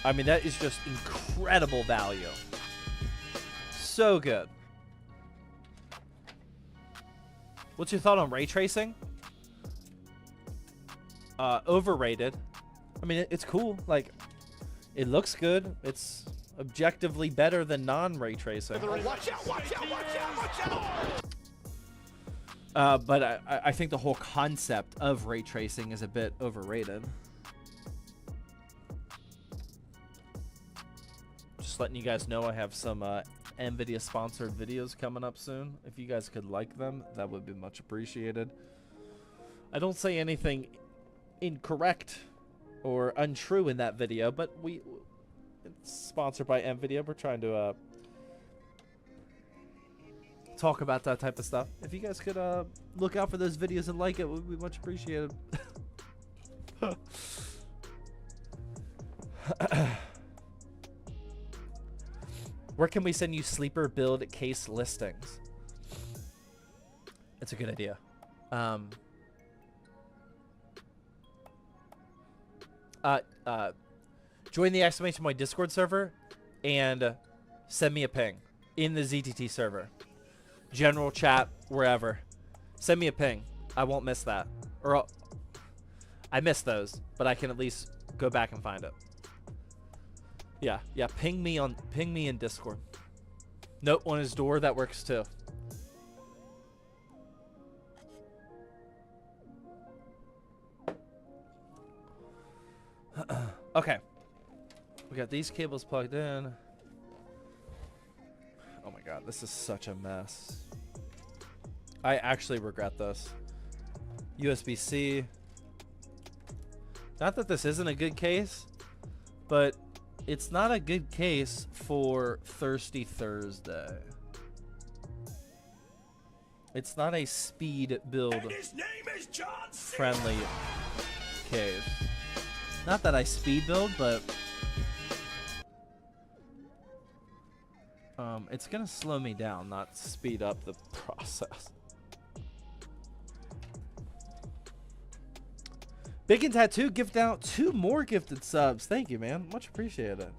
I mean, that is just incredible value. So good. What's your thought on ray tracing? Overrated. I mean, it's cool. Like, it looks good. It's objectively better than non-ray tracing. Watch out, watch out, watch out, watch out! But I think the whole concept of ray tracing is a bit overrated. Just letting you guys know I have some NVIDIA sponsored videos coming up soon. If you guys could like them, that would be much appreciated. I don't say anything incorrect or untrue in that video, but it's sponsored by NVIDIA. We're trying to talk about that type of stuff. If you guys could look out for those videos and like it, would be much appreciated. Where can we send you sleeper build case listings? It's a good idea. Join the exclamation point Discord server and send me a ping in the ZTT server. General chat, wherever. Send me a ping. I won't miss that. Or I miss those, but I can at least go back and find it. Yeah. Ping me in Discord. Note on his door, that works too. Okay. We got these cables plugged in. Oh my god, this is such a mess. I actually regret this. USB-C. Not that this isn't a good case, but it's not a good case for Thirsty Thursday. It's not a speed build friendly case. Not that I speed build, but it's gonna slow me down, not speed up the process. Big and Tattoo gift out 2 more gifted subs. Thank you, man. Much appreciated.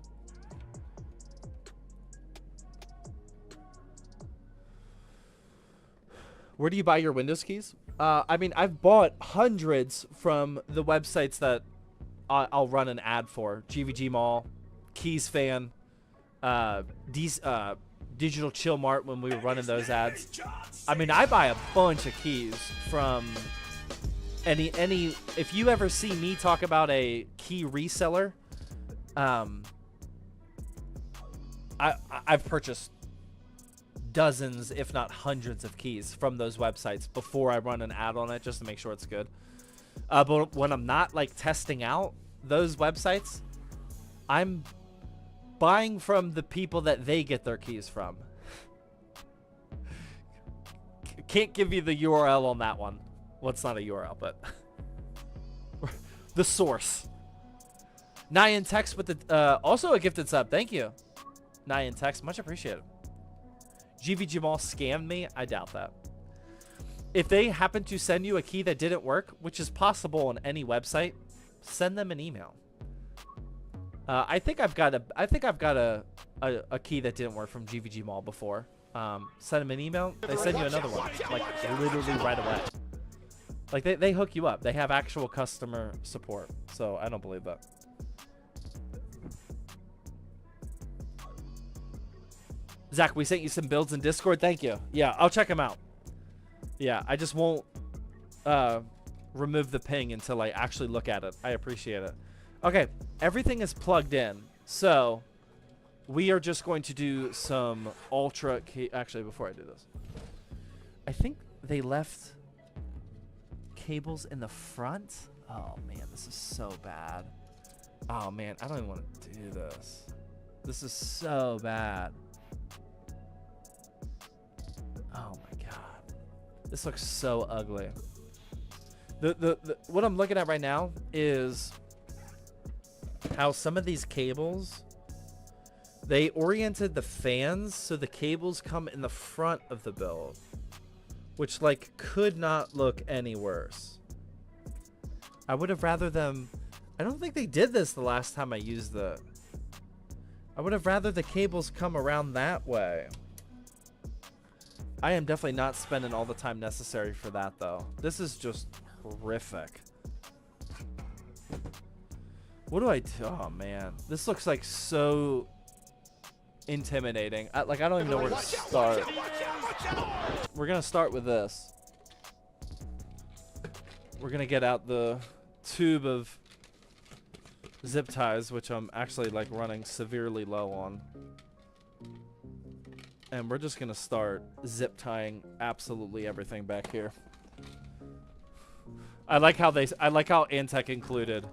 Where do you buy your Windows keys? I mean, I've bought hundreds from the websites that I'll run an ad for. GVG Mall, Keys Fan, Digital Chill Mart when we were running those ads. I mean, I buy a bunch of keys from any. If you ever see me talk about a key reseller, I've purchased dozens, if not hundreds, of keys from those websites before I run an ad on it, just to make sure it's good. But when I'm not like testing out those websites, I'm buying from the people that they get their keys from. Can't give you the URL on that one. Well, it's not a URL, but the source. Nyan Text with the also a gifted sub. Thank you, Nyan Text. Much appreciated. GV Jamal scammed me. I doubt that. If they happen to send you a key that didn't work, which is possible on any website, send them an email. I think I've got a key that didn't work from GVG Mall before. Send them an email. They send you another one, like literally right away. Like, they hook you up. They have actual customer support. So, I don't believe that. Zach, we sent you some builds in Discord. Thank you. Yeah, I'll check them out. Yeah, I just won't remove the ping until I actually look at it. I appreciate it. Okay, everything is plugged in. So, we are just going to do some ultra... Actually, before I do this. I think they left cables in the front. Oh, man, this is so bad. Oh, man, I don't even want to do this. This is so bad. Oh my god. This looks so ugly. What I'm looking at right now is how some of these cables, they oriented the fans so the cables come in the front of the build, which like could not look any worse. I would have rather them, I don't think they did this the last time I used the, I would have rather the cables come around that way. I am definitely not spending all the time necessary for that, though. This is just horrific. What do I do? Oh, man. This looks like so intimidating. I don't even know where to start. We're going to start with this. We're going to get out the tube of zip ties, which I'm actually, like, running severely low on. And we're just gonna start zip tying absolutely everything back here. I like how Antec included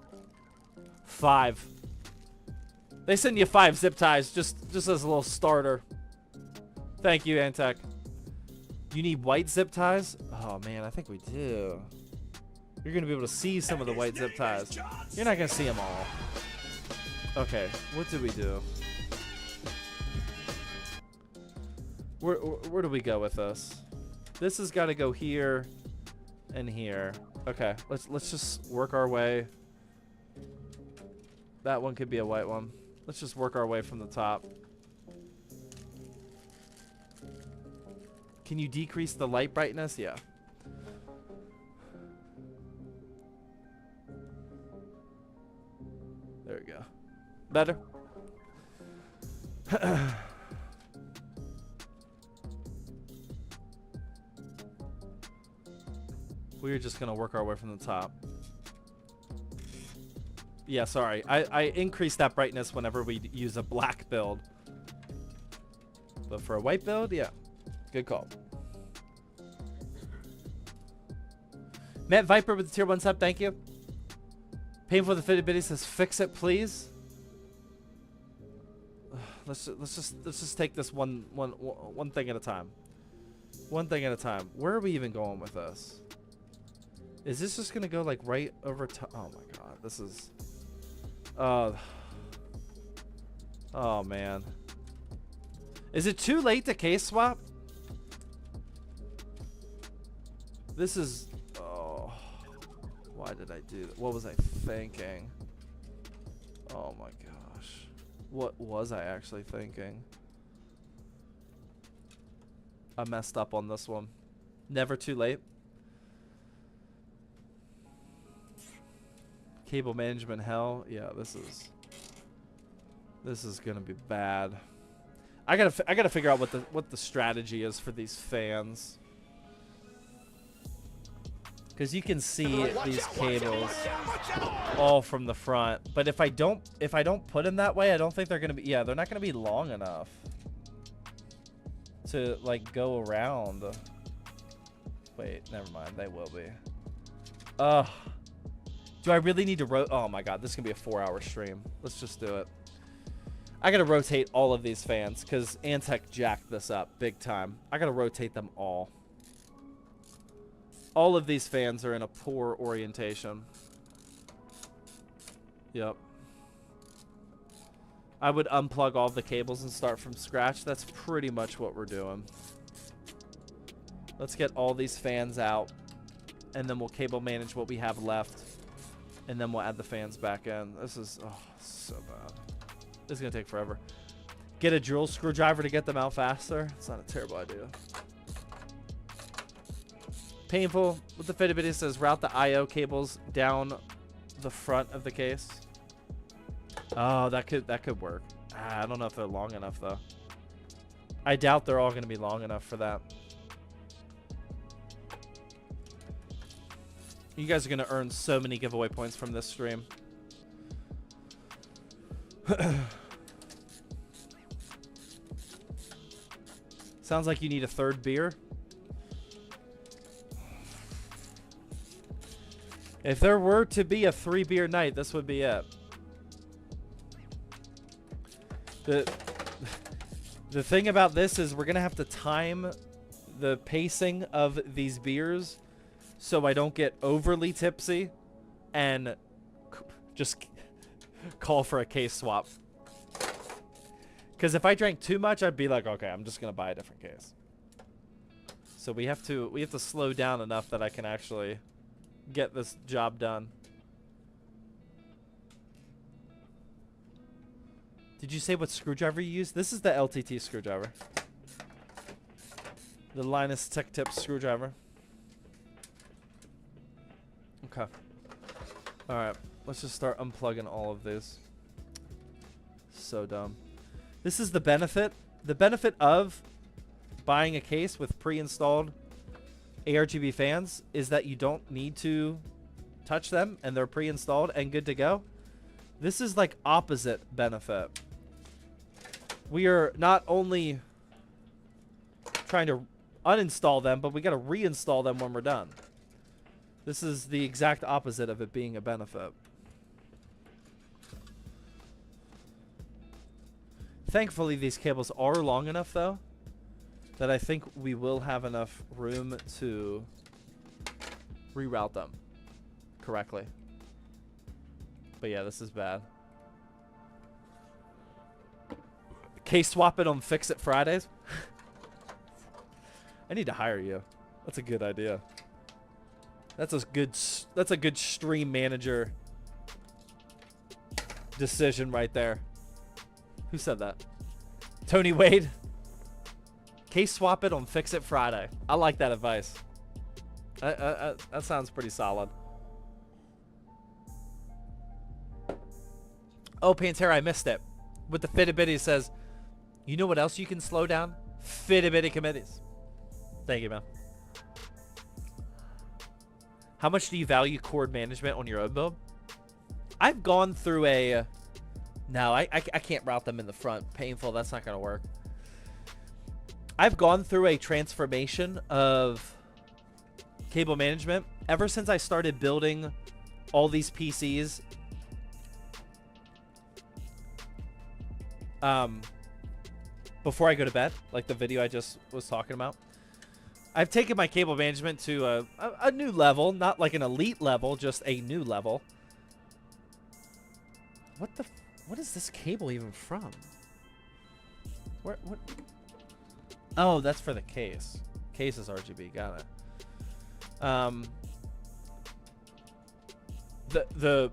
5. They send you 5 zip ties just as a little starter. Thank you, Antec. You need white zip ties? Oh man, I think we do. You're gonna be able to see some of the white zip ties. You're not gonna see them all. Okay, what did we do? Where do we go with this? This has got to go here and here. Okay, let's just work our way. That one could be a white one. Let's just work our way from the top. Can you decrease the light brightness? Yeah. There we go. Better? We're just going to work our way from the top. Yeah, sorry. I increase that brightness whenever we use a black build. But for a white build, yeah. Good call. Matt Viper with the tier 1 sub, thank you. Painful the Fitted Biddy says, fix it, please. Let's just take this one thing at a time. One thing at a time. Where are we even going with this? Is this just gonna go like right over top? Oh my god, this is. Oh man. Is it too late to case swap? This is. Oh. Why did I do that? What was I thinking? Oh my gosh. What was I actually thinking? I messed up on this one. Never too late. Cable management hell. Yeah, this is gonna be bad. I gotta figure out what the strategy is for these fans, because you can see these cables all from the front. But if I don't put them that way, I don't think they're gonna be. Yeah, they're not gonna be long enough to like go around. Wait, never mind. They will be. Do I really need to oh my god, this is gonna be a 4-hour stream. Let's just do it. I gotta rotate all of these fans because Antec jacked this up big time. I gotta rotate them all. All of these fans are in a poor orientation. Yep. I would unplug all the cables and start from scratch. That's pretty much what we're doing. Let's get all these fans out, and then we'll cable manage what we have left. And then we'll add the fans back in. This is so bad. This is gonna take forever. Get a drill screwdriver to get them out faster. It's not a terrible idea. Painful. What the Fitbit says, route the I/O cables down the front of the case. Oh, that could work. I don't know if they're long enough though. I doubt they're all going to be long enough for that. You guys are going to earn so many giveaway points from this stream. Sounds like you need a third beer. If there were to be a 3-beer night, this would be it. The thing about this is we're going to have to time the pacing of these beers so I don't get overly tipsy and just call for a case swap. Because if I drank too much, I'd be like, okay, I'm just going to buy a different case. So we have to slow down enough that I can actually get this job done. Did you say what screwdriver you use? This is the LTT screwdriver. The Linus Tech Tips screwdriver. Okay. Alright. Let's just start unplugging all of these. So dumb. This is the benefit. The benefit of buying a case with pre-installed ARGB fans is that you don't need to touch them and they're pre-installed and good to go. This is like opposite benefit. We are not only trying to uninstall them, but we got to reinstall them when we're done. This is the exact opposite of it being a benefit. Thankfully, these cables are long enough, though, that I think we will have enough room to reroute them correctly. But yeah, this is bad. Case swap it on Fix It Fridays. I need to hire you. That's a good idea. That's a good stream manager decision right there. Who said that? Tony Wade. Case swap it on Fix It Friday. I like that advice. That sounds pretty solid. Oh, Pantera, I missed it. With the Fitbit says, you know what else you can slow down? Fitbit committees. Thank you, man. How much do you value cord management on your own build? I've gone through a... No, I can't route them in the front. Painful, that's not going to work. I've gone through a transformation of cable management ever since I started building all these PCs. Before I go to bed, like the video I just was talking about. I've taken my cable management to a new level, not like an elite level, just a new level. What is this cable even from? What? Oh, that's for the case. Case is RGB, got it.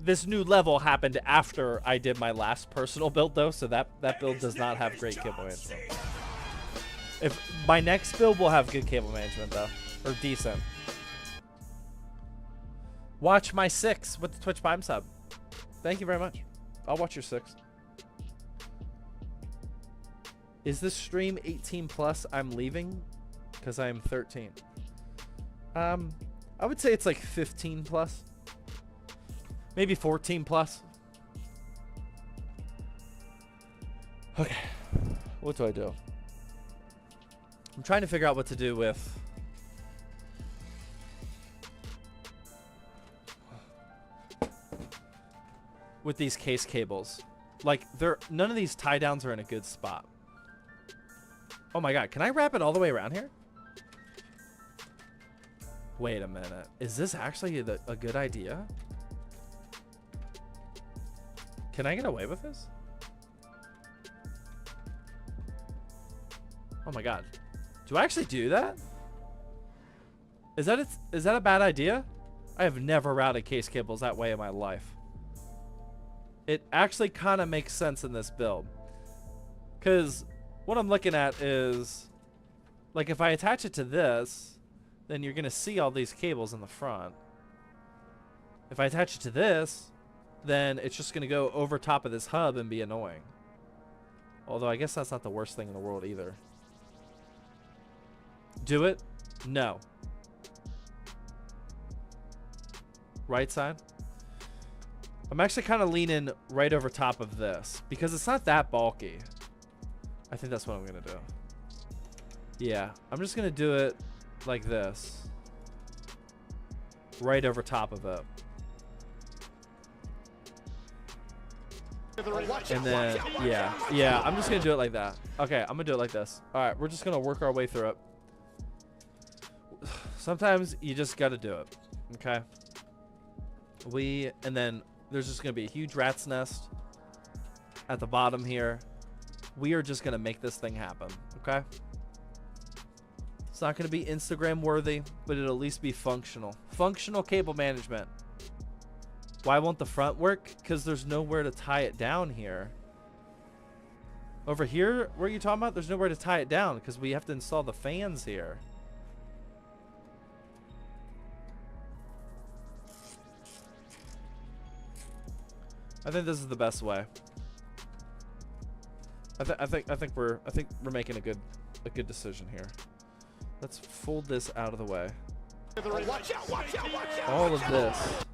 This new level happened after I did my last personal build, though, so that build does not have great cable management. If my next build will have good cable management, though, or decent. Watch my 6 with the Twitch Prime sub. Thank you very much. I'll watch your 6. Is this stream 18 plus? I'm leaving because I'm 13. I would say it's like 15 plus. Maybe 14 plus. Okay. What do I do? I'm trying to figure out what to do with... with these case cables. Like, none of these tie downs are in a good spot. Oh my god, can I wrap it all the way around here? Wait a minute. Is this actually a good idea? Can I get away with this? Oh my god. Do I actually do that? Is that a bad idea? I have never routed case cables that way in my life. It actually kind of makes sense in this build. Because what I'm looking at is, like, if I attach it to this, then you're going to see all these cables in the front. If I attach it to this, then it's just going to go over top of this hub and be annoying. Although I guess that's not the worst thing in the world either. Do it? No. Right side? I'm actually kind of leaning right over top of this because it's not that bulky. I think that's what I'm going to do. Yeah, I'm just going to do it like this. Right over top of it. And then, yeah, I'm just going to do it like that. Okay, I'm going to do it like this. All right, we're just going to work our way through it. Sometimes you just got to do it, okay? And then there's just going to be a huge rat's nest at the bottom here. We are just going to make this thing happen, okay? It's not going to be Instagram worthy, but it'll at least be functional. Functional cable management. Why won't the front work? Because there's nowhere to tie it down here. Over here, where are you talking about? There's nowhere to tie it down because we have to install the fans here. I think this is the best way. I think we're making a good decision here. Let's fold this out of the way. All of this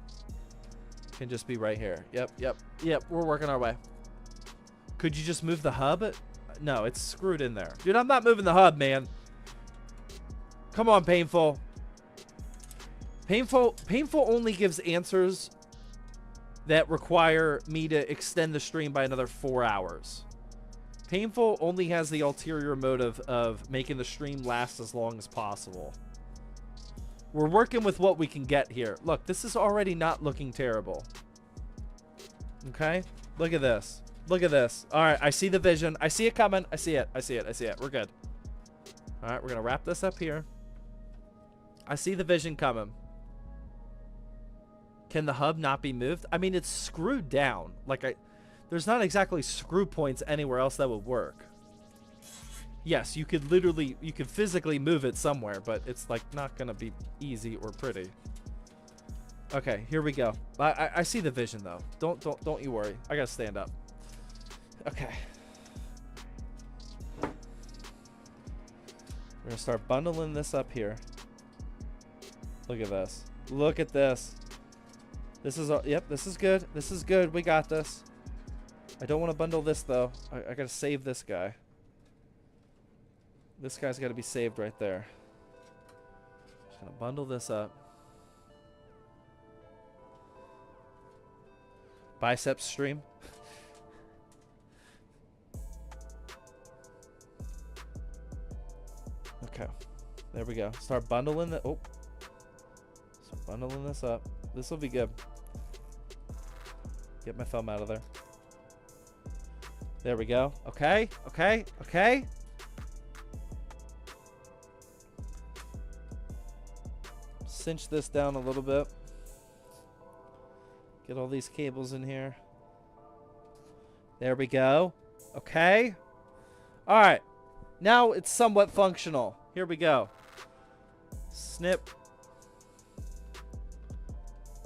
can just be right here. Yep. We're working our way. Could you just move the hub? No, it's screwed in there. Dude, I'm not moving the hub, man. Come on, Painful. Painful only gives answers that require me to extend the stream by another 4 hours. Painful only has the ulterior motive of making the stream last as long as possible. We're working with what we can get here. Look, this is already not looking terrible. Okay? Look at this. Look at this. All right, I see the vision. I see it coming. I see it. We're good. All right, we're going to wrap this up here. I see the vision coming. Can the hub not be moved? I mean, it's screwed down. There's not exactly screw points anywhere else that would work. Yes, you could physically move it somewhere, but it's like not gonna be easy or pretty. Okay, here we go. I see the vision though. Don't you worry. I gotta stand up. Okay. We're gonna start bundling this up here. Look at this. Look at this. This is yep. This is good. This is good. We got this. I don't want to bundle this though. I gotta save this guy. This guy's got to be saved right there. Just gonna bundle this up. Biceps stream. Okay, there we go. Start bundling the. Oh, start bundling this up. This will be good. Get my thumb out of there. There we go. Okay. Cinch this down a little bit. Get all these cables in here. There we go. Okay. All right. Now it's somewhat functional. Here we go. Snip.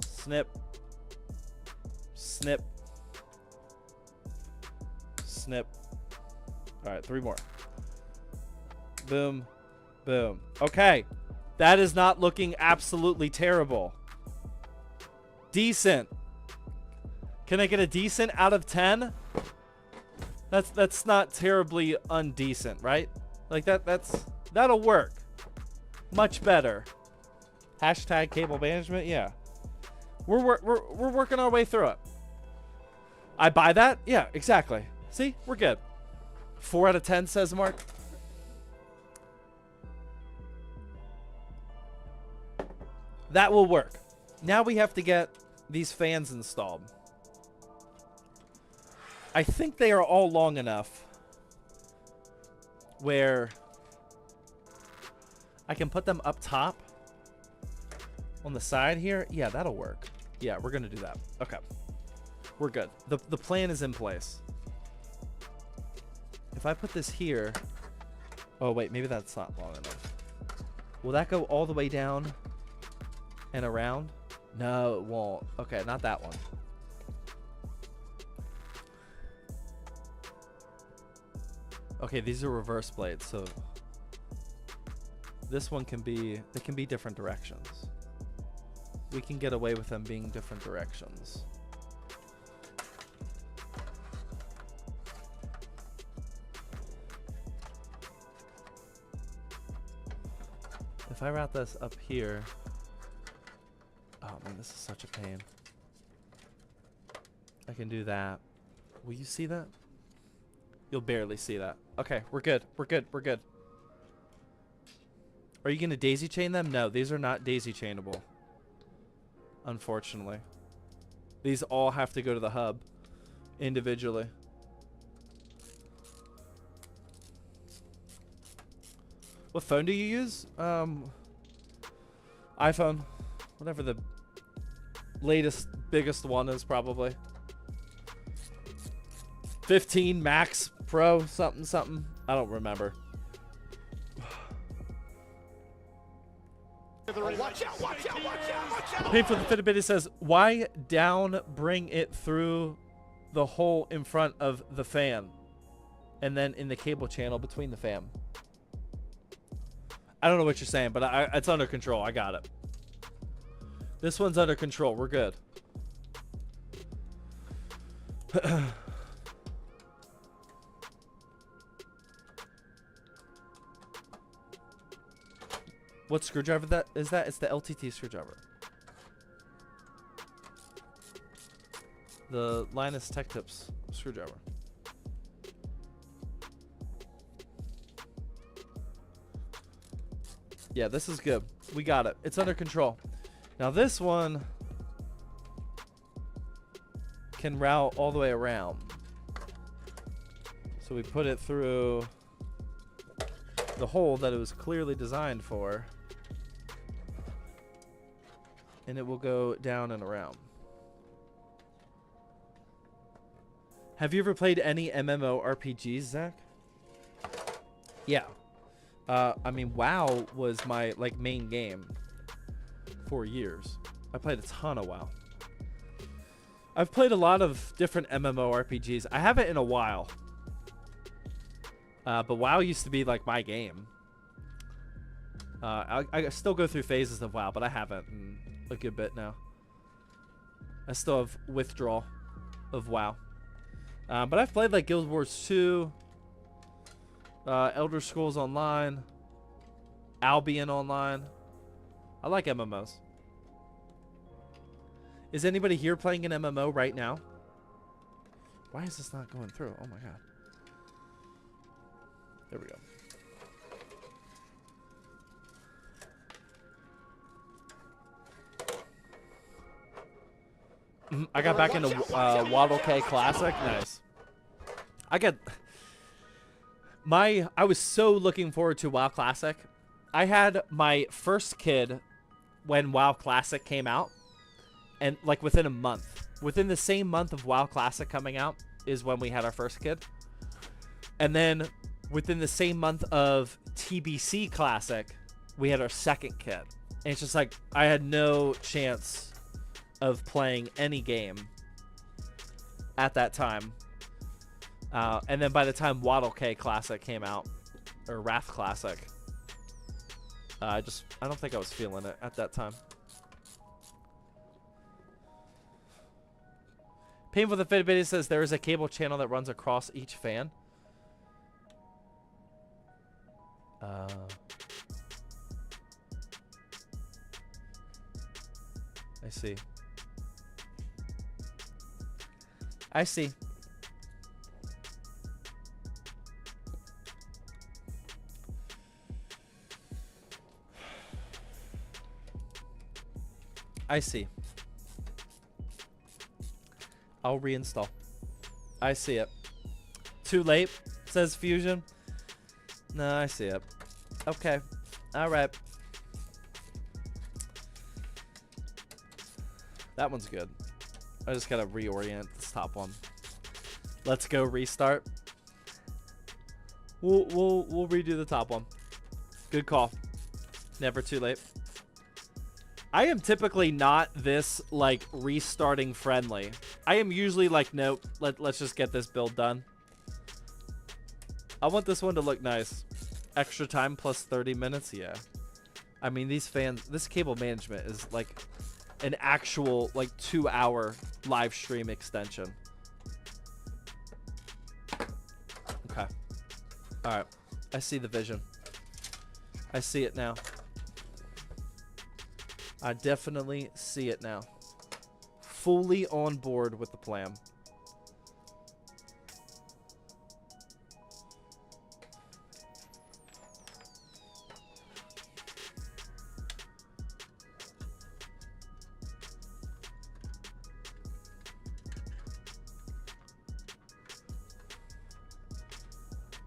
Snip. Snip. Snip. All right, 3 more. Boom. Boom. Okay. That is not looking absolutely terrible. Decent. Can I get a decent out of 10? That's not terribly undecent, right? Like that'll work. Much better. Hashtag cable management, yeah. We're working our way through it. I buy that? Yeah, exactly. See? We're good. 4 out of 10, says Mark. That will work. Now we have to get these fans installed. I think they are all long enough where I can put them up top on the side here. Yeah, that'll work. Yeah, we're going to do that. Okay. We're good. The plan is in place. If I put this here... Oh, wait. Maybe that's not long enough. Will that go all the way down and around? No, it won't. Okay, not that one. Okay, these are reverse blades, so this one can be, they can be different directions. We can get away with them being different directions. If I route this up here, oh man, this is such a pain. I can do that. Will you see that? You'll barely see that. Okay, we're good. We're good. We're good. Are you going to daisy chain them? No, these are not daisy chainable. Unfortunately. These all have to go to the hub individually. What phone do you use? iPhone. Whatever the latest, biggest one is, probably. 15 Max Pro something something. I don't remember. Watch out, watch out, watch out, watch out. Painful the Fitbit says, why down bring it through the hole in front of the fan and then in the cable channel between the fan? I don't know what you're saying, but it's under control. I got it. This one's under control. We're good. What screwdriver that is that? It's the LTT screwdriver. The Linus Tech Tips screwdriver. Yeah, this is good. We got it. It's under control. Now this one can route all the way around. So we put it through the hole that it was clearly designed for. And it will go down and around. Have you ever played any MMORPGs, Zach? Yeah. I mean, WoW was my main game for years. I played a ton of WoW. I've played a lot of different MMORPGs. I haven't in a while. But WoW used to be my game. I still go through phases of WoW, but I haven't in a good bit now. I still have withdrawal of WoW. But I've played Guild Wars 2, Elder Scrolls Online, Albion Online. I like MMOs. Is anybody here playing an MMO right now? Why is this not going through? Oh my god. There we go. I got back into Waddle K Classic. Nice. I was so looking forward to WoW Classic. I had my first kid when WoW Classic came out, and within a month, within the same month of WoW Classic coming out is when we had our first kid, and then within the same month of TBC Classic, we had our second kid. And it's just I had no chance of playing any game at that time. And then by the time Waddle K Classic came out, or Wrath Classic, I don't think I was feeling it at that time. Painful the Fitbit says there is a cable channel that runs across each fan. I see. I see. I see. I'll reinstall. I see it. Too late, says Fusion. No, I see it. Okay. All right. That one's good. I just gotta reorient this top one. Let's go restart. We'll redo the top one. Good call. Never too late. I am typically not this, like, restarting friendly. I am usually like, nope, let's just get this build done. I want this one to look nice. Extra time plus 30 minutes, yeah. I mean, these fans, this cable management is like an actual, like, 2-hour live stream extension. Okay. All right. I see the vision. I see it now. I definitely see it now. Fully on board with the plan.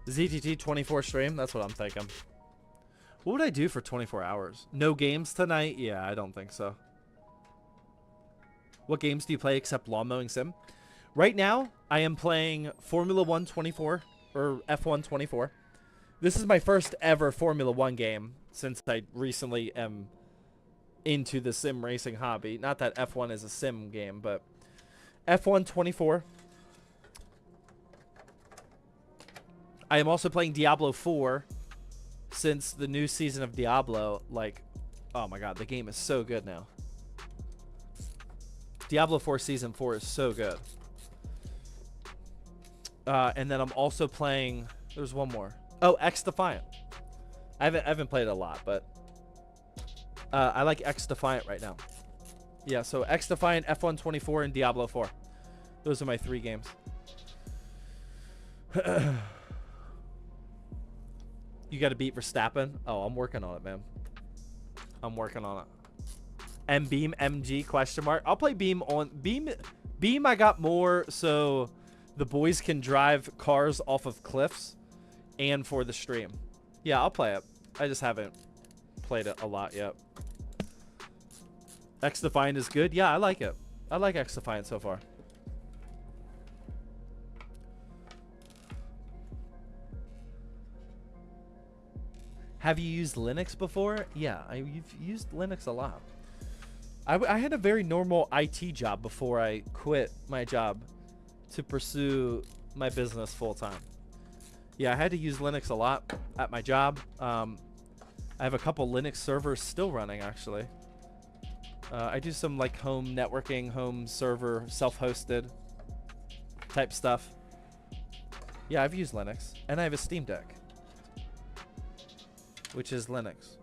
ZTT 24 stream? That's what I'm thinking. What would I do for 24 hours? No games tonight? Yeah, I don't think so. What games do you play except Lawn Mowing Sim? Right now, I am playing Formula 1 24, or F1 24. This is my first ever Formula 1 game since I recently am into the sim racing hobby. Not that F1 is a sim game, but F1 24. I am also playing Diablo 4 since the new season of Diablo. Like, oh my god, the game is so good now. Diablo 4 Season 4 is so good. And then I'm also playing, there's one more. Oh, X Defiant. I haven't played it a lot, but I like X Defiant right now. Yeah, so X Defiant, F1 24, and Diablo 4. Those are my 3 games. You got to beat Verstappen? Oh, I'm working on it, man. I'm working on it. And Beam MG question mark. I'll play Beam on Beam. I got more so the boys can drive cars off of cliffs and for the stream. Yeah, I'll play it. I just haven't played it a lot yet. X Defiant is good. Yeah, I like it. I like X Defiant so far. Have you used Linux before? Yeah, I've used Linux a lot. I had a very normal IT job before I quit my job to pursue my business full time. Yeah, I had to use Linux a lot at my job. I have a couple Linux servers still running, actually. I do some like home networking, home server, self-hosted type stuff. Yeah, I've used Linux, and I have a Steam Deck, which is Linux.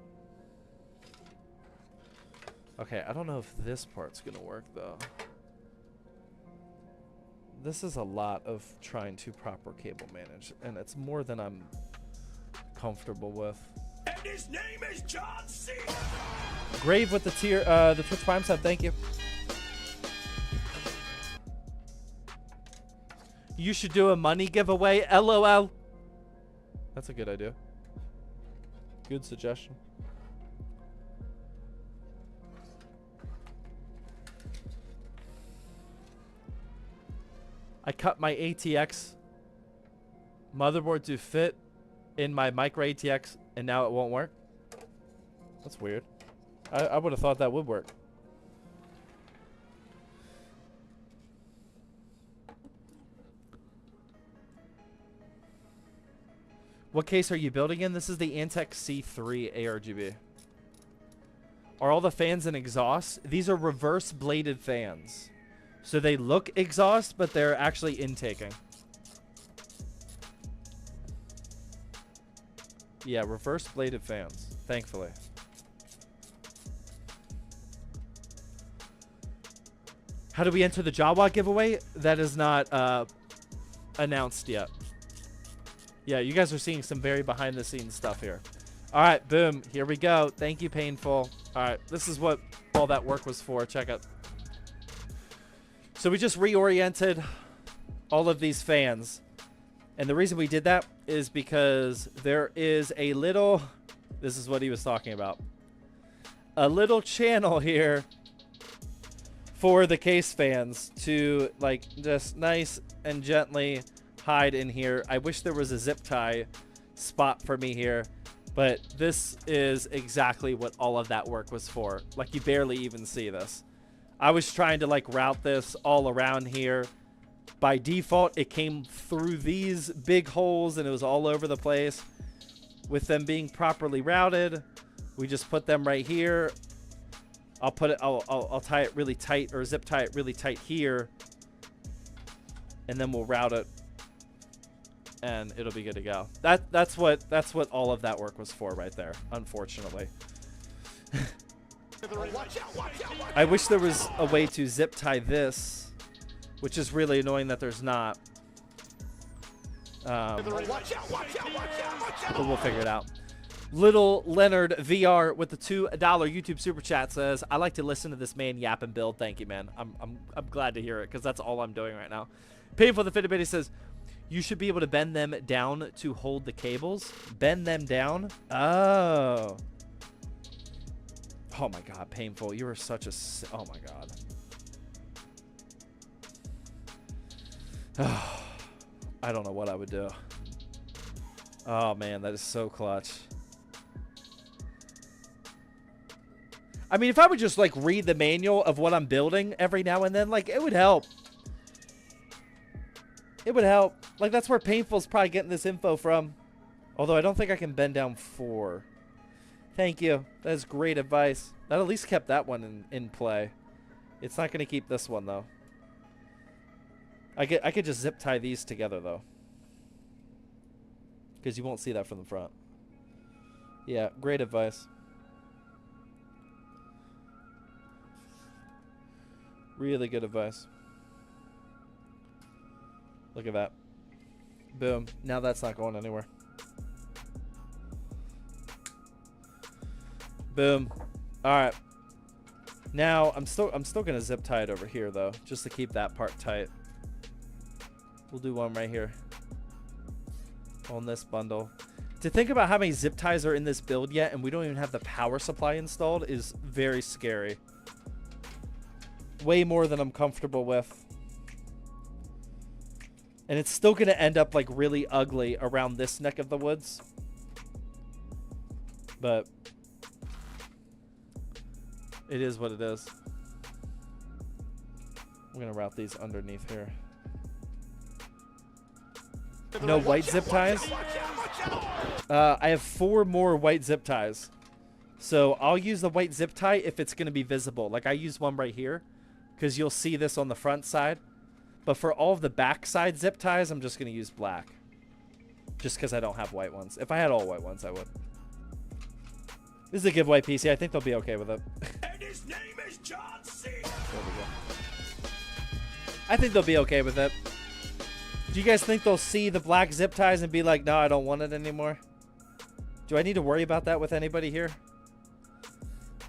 Okay, I don't know if this part's gonna work though. This is a lot of trying to proper cable manage, and it's more than I'm comfortable with. And his name is John C. Grave with the tier, the Twitch Prime sub, thank you. You should do a money giveaway, LOL. That's a good idea. Good suggestion. I cut my ATX motherboard to fit in my micro ATX, and now it won't work. That's weird. I would have thought that would work. What case are you building in? This is the Antec C3 ARGB. Are all the fans and exhausts? These are reverse bladed fans. So they look exhaust, but they're actually intaking. Yeah, reverse bladed fans, thankfully. How do we enter the Jawa giveaway? That is not announced yet. Yeah, you guys are seeing some very behind the scenes stuff here. All right, boom, here we go. Thank you, Painful. All right, this is what all that work was for. Check it. So we just reoriented all of these fans. And the reason we did that is because there is a little, this is what he was talking about, a little channel here for the case fans to like just nice and gently hide in here. I wish there was a zip tie spot for me here, But this is exactly what all of that work was for. Like, you barely even see this. I was trying to, like, route this all around here. By default, it came through these big holes, and it was all over the place. With them being properly routed, we just put them right here. I'll tie it really tight, or zip tie it really tight here. And then we'll route it. And it'll be good to go. That's what all of that work was for right there, unfortunately. I wish there was a way to zip tie this, which is really annoying that there's not. But we'll figure it out. Little Leonard VR with the $2 YouTube super chat says, "I like to listen to this man yap and build." Thank you, man. I'm glad to hear it, because that's all I'm doing right now. Painful the Fitbit says, "You should be able to bend them down to hold the cables." Bend them down? Oh. Oh my god, Painful. You are such a... Oh my god. I don't know what I would do. Oh man, that is so clutch. I mean, if I would just like read the manual of what I'm building every now and then, like, it would help. It would help. Like, that's where Painful's probably getting this info from. Although I don't think I can bend down 4. Thank you. That is great advice. That at least kept that one in play. It's not going to keep this one, though. I could just zip tie these together, though. Because you won't see that from the front. Yeah, great advice. Really good advice. Look at that. Boom. Now that's not going anywhere. Boom. All right. Now I'm still gonna zip tie it over here though, just to keep that part tight. We'll do one right here on this bundle. To think about how many zip ties are in this build yet, and we don't even have the power supply installed, is very scary. Way more than I'm comfortable with. And it's still going to end up like really ugly around this neck of the woods. But it is what it is. I'm going to route these underneath here. No white zip ties? I have 4 more white zip ties. So I'll use the white zip tie if it's going to be visible. Like I use one right here, because you'll see this on the front side. But for all of the backside zip ties, I'm just going to use black. Just because I don't have white ones. If I had all white ones, I would. This is a giveaway PC. I think they'll be okay with it. And his name is John C. There we go. I think they'll be okay with it. Do you guys think they'll see the black zip ties and be like, no, I don't want it anymore? Do I need to worry about that with anybody here?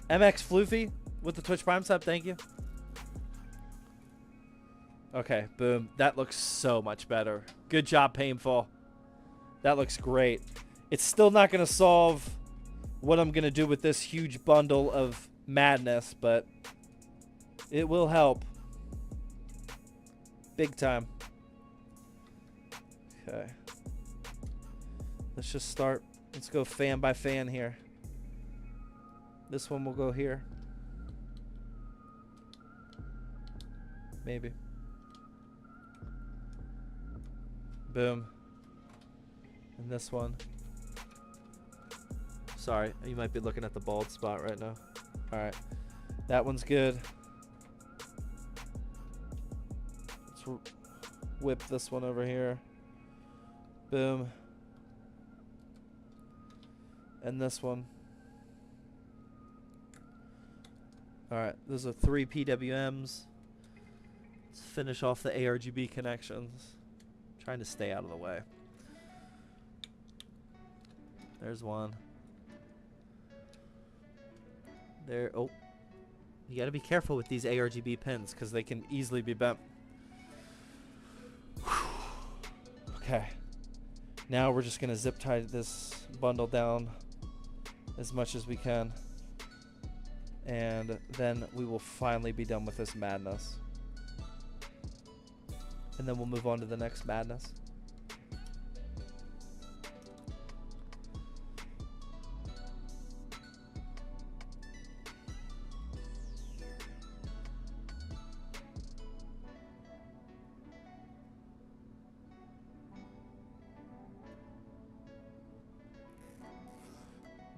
MX Floofy with the Twitch Prime sub. Thank you. Okay, boom. That looks so much better. Good job, Painful. That looks great. It's still not going to solve what I'm going to do with this huge bundle of madness, but it will help. Big time. Okay. Let's just start. Let's go fan by fan here. This one will go here. Maybe. Boom. And this one. Sorry, you might be looking at the bald spot right now. Alright. That one's good. Let's whip this one over here. Boom. And this one. Alright, those are 3 PWMs. Let's finish off the ARGB connections. Trying to stay out of the way. There's one. There. Oh. You gotta be careful with these ARGB pins because they can easily be bent. Okay. Now we're just gonna zip tie this bundle down as much as we can. And then we will finally be done with this madness. And then we'll move on to the next madness.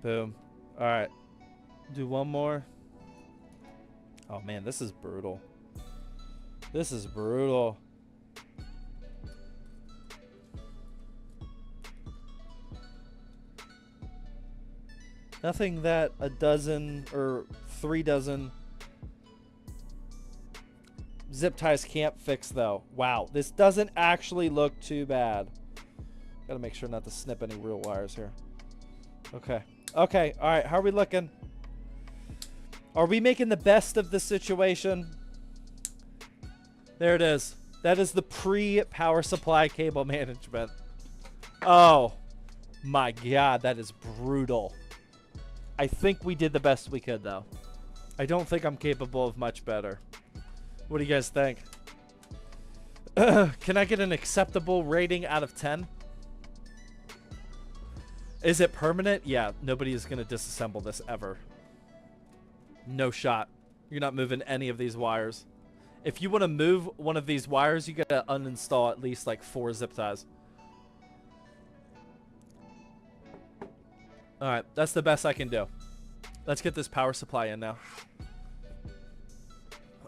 Boom. All right. Do one more. Oh man, this is brutal. This is brutal. Nothing that a dozen or 3 dozen zip ties can't fix though. Wow, this doesn't actually look too bad. Gotta make sure not to snip any real wires here. Okay. Okay, alright, how are we looking? Are we making the best of the situation? There it is. That is the pre-power supply cable management. Oh my god, that is brutal. I think we did the best we could though. I don't think I'm capable of much better. What do you guys think? Can I get an acceptable rating out of 10? Is it permanent? Yeah, nobody is going to disassemble this ever. No shot. You're not moving any of these wires. If you want to move one of these wires, you got to uninstall at least like 4 zip ties. Alright, that's the best I can do. Let's get this power supply in now.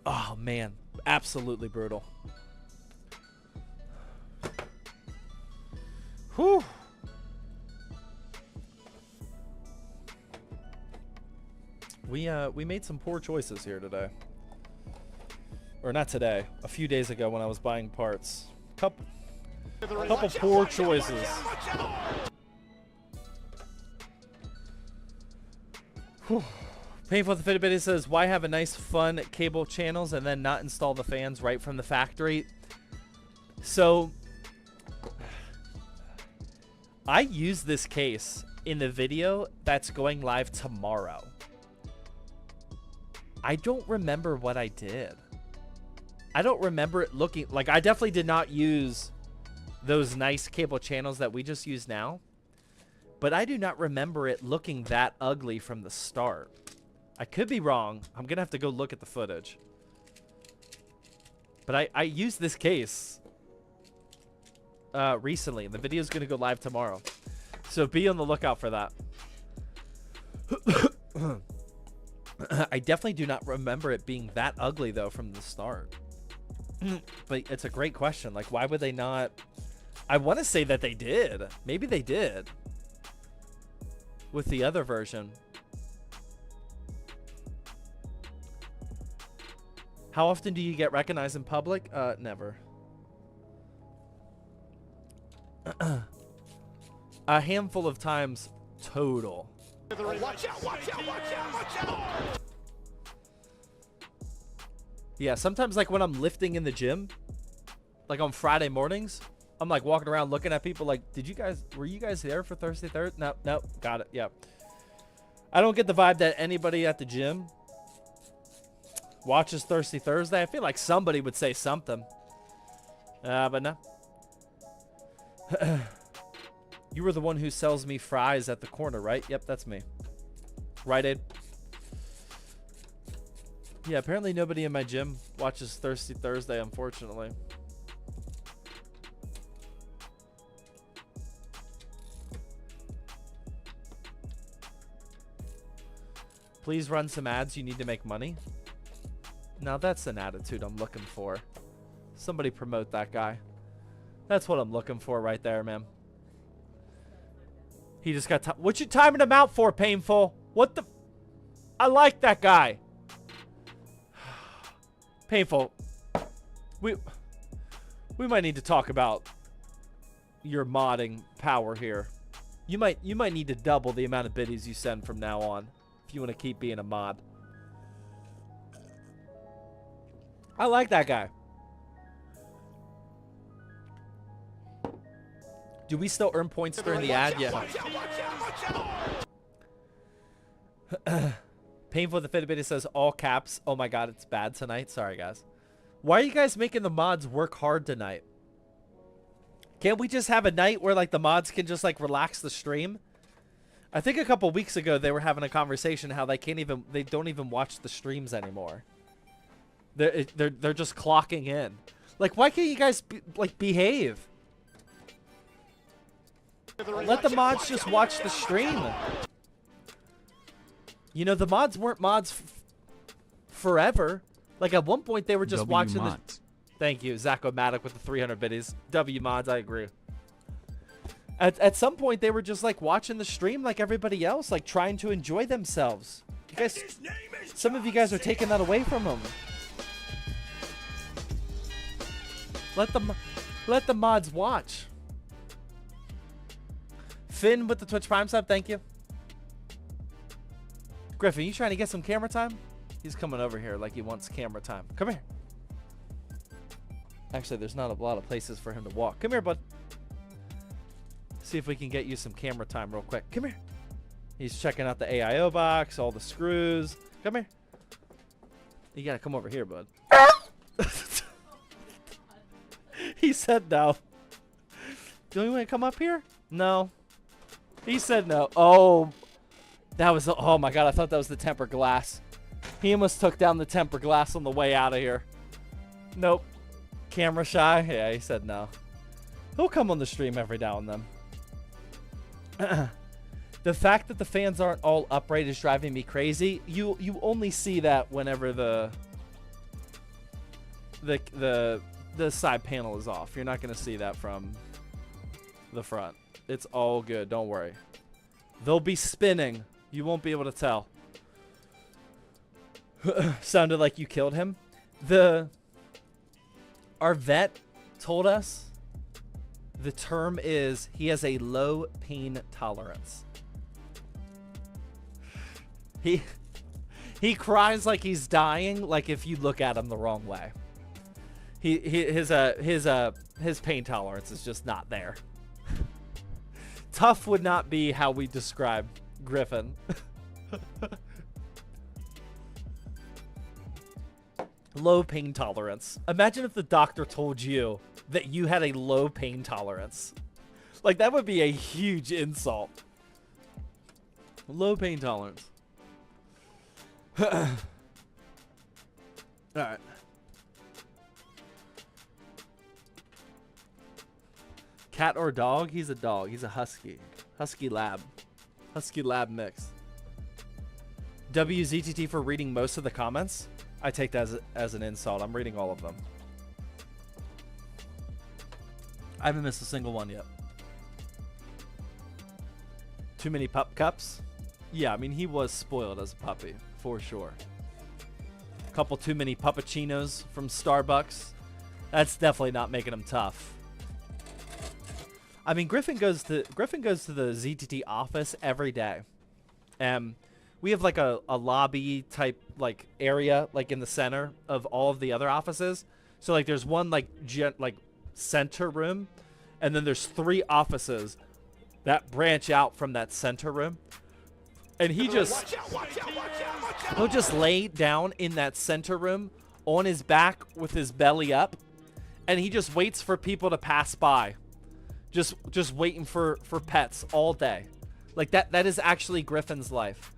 Oh, man. Absolutely brutal. Whew. We made some poor choices here today. Or not today. A few days ago when I was buying parts. Couple poor choices. Whew. Painful the Fitbit says, why have a nice fun cable channels and then not install the fans right from the factory? So I use this case in the video that's going live tomorrow. I don't remember what I did. I don't remember it looking like, I definitely did not use those nice cable channels that we just use now, but I do not remember it looking that ugly from the start. I could be wrong. I'm gonna have to go look at the footage. But I used this case recently, and the video is gonna go live tomorrow, so be on the lookout for that. I definitely do not remember it being that ugly though from the start. But it's a great question. Like, why would they not? I want to say that they did. Maybe they did with the other version. How often do you get recognized in public? Never. A handful of times total. Watch out, watch out, watch out, watch out! Yeah, sometimes like when I'm lifting in the gym, like on Friday mornings, I'm like walking around looking at people like, were you guys there for Thursday? No, got it, yeah. I don't get the vibe that anybody at the gym watches Thirsty Thursday. I feel like somebody would say something. But no. You were the one who sells me fries at the corner, right? Yep, that's me. Right, Aid? Yeah, apparently nobody in my gym watches Thirsty Thursday, unfortunately. Please run some ads. You need to make money. Now that's an attitude I'm looking for. Somebody promote that guy. That's what I'm looking for right there, man. He just got time. What you timing him out for, Painful? What the? I like that guy. Painful. We might need to talk about your modding power here. You might need to double the amount of biddies you send from now on if you want to keep being a mod. I like that guy. Do we still earn points during the ad? Yeah. Painful the Fitbit says all caps. Oh my god, it's bad tonight. Sorry, guys. Why are you guys making the mods work hard tonight? Can't we just have a night where like the mods can just like relax the stream? I think a couple weeks ago they were having a conversation how they don't even watch the streams anymore. They're just clocking in. Like, why can't you guys behave? Let the mods just watch the stream. You know, the mods weren't mods forever. Like, at one point, they were just watching mods. Thank you, Zachomatic with the 300 biddies. W mods, I agree. At some point, they were just, like, watching the stream like everybody else, like, trying to enjoy themselves. You guys, some of you guys are taking that away from them. Let the mods watch. Finn with the Twitch Prime sub, thank you. Griffin, you trying to get some camera time? He's coming over here like he wants camera time. Come here. Actually, there's not a lot of places for him to walk. Come here, bud. See if we can get you some camera time real quick. Come here. He's checking out the AIO box, all the screws. Come here. You gotta come over here, bud. He said no. Do you want to come up here? No. He said no. Oh, that was, oh my God, I thought that was the tempered glass. He almost took down the tempered glass on the way out of here. Nope. Camera shy? Yeah, he said no. He'll come on the stream every now and then. The fact that the fans aren't all upright is driving me crazy. You only see that whenever the side panel is off. You're not going to see that from the front. It's all good. Don't worry. They'll be spinning. You won't be able to tell. Sounded like you killed him. Our vet told us the term is he has a low pain tolerance. He cries like he's dying, like if you look at him the wrong way. His pain tolerance is just not there. Tough would not be how we describe Griffin. Low pain tolerance. Imagine if the doctor told you that you had a low pain tolerance. Like, that would be a huge insult. Low pain tolerance. Alright. Cat or dog? He's a dog. He's a husky. Husky lab. Husky lab mix. WZTT for reading most of the comments. I take that as an insult. I'm reading all of them. I haven't missed a single one yet. Too many pup cups? Yeah, I mean, he was spoiled as a puppy, for sure. Couple too many puppuccinos from Starbucks. That's definitely not making him tough. I mean, Griffin goes to the ZTT office every day. We have like a lobby type like area like in the center of all of the other offices. So like there's one like center room, and then there's 3 offices that branch out from that center room. And he just he'll just lay down in that center room on his back with his belly up, and he just waits for people to pass by. Just waiting for pets all day. Like that is actually Griffin's life.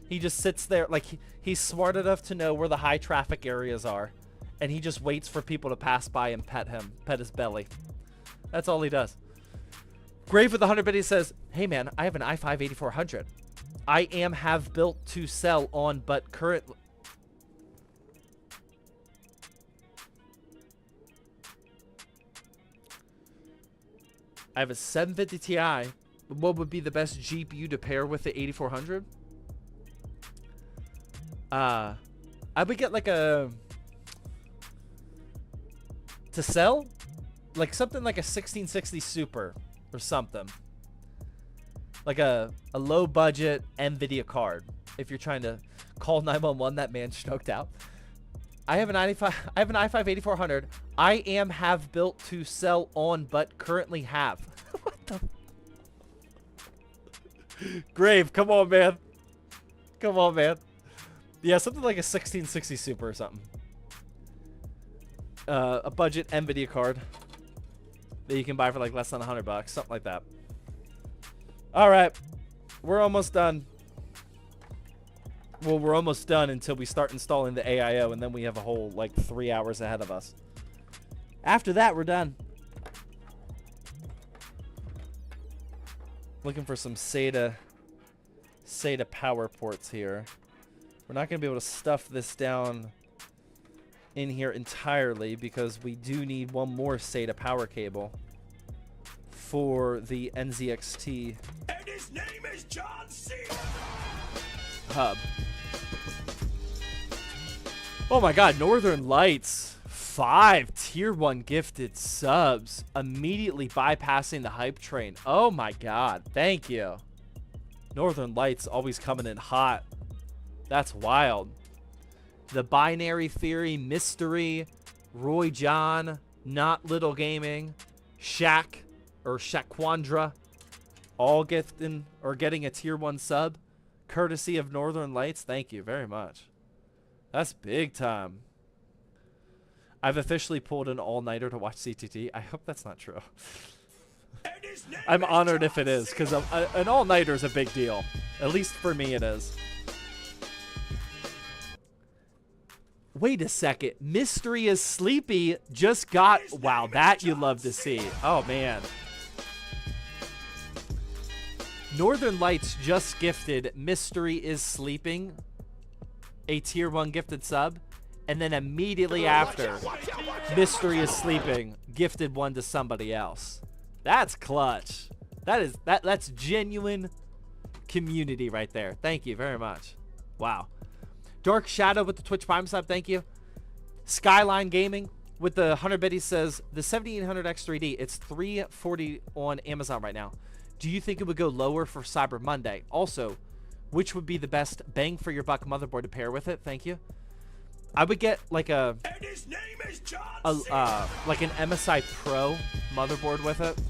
He just sits there, like he's smart enough to know where the high traffic areas are, and he just waits for people to pass by and pet his belly. That's all he does. Grave with 100 biddies says, "Hey man, I have an i5 8400. I have built to sell on, but currently." I have a 750 Ti. What would be the best GPU to pair with the 8400? I would get like to sell, like something like a 1660 Super or something. Like a low budget NVIDIA card. If you're trying to call 911, that man stroked out. I have an i5 8400. I have built to sell on, but currently have. What the? Grave, come on, man. Come on, man. Yeah, something like a 1660 Super or something. A budget NVIDIA card that you can buy for like less than $100, something like that. All right, we're almost done. Well, we're almost done until we start installing the AIO, and then we have a whole like 3 hours ahead of us. After that, we're done. Looking for some SATA power ports here. We're not going to be able to stuff this down in here entirely because we do need one more SATA power cable for the NZXT And his name is John C. hub. Oh my god, Northern Lights. 5 tier 1 gifted subs. Immediately bypassing the hype train. Oh my god, thank you. Northern Lights always coming in hot. That's wild. The Binary Theory, Mystery, Roy John, Not Little Gaming, Shaq, or Shaquandra, all getting a tier 1 sub, courtesy of Northern Lights. Thank you very much. That's big time. I've officially pulled an all-nighter to watch CTT. I hope that's not true. I'm honored if it is, because an all-nighter is a big deal. At least for me it is. Wait a second. Mystery is Sleepy just got... Wow, that you love to see. Oh, man. Northern Lights just gifted Mystery is Sleeping a tier 1 gifted sub. And then immediately after, Mystery is Sleeping gifted one to somebody else. That's clutch. That's genuine community right there. Thank you very much. Wow. Dark Shadow with the Twitch Prime sub, thank you. Skyline Gaming with the 100 biddies says, the 7800X3D, it's $340 on Amazon right now. Do you think it would go lower for Cyber Monday? Also, which would be the best bang for your buck motherboard to pair with it? Thank you. I would get like like an MSI Pro motherboard with it.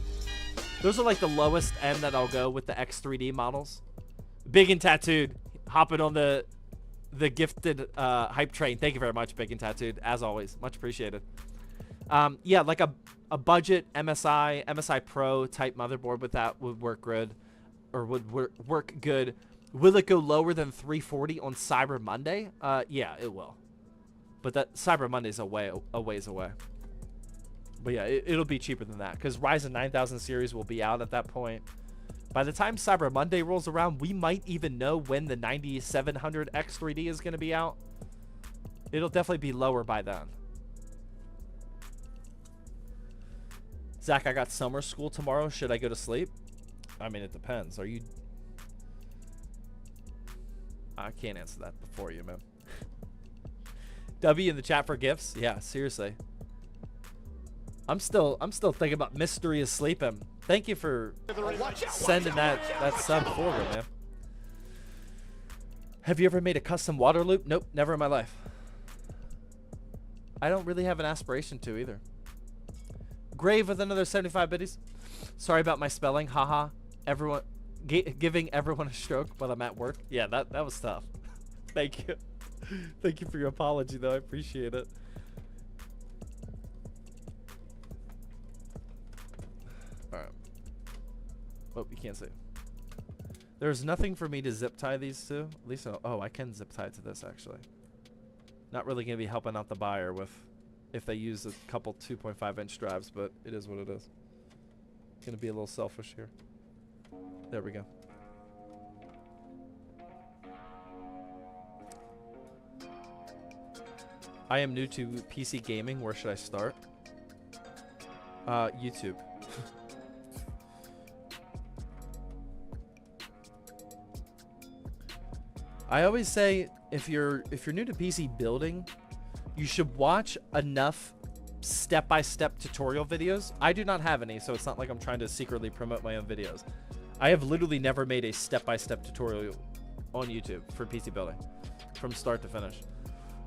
Those are like the lowest end that I'll go with the X3D models. Big and Tattooed, hopping on the gifted hype train. Thank you very much, Big and Tattooed, as always. Much appreciated. Yeah, like a budget MSI Pro type motherboard with that would work good, or would work good. Will it go lower than 340 on Cyber Monday? Yeah, it will. But that Cyber Monday's a ways away. But yeah, it'll be cheaper than that because Ryzen 9000 series will be out at that point. By the time Cyber Monday rolls around, we might even know when the 9700 X3D is going to be out. It'll definitely be lower by then. Zach, I got summer school tomorrow. Should I go to sleep? I mean, it depends. Are you... I can't answer that before you, man. W in the chat for gifts. Yeah, seriously. I'm still thinking about Mystery is Sleeping. Thank you for sending that sub forward, man. Have you ever made a custom water loop? Nope, never in my life. I don't really have an aspiration to either. Grave with another 75 biddies. Sorry about my spelling. Haha. Everyone giving everyone a stroke while I'm at work. Yeah, that was tough. Thank you. Thank you for your apology, though. I appreciate it. All right. Oh, you can't see. There's nothing for me to zip tie these to. At least, oh, I can zip tie to this, actually. Not really going to be helping out the buyer with if they use a couple 2.5-inch drives, but it is what it is. Going to be a little selfish here. There we go. I am new to PC gaming. Where should I start? YouTube. I always say if you're new to PC building, you should watch enough step-by-step tutorial videos. I do not have any, so it's not like I'm trying to secretly promote my own videos. I have literally never made a step-by-step tutorial on YouTube for PC building from start to finish.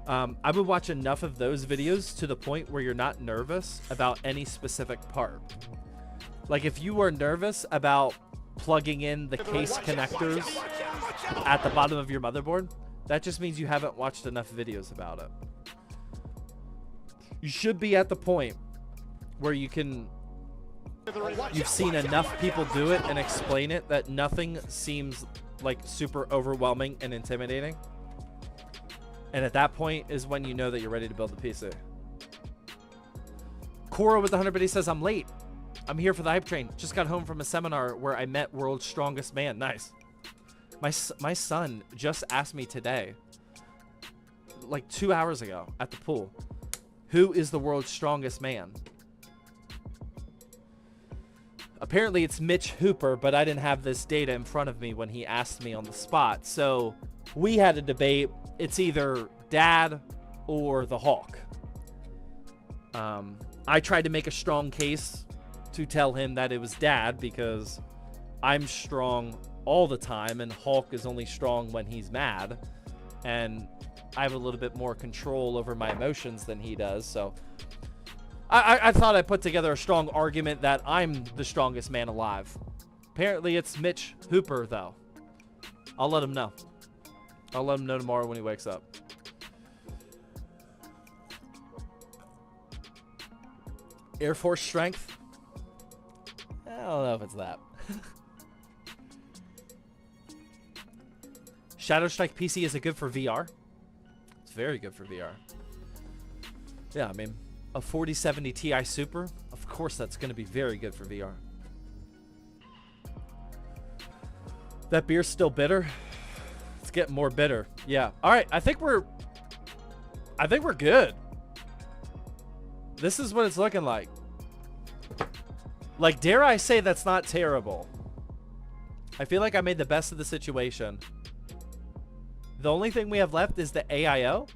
I would watch enough of those videos to the point where you're not nervous about any specific part. Like if you are nervous about plugging in the case connectors at the bottom of your motherboard, that just means you haven't watched enough videos about it. You should be at the point where you've seen enough people do it and explain it that nothing seems like super overwhelming and intimidating. And at that point is when you know that you're ready to build the PC. Cora with the 100 biddies says, I'm late. I'm here for the hype train. Just got home from a seminar where I met World's Strongest Man. Nice. My son just asked me today, like 2 hours ago at the pool. Who is the world's strongest man? Apparently it's Mitch Hooper, but I didn't have this data in front of me when he asked me on the spot. So we had a debate. It's either Dad or the Hawk. I tried to make a strong case to tell him that it was Dad because I'm strong all the time and Hawk is only strong when he's mad. And I have a little bit more control over my emotions than he does. So I thought I put together a strong argument that I'm the strongest man alive. Apparently it's Mitch Hooper, though. I'll let him know. I'll let him know tomorrow when he wakes up. Air Force strength? I don't know if it's that. Shadow Strike PC, is it good for VR? It's very good for VR. Yeah, I mean, a 4070 Ti Super, of course that's going to be very good for VR. That beer's still bitter. It's getting more bitter. Yeah. All right, I think we're good. This is what it's looking like. Like, dare I say that's not terrible. I feel like I made the best of the situation. The only thing we have left is the AIO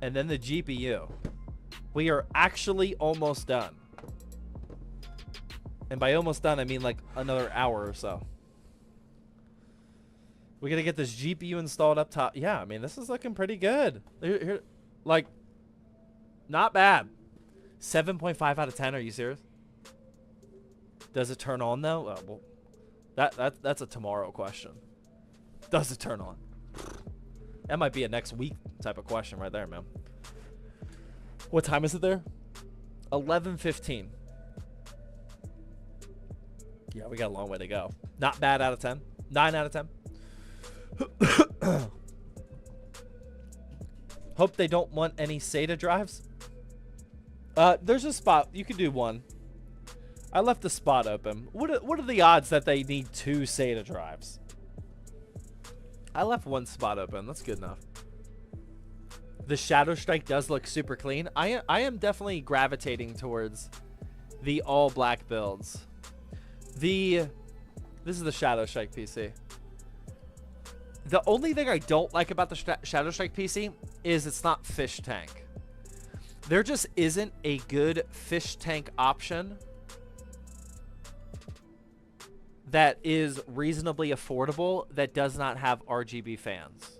and then the GPU. We are actually almost done. And by almost done, I mean like another hour or so. We gotta get this GPU installed up top. Yeah, I mean, this is looking pretty good. Here, like, not bad. 7.5 out of 10, are you serious? Does it turn on though? Well, that's a tomorrow question. Does it turn on? That might be a next week type of question right there, man. What time is it there? 11:15. Yeah, we got a long way to go. Not bad out of 10. 9 out of 10. Hope they don't want any SATA drives. There's a spot. You could do one. I left the spot open. What are the odds that they need 2 SATA drives? I left one spot open. That's good enough. The Shadow Strike does look super clean. I am definitely gravitating towards the all black builds. This is the Shadow Strike PC. The only thing I don't like about the Shadow Strike PC is it's not fish tank. There just isn't a good fish tank option that is reasonably affordable that does not have RGB fans.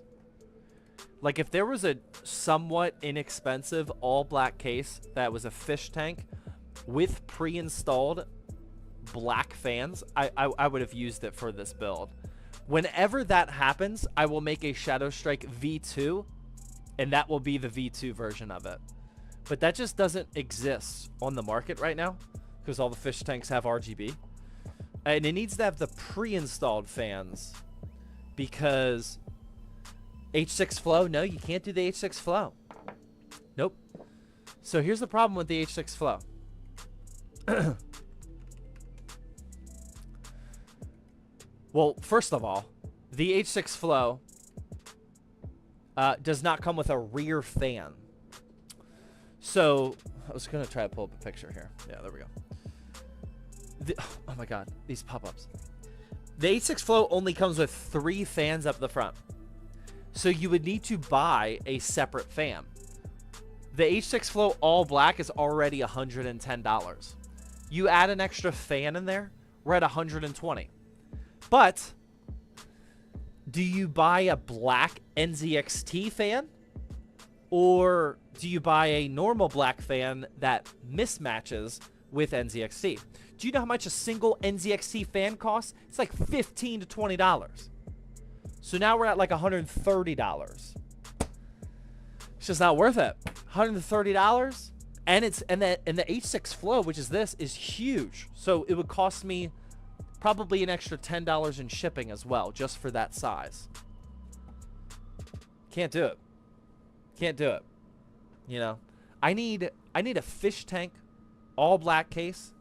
Like, if there was a somewhat inexpensive all black case that was a fish tank with pre-installed black fans, I would have used it for this build. Whenever that happens, I will make a Shadow Strike V2, and that will be the V2 version of it. But that just doesn't exist on the market right now because all the fish tanks have RGB. And it needs to have the pre-installed fans because H6 Flow, no, you can't do the H6 Flow. Nope. So here's the problem with the H6 Flow. Well, first of all, the H6 Flow does not come with a rear fan. So I was going to try to pull up a picture here. Yeah, there we go. Oh my god, these pop-ups. The H6 Flow only comes with 3 fans up the front. So you would need to buy a separate fan. The H6 Flow all black is already $110. You add an extra fan in there, we're at $120. But do you buy a black NZXT fan? Or do you buy a normal black fan that mismatches with NZXT? Do you know how much a single NZXT fan costs? It's like $15 to $20. So now we're at like $130. It's just not worth it. $130, and the H6 Flow, which is this, is huge. So it would cost me probably an extra $10 in shipping as well, just for that size. Can't do it. Can't do it. You know, I need a fish tank all black case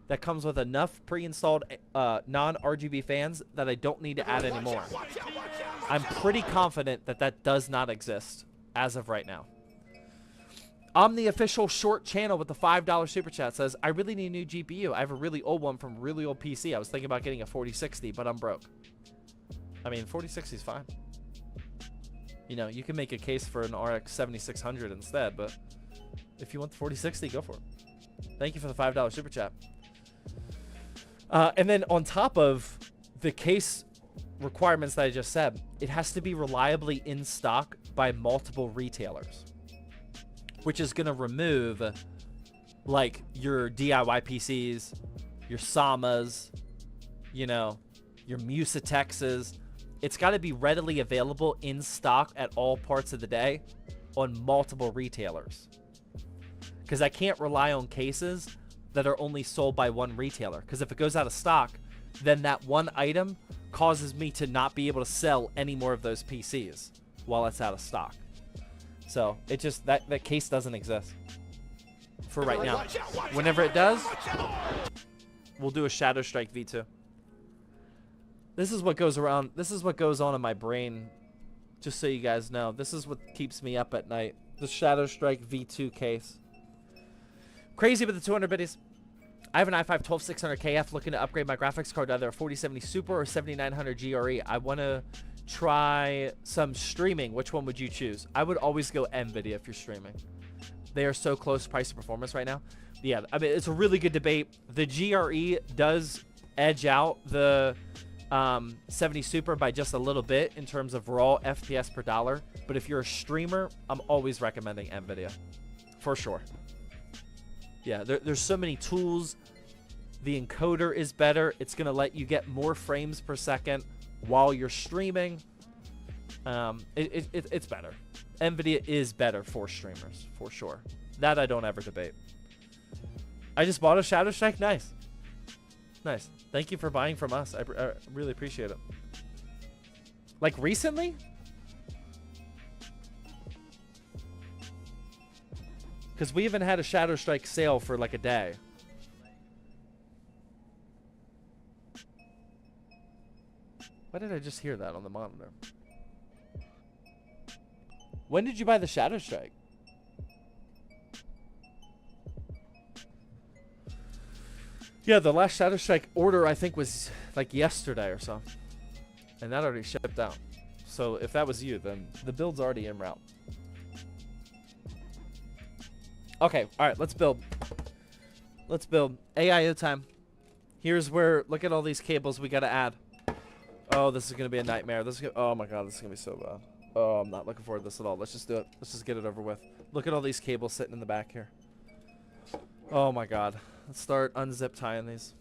that comes with enough pre-installed non-RGB fans that I don't need to add any more. I'm pretty confident that that does not exist as of right now. the official short channel with the $5 super chat says, I really need a new GPU. I have a really old one from a really old PC. I was thinking about getting a 4060, but I'm broke. I mean, 4060 is fine. You know, you can make a case for an RX 7600 instead, but if you want the 4060, go for it. Thank you for the $5 super chat. And then on top of the case requirements that I just said, it has to be reliably in stock by multiple retailers, which is going to remove like your DIY PCs, your Samas, you know, your Musitexes. It's got to be readily available in stock at all parts of the day on multiple retailers, because I can't rely on cases that are only sold by one retailer, because if it goes out of stock, then that one item causes me to not be able to sell any more of those PCs while it's out of stock. So it just, that case doesn't exist for right now. Whenever it does, we'll do a Shadow Strike V2. This is what goes around. This is what goes on in my brain. Just so you guys know, this is what keeps me up at night. The Shadow Strike V2 case. Crazy with the 200 biddies. I have an i5 12600KF looking to upgrade my graphics card to either a 4070 Super or 7900 GRE. I want to try some streaming. Which one would you choose? I would always go NVIDIA if you're streaming. They are so close price to performance right now. Yeah, I mean, it's a really good debate. The GRE does edge out the 70 Super by just a little bit in terms of raw FPS per dollar. But if you're a streamer, I'm always recommending NVIDIA. For sure. Yeah, there's so many tools. The encoder is better. It's going to let you get more frames per second while you're streaming. It's better. NVIDIA is better for streamers, for sure. That I don't ever debate. I just bought a Shadow Strike. Nice. Nice. Thank you for buying from us. I really appreciate it. Like recently? Because we even had a Shadow Strike sale for like a day. Why did I just hear that on the monitor? When did you buy the Shadow Strike? Yeah, the last Shadow Strike order I think was like yesterday or so. And that already shipped out. So if that was you, then the build's already en route. Okay, all right, let's build. Let's build. AIO time. Here's where, look at all these cables we got to add. Oh, this is going to be a nightmare. Oh my God, this is going to be so bad. Oh, I'm not looking forward to this at all. Let's just do it. Let's just get it over with. Look at all these cables sitting in the back here. Oh my God. Let's start unzip tying these.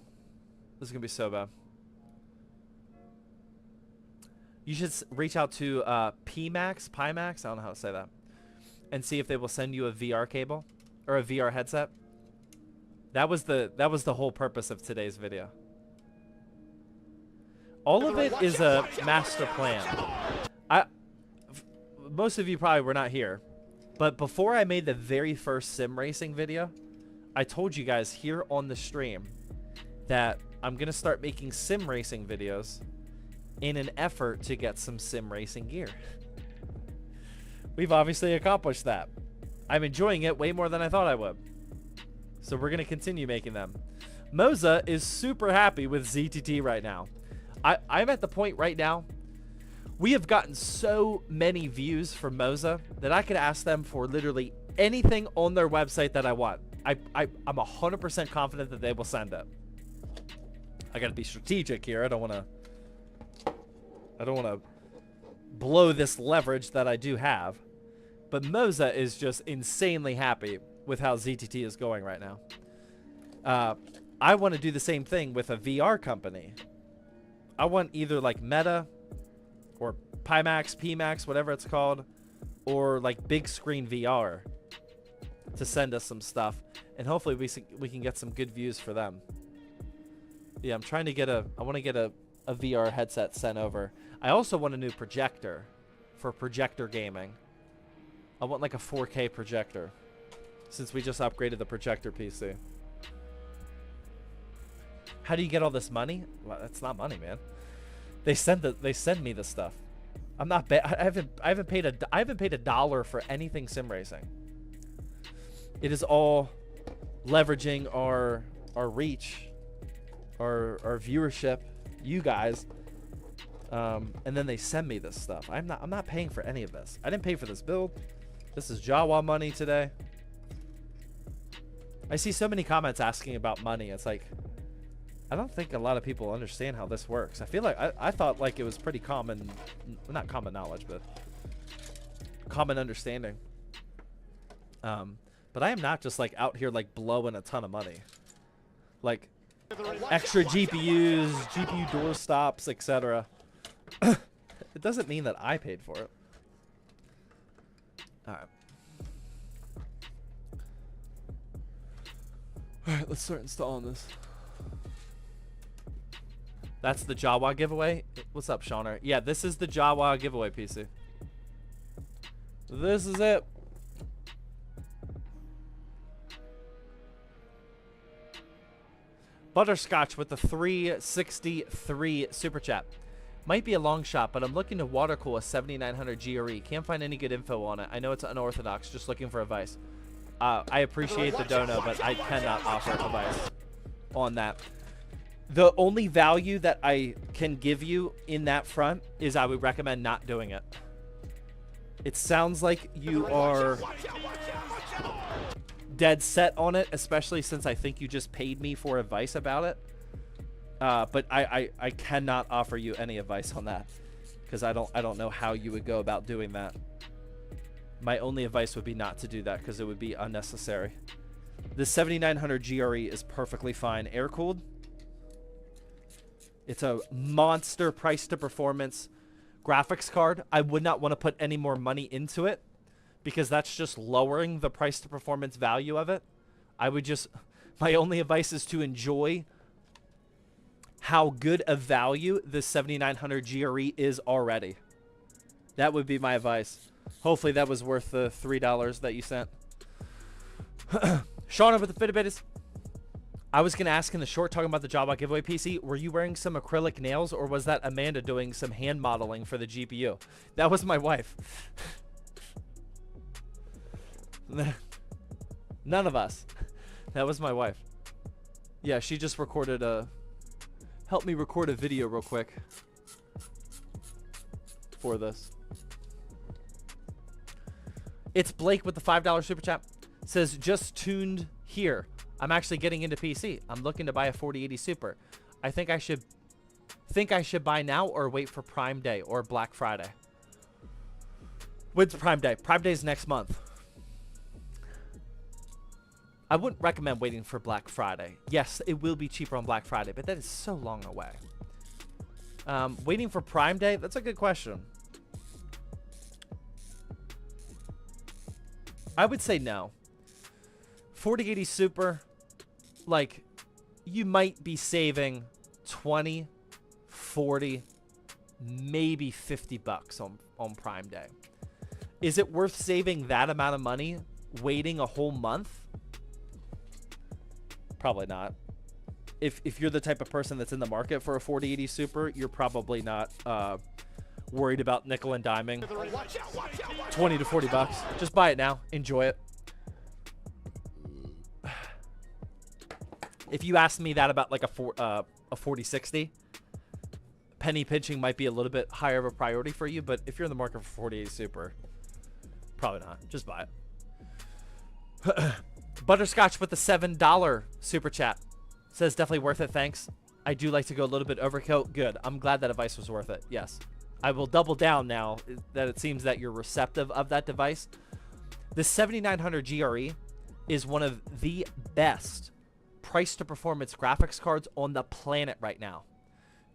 This is going to be so bad. You should reach out to Pimax, I don't know how to say that, and see if they will send you a VR cable or a VR headset. That was the whole purpose of today's video. All of it is a master plan. Most of you probably were not here, but before I made the very first sim racing video, I told you guys here on the stream that I'm gonna start making sim racing videos in an effort to get some sim racing gear. We've obviously accomplished that. I'm enjoying it way more than I thought I would. So we're gonna continue making them. Moza is super happy with ZTT right now. I'm at the point right now, we have gotten so many views from Moza that I could ask them for literally anything on their website that I want. I'm 100% confident that they will send it. I gotta be strategic here. I don't wanna blow this leverage that I do have. But Moza is just insanely happy with how ZTT is going right now. I want to do the same thing with a VR company. I want either like Meta or Pimax, whatever it's called, or like Big Screen VR to send us some stuff, and hopefully we can get some good views for them. Yeah, I'm trying to get I want to get a VR headset sent over. I also want a new projector for projector gaming. I want like a 4K projector, since we just upgraded the projector PC. How do you get all this money? Well, that's not money, man. They send me the stuff. I'm not I haven't paid $1 for anything sim racing. It is all leveraging our reach, our viewership, you guys. And then they send me this stuff. I'm not paying for any of this. I didn't pay for this build. This is Jawa money today. I see so many comments asking about money. It's like, I don't think a lot of people understand how this works. I feel like I thought like it was pretty common, not common knowledge, but common understanding. But I am not just like out here like blowing a ton of money. Like extra GPUs, GPU door stops, etc. It doesn't mean that I paid for it. All right. All right, let's start installing this. That's the Jawa giveaway. What's up, Shauner? Yeah, this is the Jawa giveaway PC. This is it. Butterscotch with the 363 super chat. Might be a long shot, but I'm looking to water cool a 7900 GRE. Can't find any good info on it. I know it's unorthodox, just looking for advice. I appreciate the dono, but I cannot offer advice on that. The only value that I can give you in that front is I would recommend not doing it. It sounds like you are dead set on it, especially since I think you just paid me for advice about it. But I cannot offer you any advice on that because I don't know how you would go about doing that. My only advice would be not to do that because it would be unnecessary. The 7900 GRE is perfectly fine air-cooled. It's a monster price to performance graphics card. I would not want to put any more money into it because that's just lowering the price to performance value of it. I would just, my only advice is to enjoy how good a value the 7900 GRE is already. That would be my advice. Hopefully that was worth the $3 that you sent. Sean with the Fitbit. I was going to ask in the short talking about the Jawa giveaway PC, were you wearing some acrylic nails or was that Amanda doing some hand modeling for the GPU? That was my wife. None of us. That was my wife. Yeah, she just recorded helped me record a video real quick for this. It's Blake with the $5 super chat. Says, just tuned here. I'm actually getting into PC. I'm looking to buy a 4080 Super. I think I should buy now or wait for Prime Day or Black Friday. When's Prime Day? Prime Day is next month. I wouldn't recommend waiting for Black Friday. Yes, it will be cheaper on Black Friday, but that is so long away. Waiting for Prime Day? That's a good question. I would say no. 4080 Super, like, you might be saving 20, 40, maybe 50 bucks on Prime Day. Is it worth saving that amount of money waiting a whole month? Probably not. If you're the type of person that's in the market for a 4080 Super, you're probably not worried about nickel and diming 20 to 40 bucks. Just buy it now. Enjoy it. If you asked me that about like a 4060, penny pinching might be a little bit higher of a priority for you, but if you're in the market for 4080 Super, probably not. Just buy it. Butterscotch with the $7 super chat. Says definitely worth it, thanks. I do like to go a little bit overkill. Good. I'm glad that advice was worth it. Yes. I will double down now that it seems that you're receptive of that device. The 7900 GRE is one of the best price to performance graphics cards on the planet right now.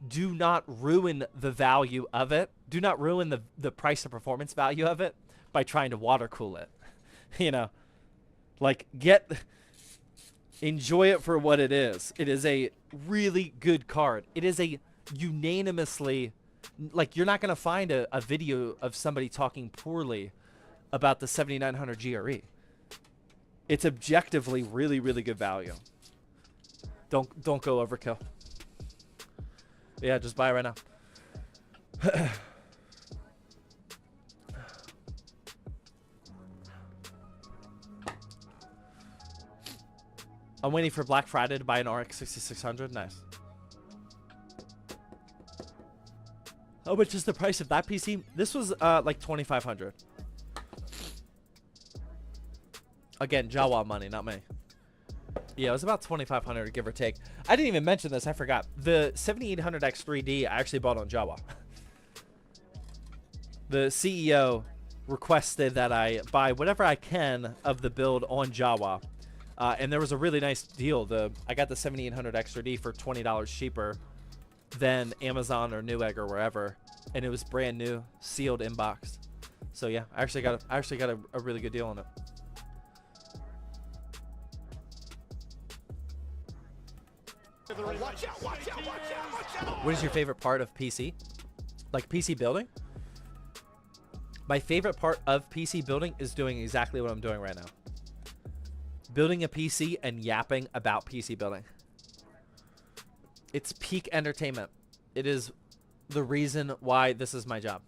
Do not ruin the value of it. Do not ruin the price to performance value of it by trying to water cool it. You know, like enjoy it for what it is. It is a really good card. It is a unanimously, like, you're not going to find a video of somebody talking poorly about the 7900 GRE. It's objectively really, really good value. Don't go overkill. Yeah, just buy it right now. I'm waiting for Black Friday to buy an RX 6600. Nice. How much is the price of that PC? This was like 2,500. Again, Jawa money, not me. Yeah, it was about 2,500, give or take. I didn't even mention this. I forgot. The 7800X 3D I actually bought on Jawa. The CEO requested that I buy whatever I can of the build on Jawa. And there was a really nice deal. I got the 7800X 3D for $20 cheaper than Amazon or Newegg or wherever. And it was brand new, sealed, inboxed. So yeah, I actually got a really good deal on it. Watch out, watch out, watch out, watch out. What is your favorite part of PC? Like PC building? My favorite part of PC building is doing exactly what I'm doing right now. Building a PC and yapping about PC building. It's peak entertainment. It is the reason why this is my job.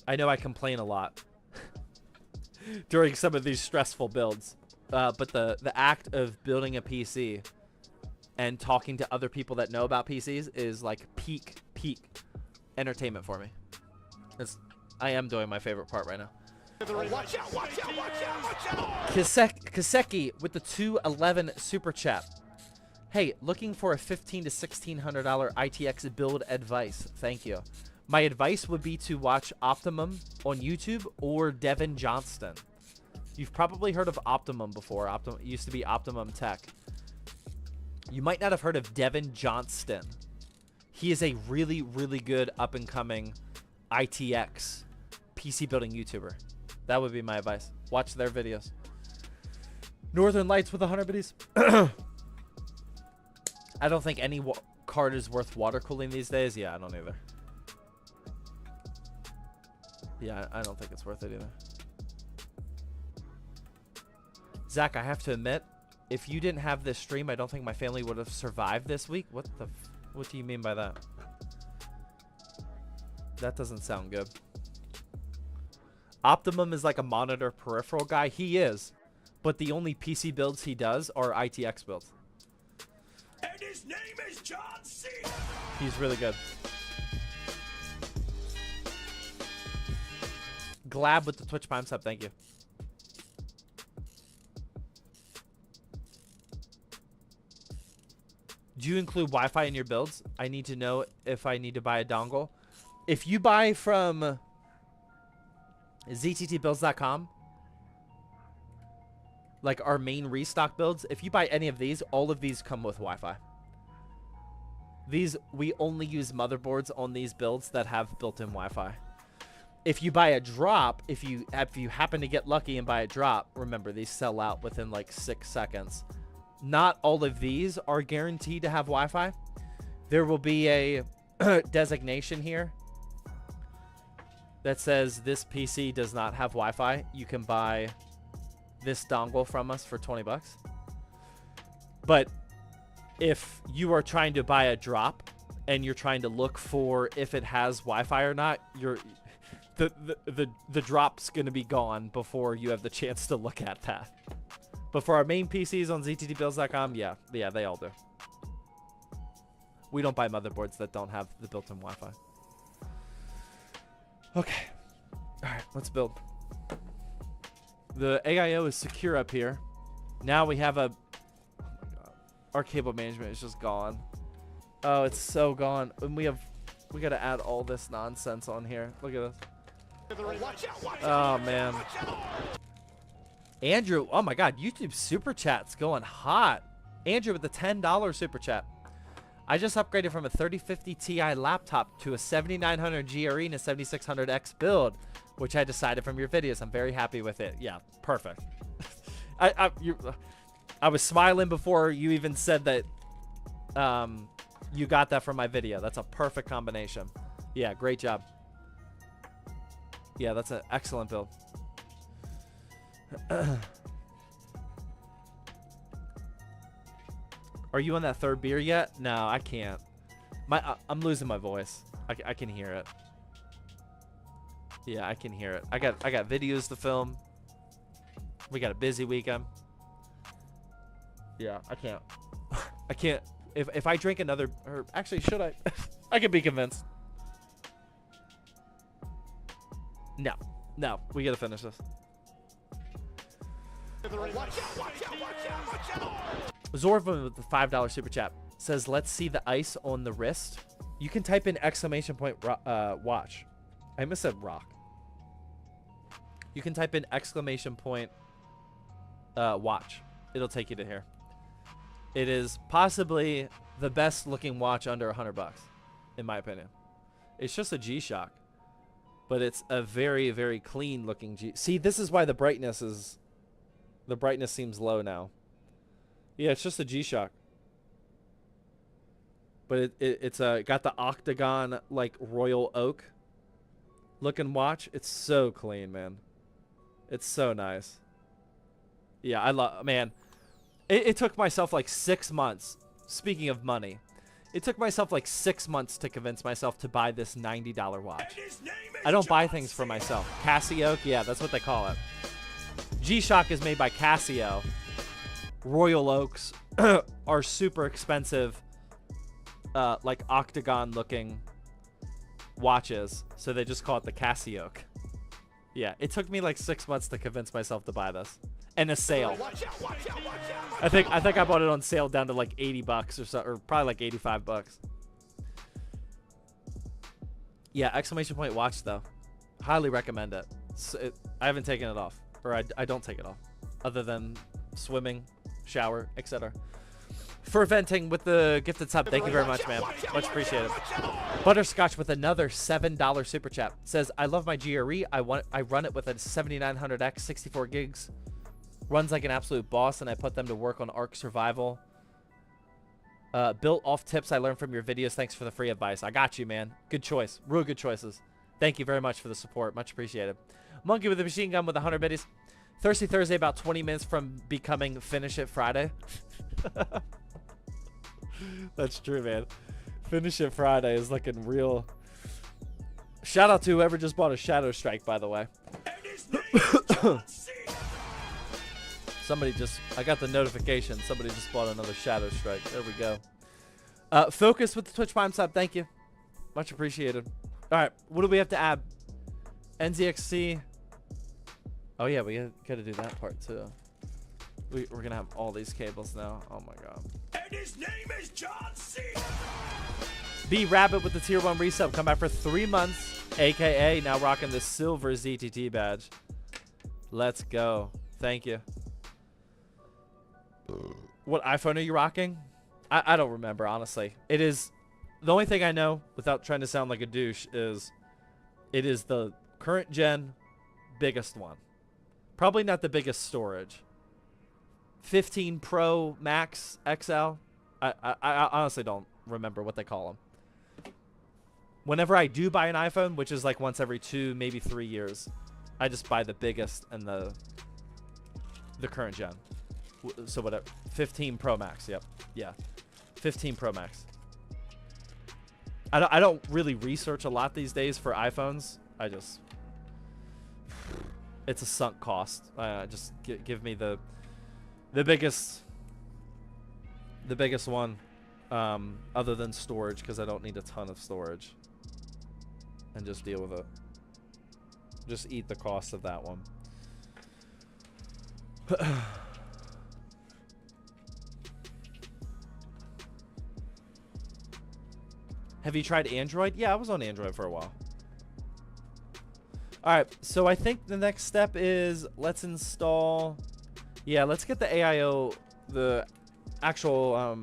I know I complain a lot during some of these stressful builds. But the act of building a PC and talking to other people that know about PCs is like peak entertainment for me. I am doing my favorite part right now. Watch out, watch out, watch out, watch out. Kaseki with the 211 super chat. Hey, looking for a $1,500 to $1,600 ITX build advice. Thank you. My advice would be to watch Optimum on YouTube or Devin Johnston. You've probably heard of Optimum before. It used to be Optimum Tech. You might not have heard of Devin Johnston. He is a really, really good up-and-coming ITX PC building YouTuber. That would be my advice. Watch their videos. Northern Lights with 100 biddies. I don't think any card is worth water cooling these days. Yeah, I don't either. Yeah, I don't think it's worth it either. Zach, I have to admit, if you didn't have this stream, I don't think my family would have survived this week. What do you mean by that? That doesn't sound good. Optimum is like a monitor peripheral guy. He is. But the only PC builds he does are ITX builds. And his name is John C. He's really good. Glab with the Twitch Prime sub. Thank you. Do you include Wi-Fi in your builds? I need to know if I need to buy a dongle. If you buy from zttbuilds.com, like our main restock builds, if you buy any of these, all of these come with Wi-Fi. We only use motherboards on these builds that have built-in Wi-Fi. If you buy a drop, if you happen to get lucky and buy a drop, remember these sell out within like 6 seconds. Not all of these are guaranteed to have Wi-Fi. There will be a designation here that says this PC does not have Wi-Fi. You can buy this dongle from us for 20 bucks. But if you are trying to buy a drop and you're trying to look for if it has Wi-Fi or not, the drop's going to be gone before you have the chance to look at that. But for our main PCs on zttbuilds.com, yeah, they all do. We don't buy motherboards that don't have the built-in Wi-Fi. Okay. All right, let's build. The AIO is secure up here. Now we have a... Oh my god. Our cable management is just gone. Oh, it's so gone. And we got to add all this nonsense on here. Look at this. Oh, man. Andrew, oh my god, YouTube super chat's going hot. Andrew with the $10 super chat. I just upgraded from a 3050 Ti laptop to a 7900 GRE and a 7600X build, which I decided from your videos. I'm very happy with it. Yeah, perfect. I was smiling before you even said that you got that from my video. That's a perfect combination. Yeah, great job. Yeah, that's an excellent build. Are you on that third beer yet? No, I can't. I'm losing my voice. I can hear it. Yeah, I can hear it. I got videos to film. We got a busy weekend. Yeah, I can't. I can't. If I drink another, or actually, should I? I could be convinced. No, no, we gotta finish this. Zorvan with the $5 super chat says, "Let's see the ice on the wrist." You can type in exclamation point watch. I almost said rock. You can type in exclamation point watch. It'll take you to here. It is possibly the best looking watch under $100, in my opinion. It's just a G-Shock, but it's a very, very clean looking G. See, this is why the brightness seems low now. Yeah, it's just a G-Shock, but it's got the octagon like royal oak looking watch. It's so clean, man. It's so nice. Yeah, I love, man. It took myself like 6 months. Speaking of money, it took myself like 6 months to convince myself to buy this $90 watch. I don't buy things for myself. Casio, yeah, that's what they call it. G-Shock is made by Casio. Royal Oaks are super expensive, like octagon looking watches, so they just call it the Casio. Yeah, it took me like 6 months to convince myself to buy this. And a sale. I think I bought it on sale down to like $80 or so, or probably like $85. Yeah, exclamation point watch though. Highly recommend it. I haven't taken it off, or I don't take it off, other than swimming, shower, etc. For venting with the gifted sub, thank you very much, man. Much appreciated. Butterscotch with another $7 super chat says, "I love my GRE. I run it with a 7900X, 64 gigs. Runs like an absolute boss, and I put them to work on Ark Survival. Built off tips I learned from your videos. Thanks for the free advice." I got you, man. Good choice. Real good choices. Thank you very much for the support. Much appreciated. Monkey with a machine gun with 100 biddies. Thirsty Thursday, about 20 minutes from becoming Finish It Friday. That's true, man. Finish It Friday is looking real. Shout out to whoever just bought a Shadow Strike, by the way. Somebody just, I got the notification. Somebody just bought another Shadow Strike. There we go. Focus with the Twitch Prime sub. Thank you. Much appreciated. All right. What do we have to add? NZXC. Oh, yeah. We got to do that part, too. We're going to have all these cables now. Oh, my God. And his name is John C. B Rabbit with the tier 1 resub. Come back for 3 months. AKA now rocking the silver ZTT badge. Let's go. Thank you. What iPhone are you rocking? I don't remember, honestly. It is, the only thing I know, without trying to sound like a douche, is it is the current gen biggest one. Probably not the biggest storage. 15 Pro Max XL. I honestly don't remember what they call them. Whenever I do buy an iPhone, which is like once every 2, maybe 3 years, I just buy the biggest and the current gen. So whatever, 15 Pro Max. Yep, yeah, 15 Pro Max. I don't really research a lot these days for iPhones. It's a sunk cost. Just give me the biggest one, other than storage, because I don't need a ton of storage, and just deal with it. Just eat the cost of that one. Have you tried Android? Yeah, I was on Android for a while. All right, so I think the next step is let's install. Yeah, let's get the AIO, the actual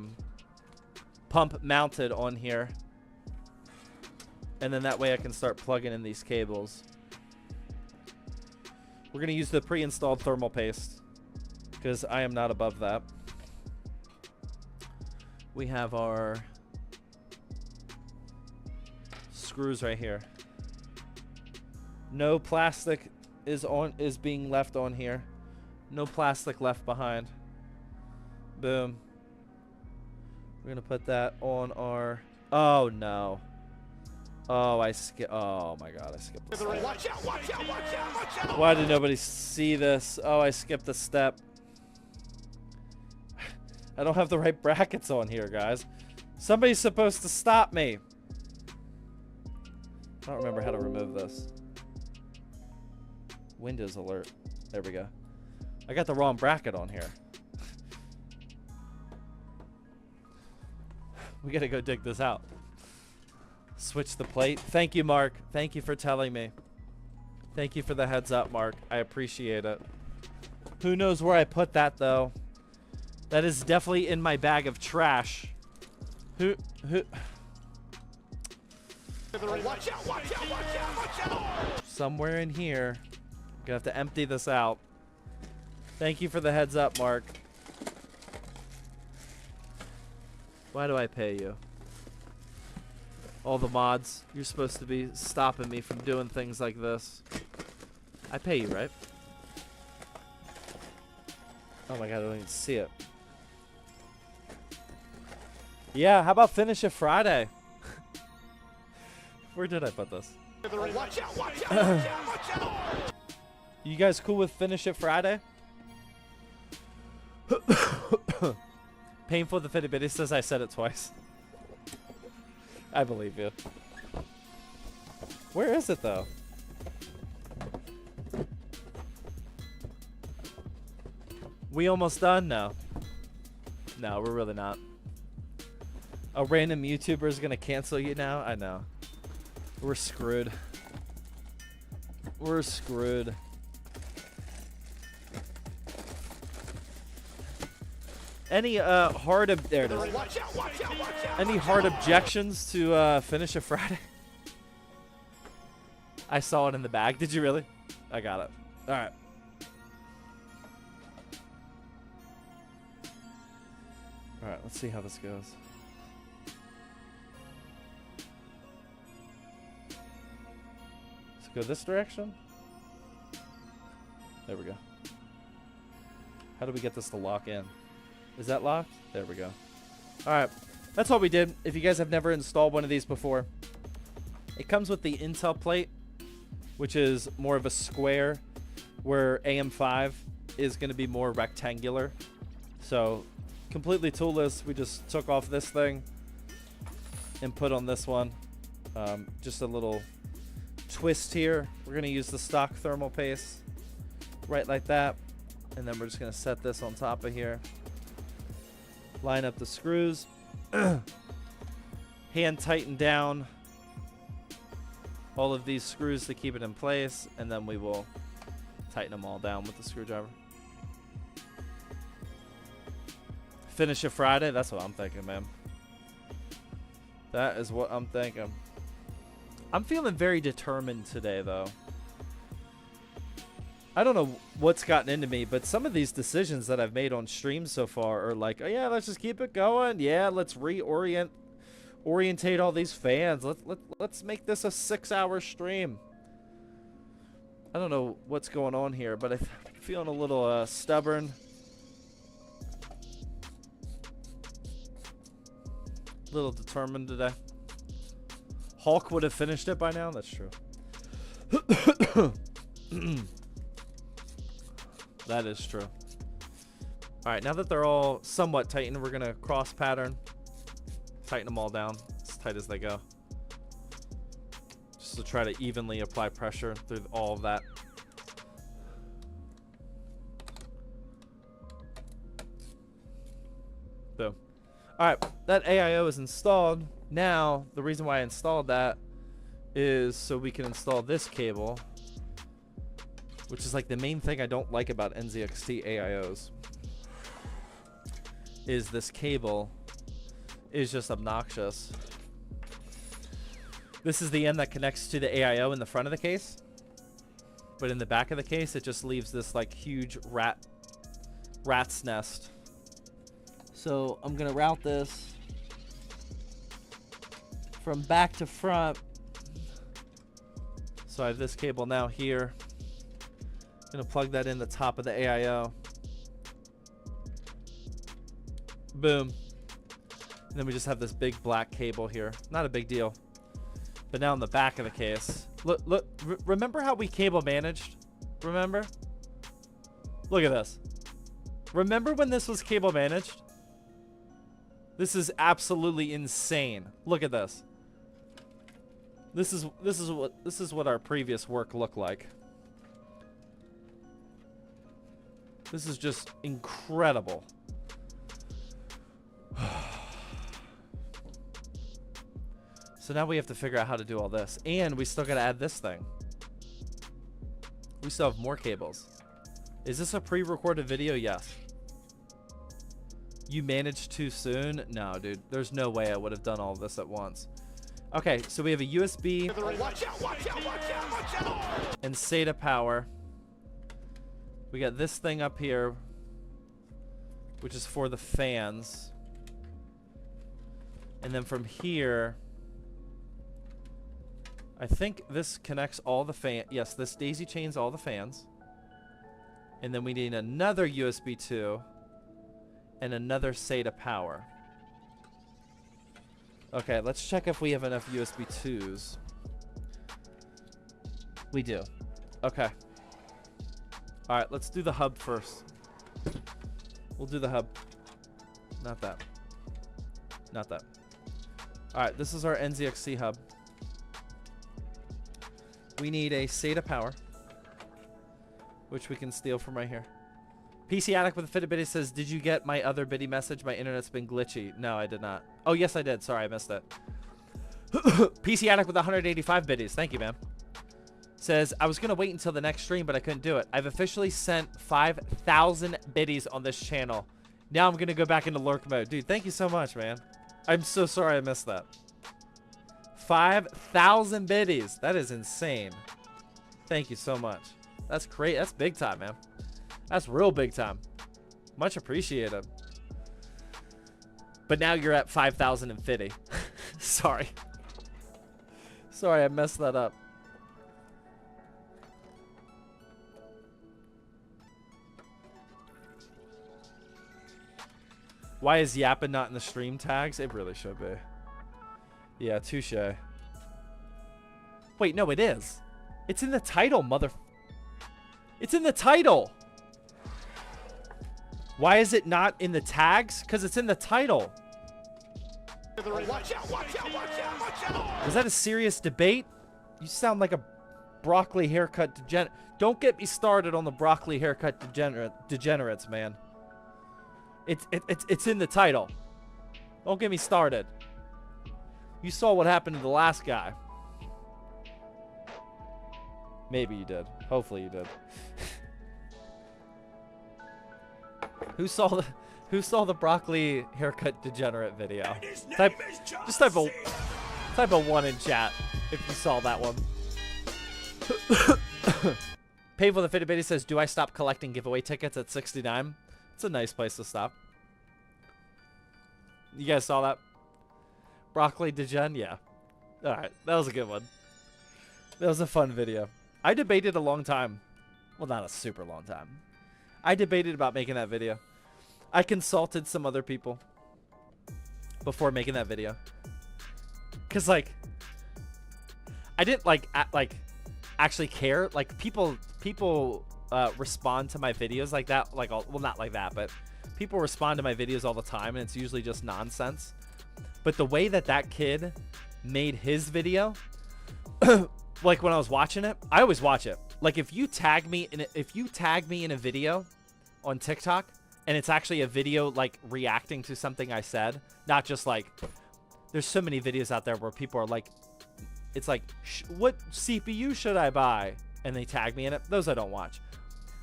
pump mounted on here. And then that way I can start plugging in these cables. We're going to use the pre-installed thermal paste because I am not above that. We have our screws right here. No plastic is being left on here. No plastic left behind. Boom. We're gonna put that on our. Oh no. Oh, I skip. Oh my god, I skipped the step. Watch out, watch out, watch out, watch out. Why did nobody see this? Oh, I skipped the step. I don't have the right brackets on here, guys. Somebody's supposed to stop me. I don't remember how to remove this. Windows alert. There we go. I got the wrong bracket on here. We gotta go dig this out. Switch the plate. Thank you, Mark. Thank you for telling me. Thank you for the heads up, Mark. I appreciate it. Who knows where I put that, though? That is definitely in my bag of trash. Who? Watch out, watch out, watch out, watch out. Somewhere in here. Gonna have to empty this out. Thank you for the heads up, Mark. Why do I pay you? All the mods, you're supposed to be stopping me from doing things like this. I pay you, right? Oh my god, I don't even see it. Yeah, how about Finish It Friday? Where did I put this? Watch out, watch out, watch out, watch out. You guys cool with Finish It Friday? Painful the fitty bitty says I said it twice. I believe you. Where is it though? We almost done now. No, we're really not. A random YouTuber is gonna cancel you now? I know. We're screwed. We're screwed. Any hard there it is. Watch out, watch out, watch out. Any hard objections to Finish It Friday? I saw it in the bag. Did you really? I got it. All right. All right. Let's see how this goes. Let's go this direction. There we go. How do we get this to lock in? Is that locked? There we go. Alright, that's all we did. If you guys have never installed one of these before, it comes with the Intel plate, which is more of a square, where AM5 is going to be more rectangular. So, completely toolless. We just took off this thing and put on this one. Just a little twist here. We're going to use the stock thermal paste, right like that. And then we're just going to set this on top of here. Line up the screws. Hand tighten down all of these screws to keep it in place, and then we will tighten them all down with the screwdriver. Finish It Friday? That's what I'm thinking, man. That is what I'm thinking. I'm feeling very determined today, though. I don't know what's gotten into me, but some of these decisions that I've made on streams so far are like, oh yeah, let's just keep it going. Yeah, let's orientate all these fans. Let's make this a 6-hour stream. I don't know what's going on here, but I'm feeling a little stubborn. A little determined today. Hulk would have finished it by now. That's true. That is true. All right, now that they're all somewhat tightened, we're gonna cross pattern, tighten them all down as tight as they go, just to try to evenly apply pressure through all of that. Boom. All right, that AIO is installed. Now, the reason why I installed that is so we can install this cable, which is like the main thing I don't like about NZXT AIOs, is this cable is just obnoxious. This is the end that connects to the AIO in the front of the case, but in the back of the case it just leaves this like huge rat's nest. So I'm gonna route this from back to front. So I have this cable now here. Gonna plug that in the top of the AIO. Boom. And then we just have this big black cable here. Not a big deal. But now in the back of the case, look, remember how we cable managed? Remember? Look at this. Remember when this was cable managed? This is absolutely insane. Look at this. This is what our previous work looked like. This is just incredible. So now we have to figure out how to do all this. And we still got to add this thing. We still have more cables. Is this a pre-recorded video? Yes. You managed too soon? No, dude. There's no way I would have done all this at once. Okay, so we have a USB and SATA power. We got this thing up here, which is for the fans. And then from here, I think this connects all the fan. Yes, this daisy chains all the fans. And then we need another USB 2 and another SATA power. Okay, let's check if we have enough USB 2s. We do. Okay. All right, let's do the hub first. We'll do the hub. Not that. Not that. All right, this is our NZXC hub. We need a SATA power, which we can steal from right here. PC Addict with a fitted biddy says, did you get my other biddy message? My internet's been glitchy. No, I did not. Oh, yes, I did. Sorry, I missed it. PC Addict with 185 biddies. Thank you, man. Says, I was going to wait until the next stream, but I couldn't do it. I've officially sent 5,000 biddies on this channel. Now I'm going to go back into lurk mode. Dude, thank you so much, man. I'm so sorry I missed that. 5,000 biddies. That is insane. Thank you so much. That's great. That's big time, man. That's real big time. Much appreciated. But now you're at 5,050. Sorry. Sorry, I messed that up. Why is Yappin not in the stream tags? It really should be. Yeah, touche. Wait, no, it is. It's in the title, mother... It's in the title. Why is it not in the tags? Because it's in the title. Watch out, watch out, watch out, watch out. Was that a serious debate? You sound like a broccoli haircut degenerate. Don't get me started on the broccoli haircut degenerates, man. It's in the title. Don't get me started. You saw what happened to the last guy. Maybe you did. Hopefully you did. Who saw the broccoli haircut degenerate video? Just type a 1 in chat if you saw that one. Painful the Fitted Bitty says, do I stop collecting giveaway tickets at 69? It's a nice place to stop. You guys saw that? Broccoli degen? Yeah. Alright, that was a good one. That was a fun video. I debated a long time. Well, not a super long time. I debated about making that video. I consulted some other people before making that video. Cause like, I didn't actually care. Like people respond to my videos like that. Like, well, not like that, but people respond to my videos all the time, and it's usually just nonsense. But the way that kid made his video, like when I was watching it, I always watch it. Like if you tag me in a video on TikTok, and it's actually a video like reacting to something I said, not just like, there's so many videos out there where people are like, it's like, what CPU should I buy? And they tag me in it. Those I don't watch.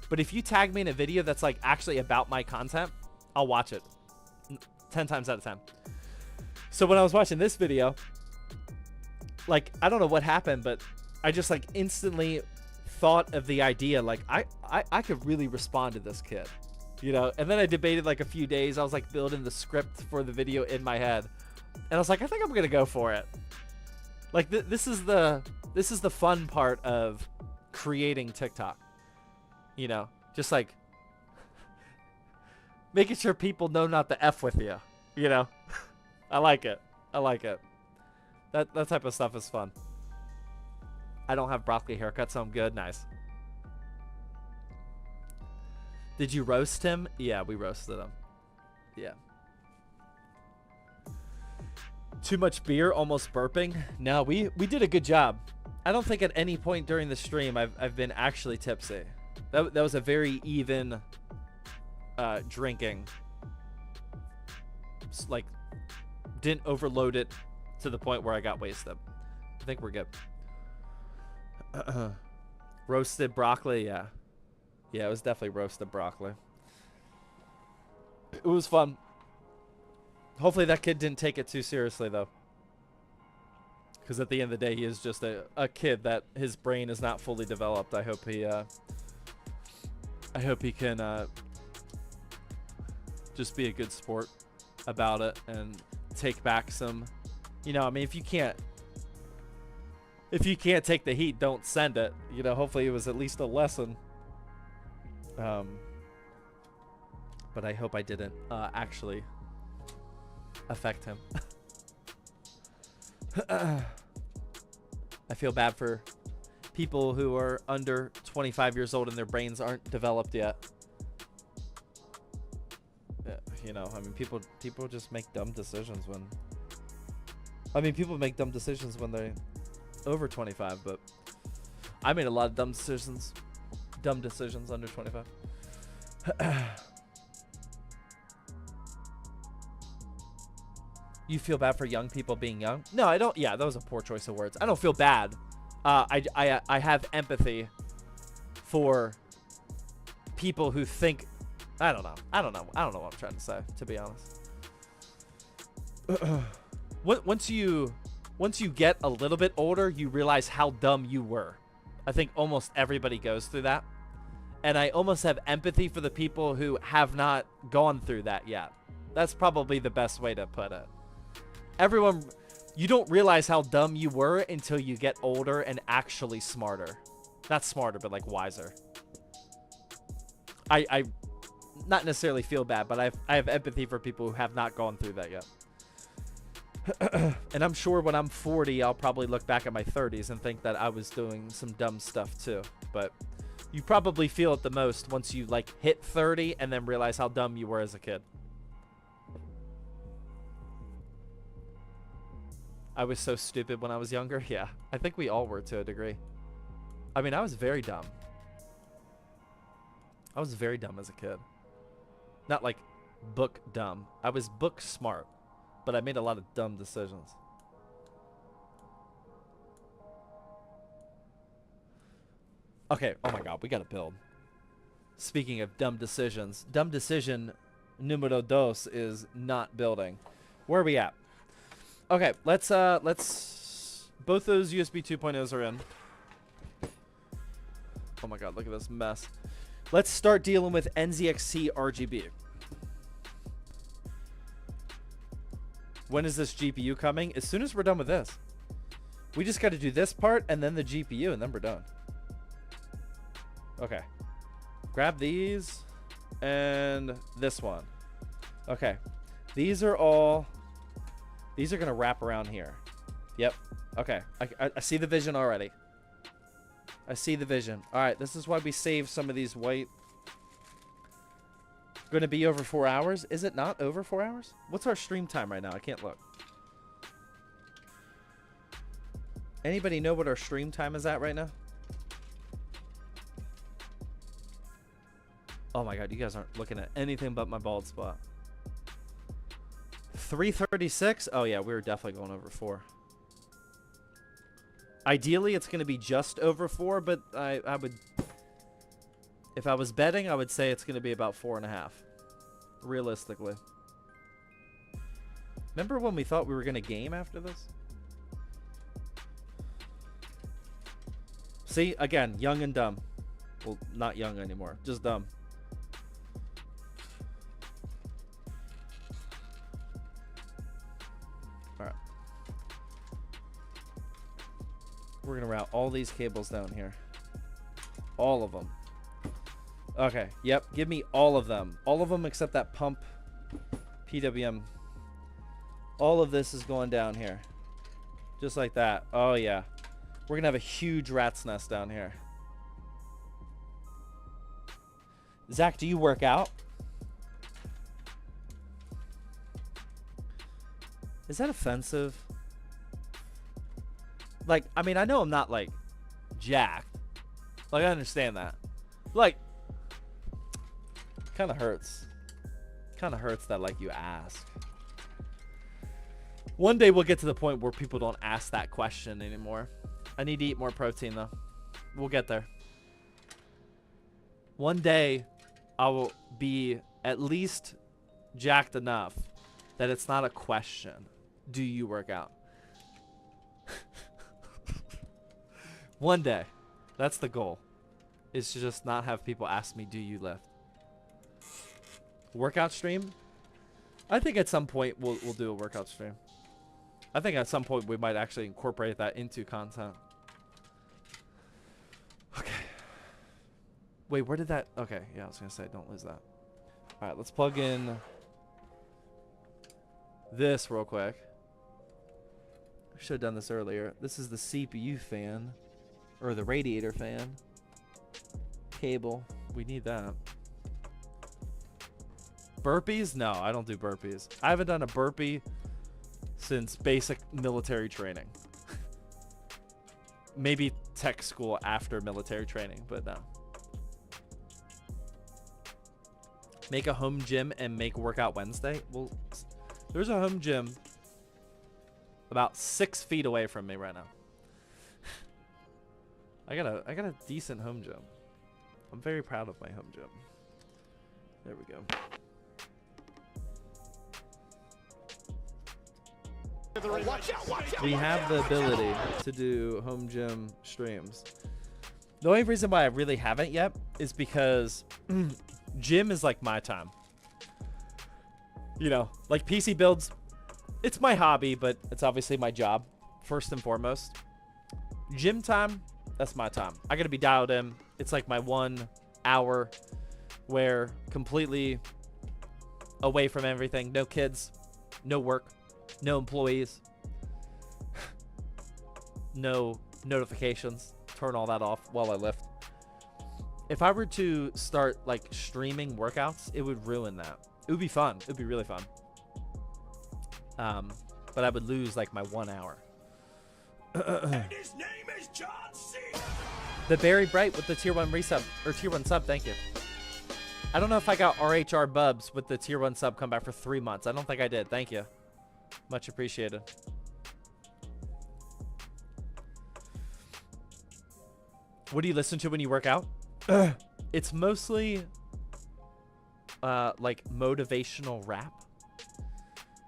But if you tag me in a video that's like actually about my content, I'll watch it 10 times out of 10. So when I was watching this video, like, I don't know what happened, but I just like instantly thought of the idea, like I could really respond to this kid, you know? And then I debated like a few days. I was like building the script for the video in my head, and I was like, I think I'm gonna go for it. Like this is the fun part of creating TikTok, you know, just like making sure people know not to F with you, you know? I like it. I like it. That type of stuff is fun. I don't have broccoli haircut, so I'm good. Nice. Did you roast him? Yeah, we roasted him. Yeah. Too much beer, almost burping. No, we did a good job. I don't think at any point during the stream I've been actually tipsy. That was a very even drinking. Like, didn't overload it to the point where I got wasted. I think we're good. Roasted broccoli, yeah. Yeah, it was definitely roasted broccoli. It was fun. Hopefully that kid didn't take it too seriously, though. Because at the end of the day, he is just a kid that his brain is not fully developed. I hope he can just be a good sport about it and take back some, you know, I mean, if you can't take the heat, don't send it. You know, hopefully it was at least a lesson. But I hope I didn't actually affect him. I feel bad for people who are under 25 years old and their brains aren't developed yet. You know, I mean, people just make dumb decisions when... I mean, people make dumb decisions when they're over 25, but I made a lot of dumb decisions under 25. You feel bad for young people being young? No, I don't. Yeah, that was a poor choice of words. I don't feel bad. I have empathy for people who think... I don't know what I'm trying to say, to be honest. Once you get a little bit older, you realize how dumb you were. I think almost everybody goes through that. And I almost have empathy for the people who have not gone through that yet. That's probably the best way to put it. Everyone, you don't realize how dumb you were until you get older and actually smarter. Not smarter, but like wiser. I not necessarily feel bad, but I have empathy for people who have not gone through that yet. And I'm sure when I'm 40, I'll probably look back at my 30s and think that I was doing some dumb stuff too. But you probably feel it the most once you like hit 30 and then realize how dumb you were as a kid. I was so stupid when I was younger. Yeah, I think we all were to a degree. I mean, I was very dumb. I was very dumb as a kid. Not like book dumb. I was book smart, but I made a lot of dumb decisions. Okay, oh my god, we gotta build. Speaking of dumb decisions, dumb decision numero dos is not building. Where are we at? Okay, let's both those USB 2.0s are in. Oh my god, look at this mess. Let's start dealing with NZXT RGB. When is this GPU coming? As soon as we're done with this. We just got to do this part and then the GPU and then we're done. Okay. Grab these and this one. Okay. These are going to wrap around here. Yep. Okay. I see the vision already. I see the vision. All right. This is why we save some of these white. Going to be over 4 hours. Is it not over 4 hours? What's our stream time right now? I can't look. Anybody know what our stream time is at right now? Oh my god, you guys aren't looking at anything but my bald spot. 3:36? Oh yeah, we were definitely going over 4. Ideally, it's going to be just over 4, but I would... If I was betting, I would say it's going to be about 4.5. Realistically. Remember when we thought we were going to game after this? See, again, young and dumb. Well, not young anymore, just dumb. All right. We're going to route all these cables down here. All of them. Okay, yep, give me all of them. All of them except that pump PWM. All of this is going down here. Just like that. Oh, yeah. We're gonna have a huge rat's nest down here. Zach, do you work out? Is that offensive? Like, I mean, I know I'm not, like, jacked. Like, I understand that. Like, kind of hurts. Kind of hurts that, like, you ask. One day we'll get to the point where people don't ask that question anymore. I need to eat more protein, though. We'll get there. One day I will be at least jacked enough that it's not a question. Do you work out? One day. That's the goal. Is to just not have people ask me, do you lift? Workout stream? I think at some point we'll do a workout stream. I think at some point we might actually incorporate that into content. Okay. Wait, where did that... Okay, yeah, I was going to say, don't lose that. Alright, let's plug in this real quick. I should have done this earlier. This is the CPU fan. Or the radiator fan. Cable. We need that. Burpees? No, I don't do burpees. I haven't done a burpee since basic military training. Maybe tech school after military training, but no. Make a home gym and make workout Wednesday? Well, there's a home gym about 6 feet away from me right now. I got a decent home gym. I'm very proud of my home gym. There we go. We have the ability to do home gym streams. The only reason why I really haven't yet is because gym is like my time. You know, like PC builds, it's my hobby, but it's obviously my job first and foremost. Gym time, that's my time. I gotta be dialed in. It's like my 1 hour where completely away from everything. No kids, no work, no employees, no notifications. Turn all that off while I lift. If I were to start like streaming workouts, it would ruin that. It would be fun. It would be really fun. But I would lose like my 1 hour. And his name is John C. The Barry Bright with the tier 1 resub or tier 1 sub. Thank you. I don't know if I got RHR Bubs with the tier 1 sub come back for 3 months. I don't think I did. Thank you. Much appreciated. What do you listen to when you work out? It's mostly like motivational rap.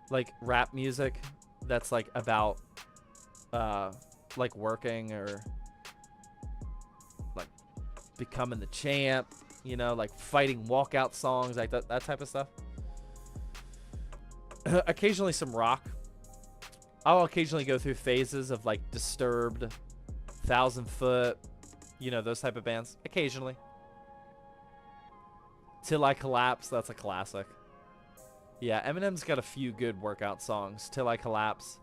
Like rap music that's like about like working or like becoming the champ, you know, like fighting walkout songs, like that type of stuff. Occasionally some rock. I'll occasionally go through phases of like Disturbed, 1,000 Foot, you know, those type of bands. Occasionally. Till I Collapse, that's a classic. Yeah, Eminem's got a few good workout songs. Till I Collapse.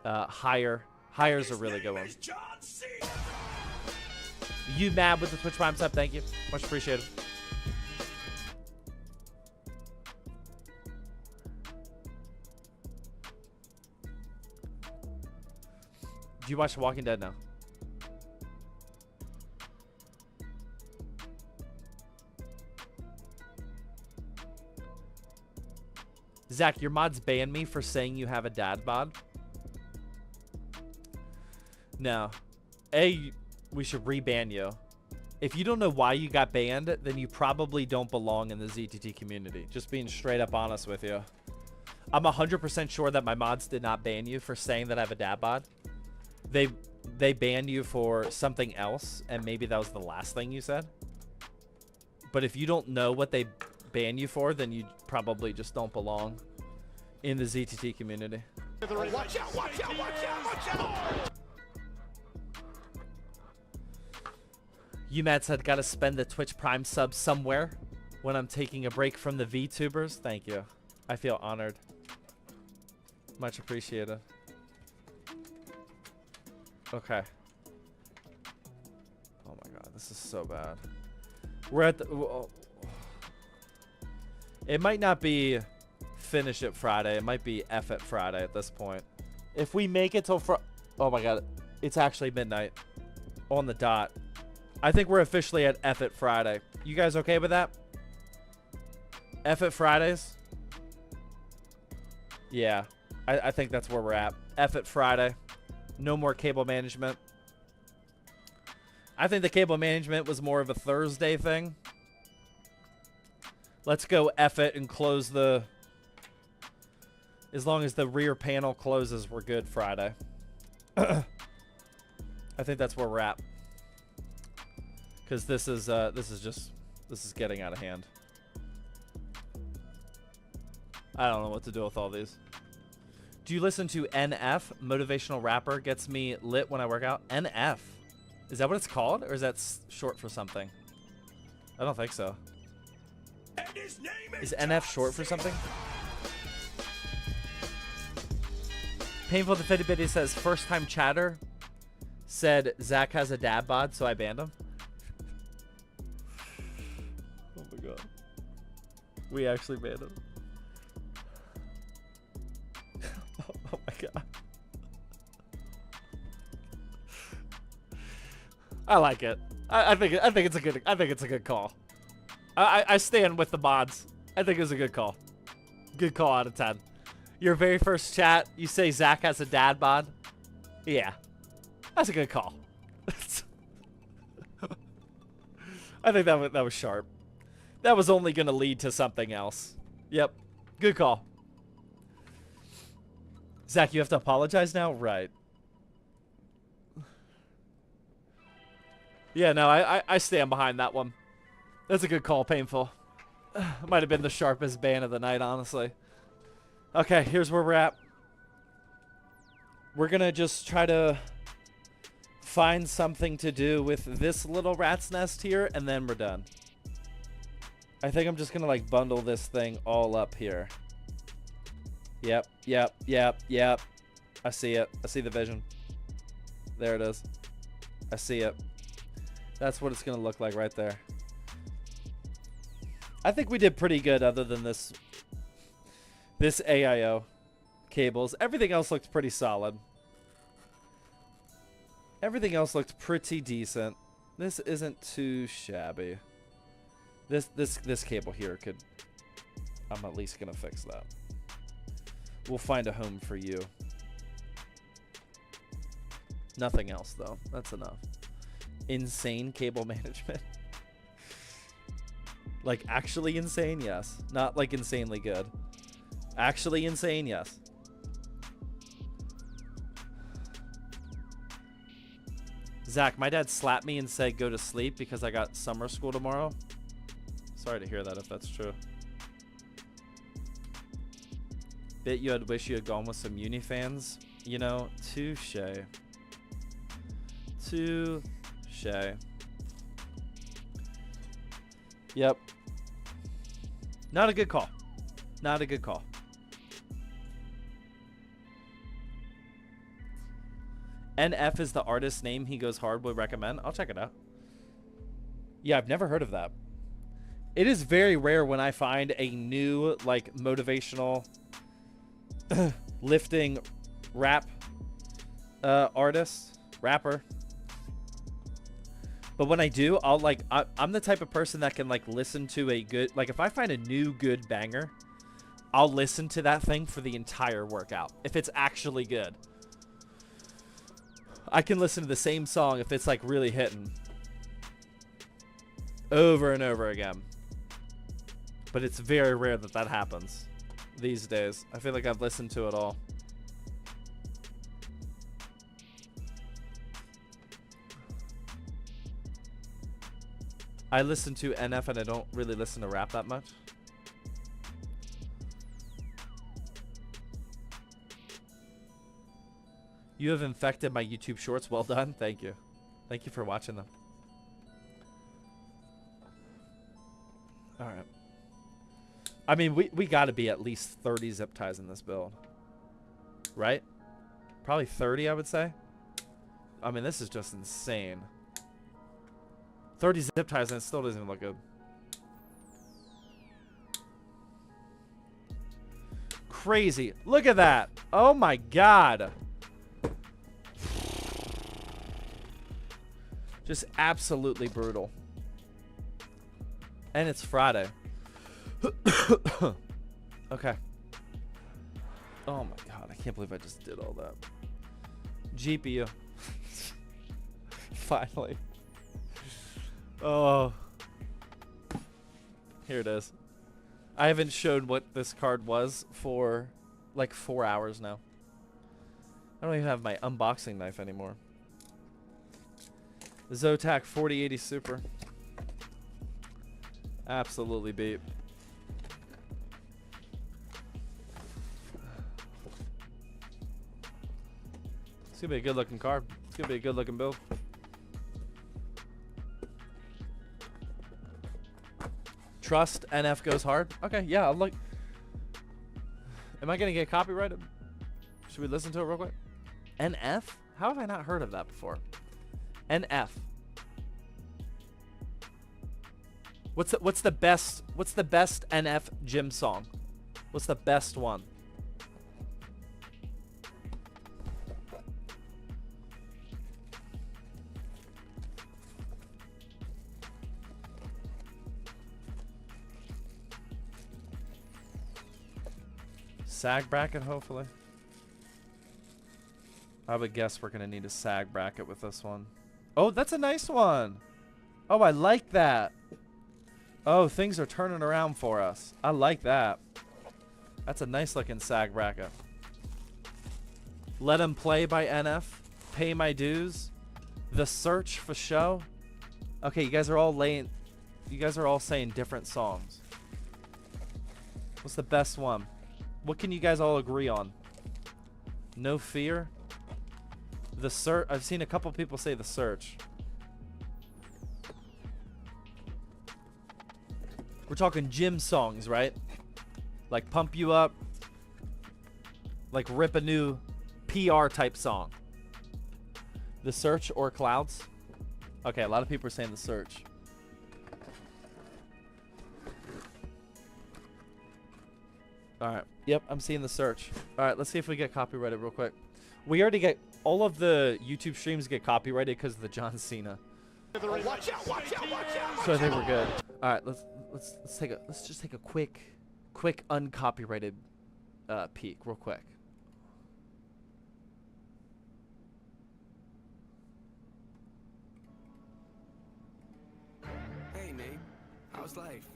Higher. Higher's a really good one. You mad with the Twitch Prime sub? Thank you. Much appreciated. Do you watch The Walking Dead now? Zach, your mods banned me for saying you have a dad bod. No. A, we should reban you. If you don't know why you got banned, then you probably don't belong in the ZTT community. Just being straight up honest with you. I'm 100% sure that my mods did not ban you for saying that I have a dad bod. They banned you for something else, and maybe that was the last thing you said. But if you don't know what they ban you for, then you probably just don't belong in the ZTT community. Watch out, watch out, watch out, watch out! UMAT said, gotta spend the Twitch Prime sub somewhere when I'm taking a break from the VTubers. Thank you. I feel honored. Much appreciated. Okay. This is so bad. We're at the... Well, it might not be finish it Friday. It might be F it Friday at this point. If we make it till oh my god. It's actually midnight. On the dot. I think we're officially at F it Friday. You guys okay with that? F it Fridays? Yeah. I think that's where we're at. F it Friday. No more cable management. I think the cable management was more of a Thursday thing. Let's go F it and close the... As long as the rear panel closes, we're good Friday. I think that's where we're at. Because this is getting out of hand. I don't know what to do with all these. Do you listen to NF? Motivational rapper gets me lit when I work out. NF. Is that what it's called? Or is that short for something? I don't think so. Is NF short for something? Painful to Fitty Bitty says, first time chatter said Zach has a dad bod, so I banned him. Oh my god. We actually banned him. Oh my god. I like it. I think it's a good call. I stand with the mods. I think it was a good call. Good call out of 10. Your very first chat, you say Zach has a dad bod. Yeah. That's a good call. I think that was sharp. That was only going to lead to something else. Yep. Good call. Zach, you have to apologize now? Right. Yeah, no, I stand behind that one. That's a good call, Painful. Might have been the sharpest ban of the night, honestly. Okay, here's where we're at. We're going to just try to find something to do with this little rat's nest here, and then we're done. I think I'm just going to, like, bundle this thing all up here. Yep, yep, yep, yep. I see it. I see the vision. There it is. I see it. That's what it's going to look like right there. I think we did pretty good other than this AIO cables. Everything else looked pretty solid. Everything else looked pretty decent. This isn't too shabby. This cable here could... I'm at least going to fix that. We'll find a home for you. Nothing else, though. That's enough. Insane cable management. Like, actually insane? Yes. Not, like, insanely good. Actually insane? Yes. Zach, my dad slapped me and said go to sleep because I got summer school tomorrow. Sorry to hear that if that's true. Bet you had wish you had gone with some uni fans. You know, touche. Touche. Yep. Not a good call. Not a good call. NF is the artist name he goes hard would recommend. I'll check it out. Yeah, I've never heard of that. It is very rare when I find a new, like, motivational lifting rap artist, rapper. But when I do, I'll like, I'm the type of person that can like listen to a good, like if I find a new good banger, I'll listen to that thing for the entire workout. If it's actually good. I can listen to the same song if it's like really hitting. Over and over again. But it's very rare that that happens these days. I feel like I've listened to it all. I listen to NF and I don't really listen to rap that much. You have infected my YouTube shorts. Well done. Thank you. Thank you for watching them. All right. I mean, we got to be at least 30 zip ties in this build. Right? Probably 30, I would say. I mean, this is just insane. 30 zip ties and it still doesn't even look good. Crazy. Look at that. Oh my god. Just absolutely brutal. And it's Friday. Okay. Oh my god, I can't believe I just did all that. GPU. Finally. Oh. Here it is. I haven't showed what this card was for like 4 hours now. I don't even have my unboxing knife anymore. Zotac 4080 Super. Absolutely beat. It's gonna be a good looking card. It's gonna be a good looking build. Trust NF goes hard. Okay, yeah, I'll look. Am I gonna get copyrighted? Should we listen to it real quick? NF? How have I not heard of that before? NF. What's the best NF gym song? What's the best one? Sag bracket, hopefully. I would guess we're gonna need a sag bracket with this one. Oh, that's a nice one. Oh, I like that. Oh, things are turning around for us. I like that. That's a nice looking sag bracket. Let 'em Play by NF. Pay My Dues. The Search for Show. Okay, you guys are all saying different songs. What's the best one? What can you guys all agree on? No Fear. The Search. I've seen a couple people say The Search. We're talking gym songs, right? Like pump you up. Like rip a new PR type song. The Search or Clouds? Okay, a lot of people are saying The Search. Alright. Yep, I'm seeing The Search. Alright, let's see if we get copyrighted real quick. We already get... All of the YouTube streams get copyrighted because of the John Cena. Watch out, watch out, watch out, So I think we're good. Alright, let's just take a quick uncopyrighted peek real quick. Hey Nate, how's life?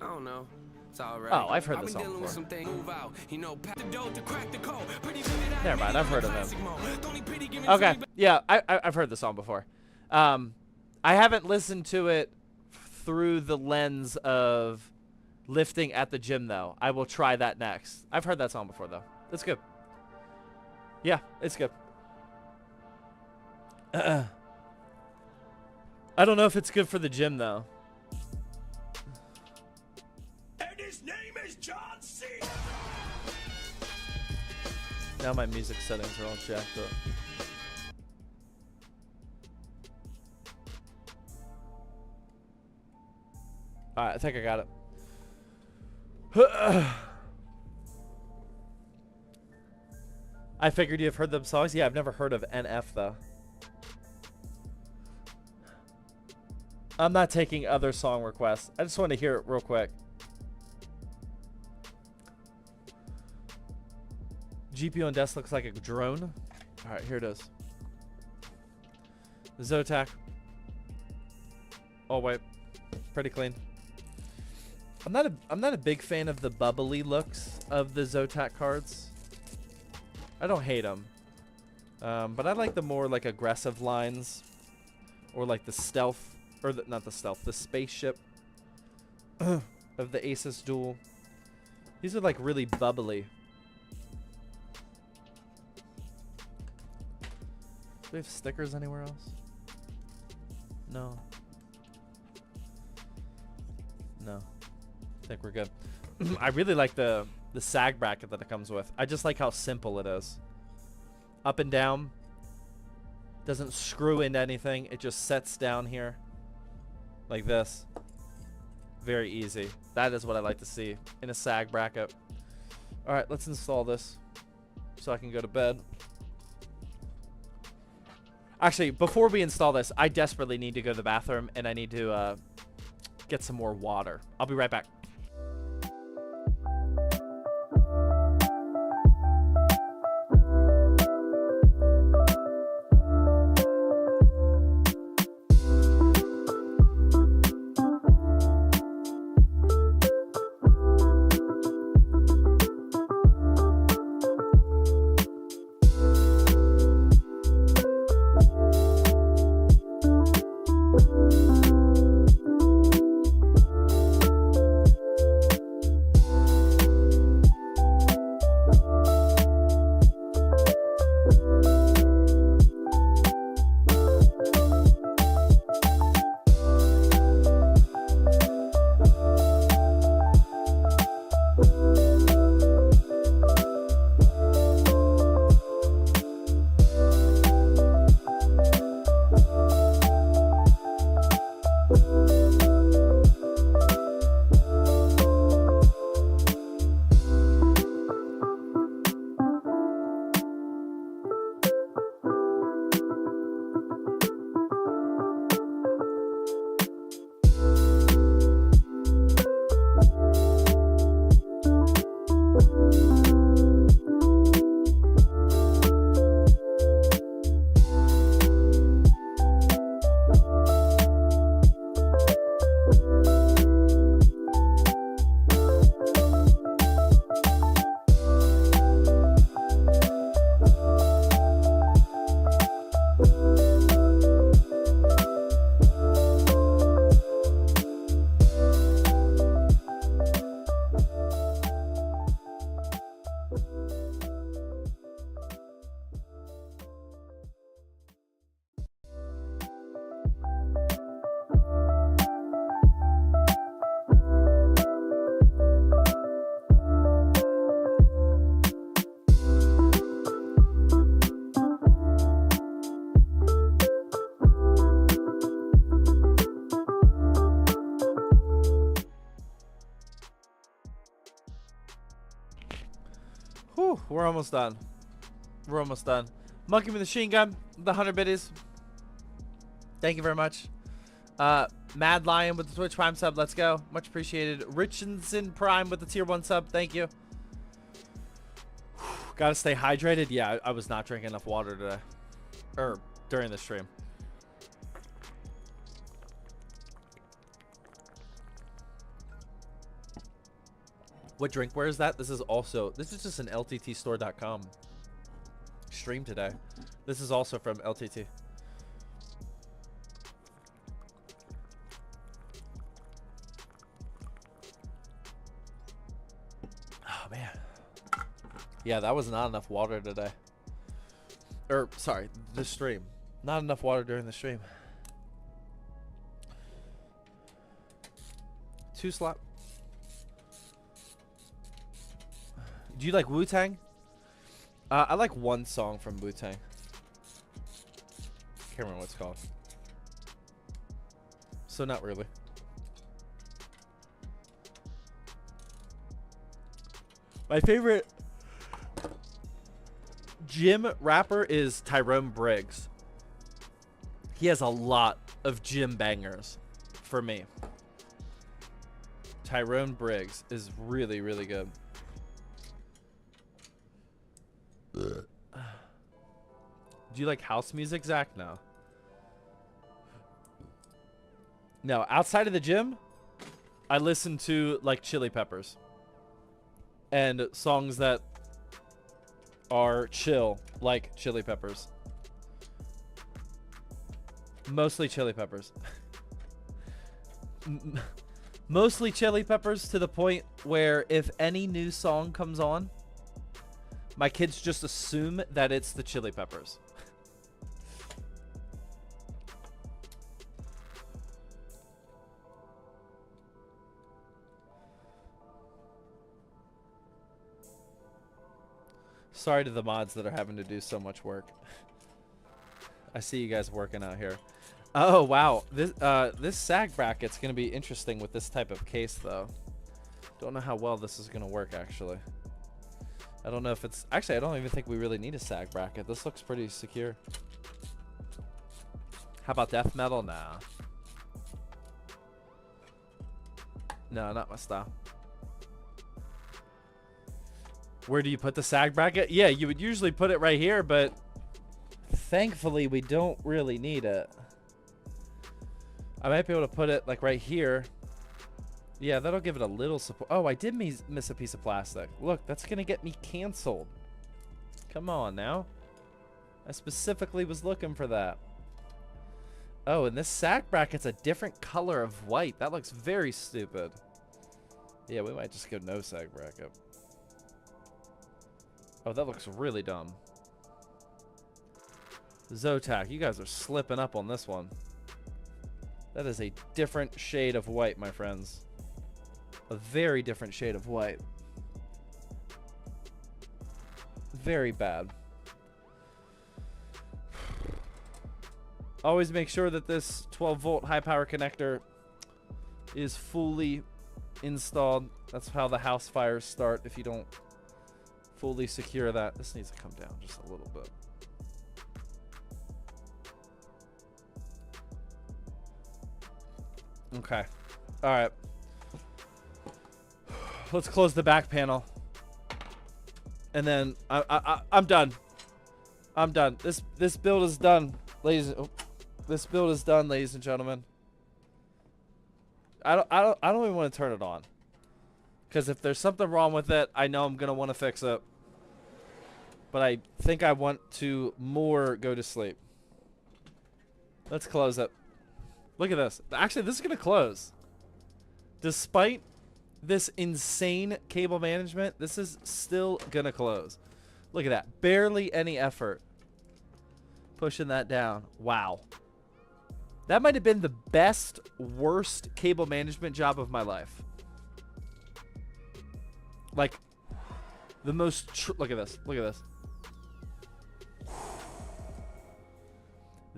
I don't know. It's alright. Oh, I've heard this song before. Never mind, I've heard of him. Okay, yeah, I've heard the song before. I haven't listened to it through the lens of lifting at the gym, though. I will try that next. I've heard that song before, though. It's good. Yeah, it's good. I don't know if it's good for the gym, though. His name is John C. Now my music settings are all jacked up. Alright, I think I got it. I figured you've heard them songs. Yeah, I've never heard of NF, though. I'm not taking other song requests. I just want to hear it real quick. GPU on desk looks like a drone. All right, here it is. Zotac. Oh wait, pretty clean. I'm not a big fan of the bubbly looks of the Zotac cards. I don't hate them, but I like the more like aggressive lines, or like the stealth, or not the stealth, the spaceship of the Asus Duel. These are like really bubbly. Do we have stickers anywhere else? No. No. I think we're good. I really like the sag bracket that it comes with. I just like how simple it is. Up and down. Doesn't screw into anything. It just sets down here. Like this. Very easy. That is what I like to see in a SAG bracket. All right, let's install this so I can go to bed. Actually, before we install this, I desperately need to go to the bathroom, and I need to get some more water. I'll be right back. Whew, we're almost done. We're almost done. Monkey with the machine gun, the 100 biddies. Thank you very much. Mad Lion with the Twitch Prime sub. Let's go. Much appreciated. Richardson Prime with the tier 1 sub. Thank you. Gotta stay hydrated. Yeah, I was not drinking enough water today. Or during the stream. What drinkware is that? This is just an LTTstore.com stream today. This is also from LTT. Oh man. Yeah, that was not enough water today. Or sorry, the stream. Not enough water during the stream. 2 slot. Do you like Wu-Tang? I like one song from Wu-Tang. Can't remember what it's called. So not really. My favorite gym rapper is Tyrone Briggs. He has a lot of gym bangers for me. Tyrone Briggs is really, really good. Do you like house music, Zach? No. No, outside of the gym, I listen to like Chili Peppers. And songs that are chill, like Chili Peppers. Mostly Chili Peppers. Mostly Chili Peppers, to the point where if any new song comes on, my kids just assume that it's the Chili Peppers. Sorry to the mods that are having to do so much work. I see you guys working out here. Oh wow, this sag bracket's gonna be interesting with this type of case though. Don't know how well this is gonna work actually. I don't know if it's actually. I don't even think we really need a sag bracket. This looks pretty secure. How about death metal? Nah. No, not my style. Where do you put the sag bracket? Yeah, you would usually put it right here, but thankfully we don't really need it. I might be able to put it like right here. Yeah, that'll give it a little support. Oh, I did miss a piece of plastic. Look, that's gonna get me canceled. Come on now. I specifically was looking for that. Oh, and this sag bracket's a different color of white. That looks very stupid. Yeah, we might just go no sag bracket. Oh, that looks really dumb. Zotac, you guys are slipping up on this one. That is a different shade of white, my friends. A very different shade of white. Very bad. Always make sure that this 12-volt high-power connector is fully installed. That's how the house fires start if you don't fully secure that. This needs to come down just a little bit. Okay. All right. Let's close the back panel. And then I'm done. I'm done. This build is done, ladies. This build is done, ladies and gentlemen. I don't even want to turn it on. Because if there's something wrong with it, I know I'm going to want to fix it. But I think I want to more go to sleep. Let's close it. Look at this. Actually, this is going to close. Despite this insane cable management, this is still going to close. Look at that. Barely any effort. Pushing that down. Wow. That might have been the best, worst cable management job of my life. Like, the most... Look at this. Look at this.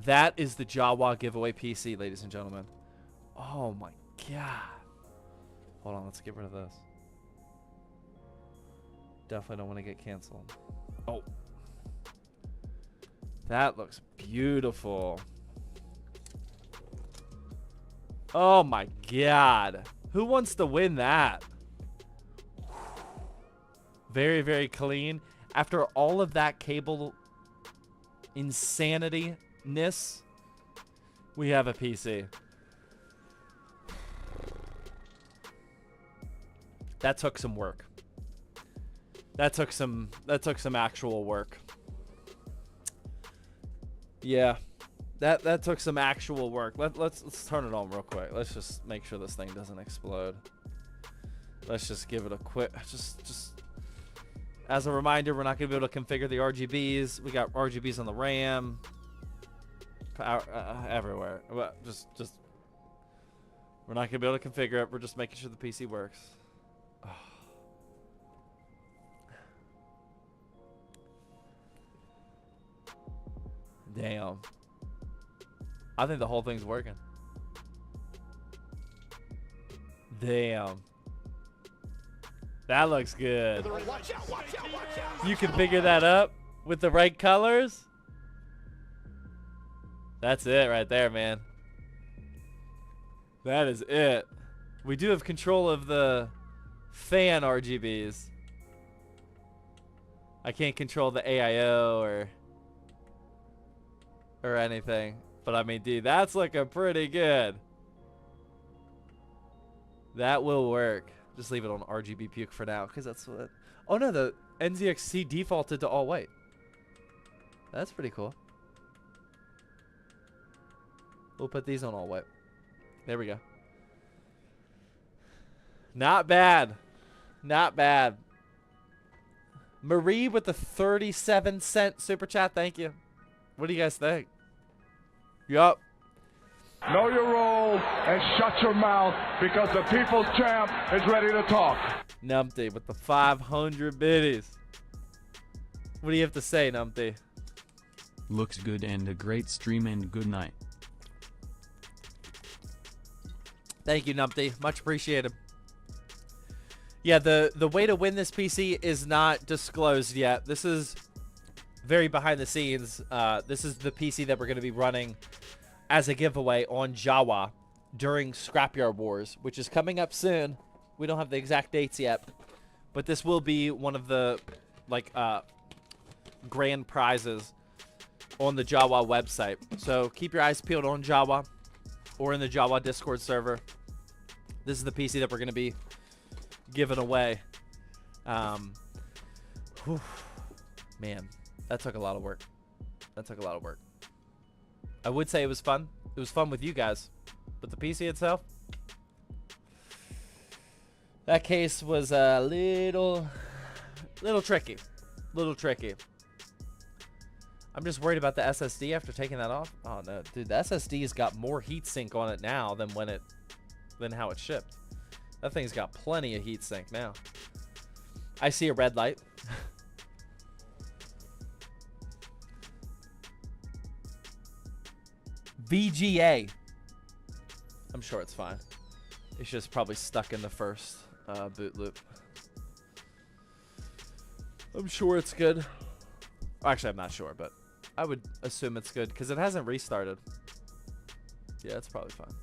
That is the Jawa giveaway PC, ladies and gentlemen. Oh my god. Hold on, let's get rid of this. Definitely don't want to get canceled. Oh. That looks beautiful. Oh my god. Who wants to win that? Very, very clean. After all of that cable insanity-ness, we have a PC. That took some work. That took some actual work. Yeah. That took some actual work. Let's turn it on real quick. Let's just make sure this thing doesn't explode. Let's just give it a quick just as a reminder, we're not going to be able to configure the RGBs. We got RGBs on the RAM. Power everywhere. Just we're not going to be able to configure it. We're just making sure the PC works. Oh. Damn. I think the whole thing's working. Damn. That looks good. Watch out, watch out, watch out. You can figure that up with the right colors. That's it right there, man. That is it. We do have control of the fan RGBs. I can't control the AIO or anything. But I mean, dude, that's looking pretty good. That will work. Just leave it on RGB puke for now, because that's what... Oh no, the NZXT defaulted to all white. That's pretty cool. We'll put these on all white. There we go. Not bad. Not bad. Marie with the 37-cent super chat. Thank you. What do you guys think? Yup. Know your role and shut your mouth because the people's champ is ready to talk. Numpty with the 500 biddies. What do you have to say, Numpty? Looks good and a great stream and good night. Thank you, Numpty. Much appreciated. Yeah, the way to win this PC is not disclosed yet. This is very behind the scenes. This is the PC that we're going to be running as a giveaway on Jawa during Scrapyard Wars, which is coming up soon. We don't have the exact dates yet, but this will be one of the grand prizes on the Jawa website. So keep your eyes peeled on Jawa or in the Jawa Discord server. This is the PC that we're going to be giving away. Whew, man, that took a lot of work. That took a lot of work. I would say it was fun. It was fun with you guys, but the PC itself, that case was a little tricky. Little tricky. I'm just worried about the SSD after taking that off. Oh no, dude, the SSD's got more heatsink on it now than how it shipped. That thing's got plenty of heatsink now. I see a red light. VGA. I'm sure it's fine. It's just probably stuck in the first boot loop. I'm sure it's good. Actually, I'm not sure, but I would assume it's good because it hasn't restarted. Yeah, it's probably fine.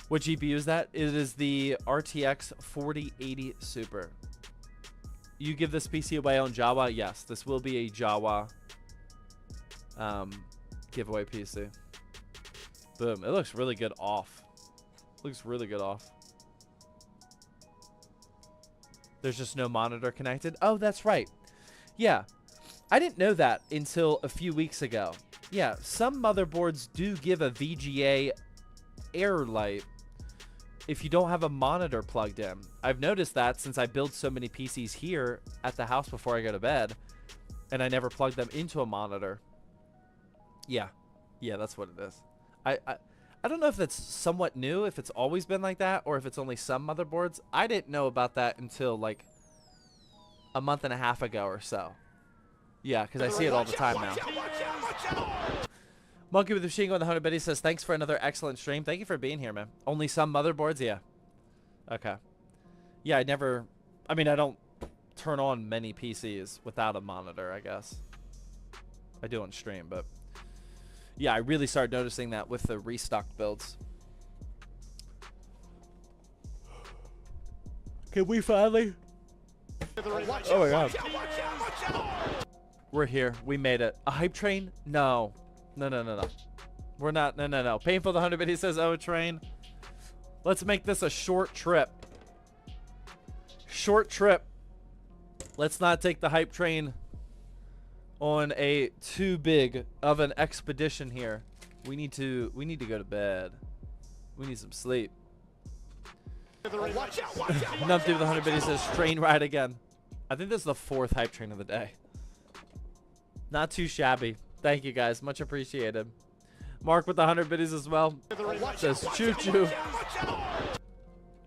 What GPU is that? It is the RTX 4080 Super. You give this PC away on Jawa? Yes, this will be a Jawa giveaway PC. Boom. It looks really good off. Looks really good off. There's just no monitor connected. Oh, that's right. Yeah. I didn't know that until a few weeks ago. Yeah, some motherboards do give a VGA error light if you don't have a monitor plugged in. I've noticed that since I build so many PCs here at the house before I go to bed, and I never plug them into a monitor. Yeah. Yeah, that's what it is. I don't know if that's somewhat new, if it's always been like that, or if it's only some motherboards. I didn't know about that until like a month and a half ago or so. Yeah, because I see it all the time now. Monkey with the machine gun on the 100 biddy says, thanks for another excellent stream. Thank you for being here, man. Only some motherboards? Yeah. Okay. Yeah, I don't turn on many PCs without a monitor, I guess. I do on stream, but yeah, I really started noticing that with the restocked builds. Can we finally? Oh my god. We're here. We made it. A hype train? No. No. We're not. No. Painful the 100 bit. He says, oh, a train. Let's make this a short trip. Short trip. Let's not take the hype train on a too big of an expedition here. We need to go to bed. We need some sleep. Enough to do with the 100 bit. He says, train ride again. I think this is the 4th hype train of the day. Not too shabby. Thank you guys. Much appreciated. Mark with the 100 biddies as well. Says choo choo.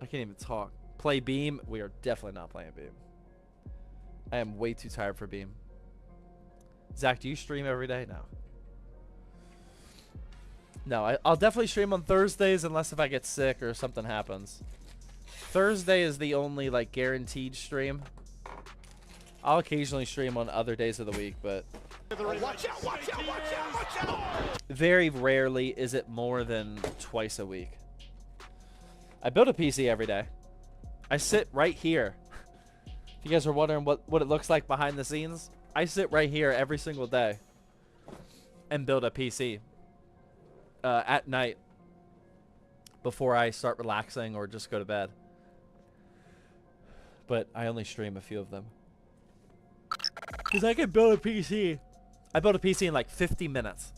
I can't even talk. Play Beam. We are definitely not playing Beam. I am way too tired for Beam. Zach, do you stream every day? No. No, I'll definitely stream on Thursdays unless if I get sick or something happens. Thursday is the only like guaranteed stream. I'll occasionally stream on other days of the week, but very rarely is it more than twice a week. I build a PC every day. I sit right here. If you guys are wondering what it looks like behind the scenes, I sit right here every single day and build a PC at night before I start relaxing or just go to bed. But I only stream a few of them. Because I can build a PC. I built a PC in like 50 minutes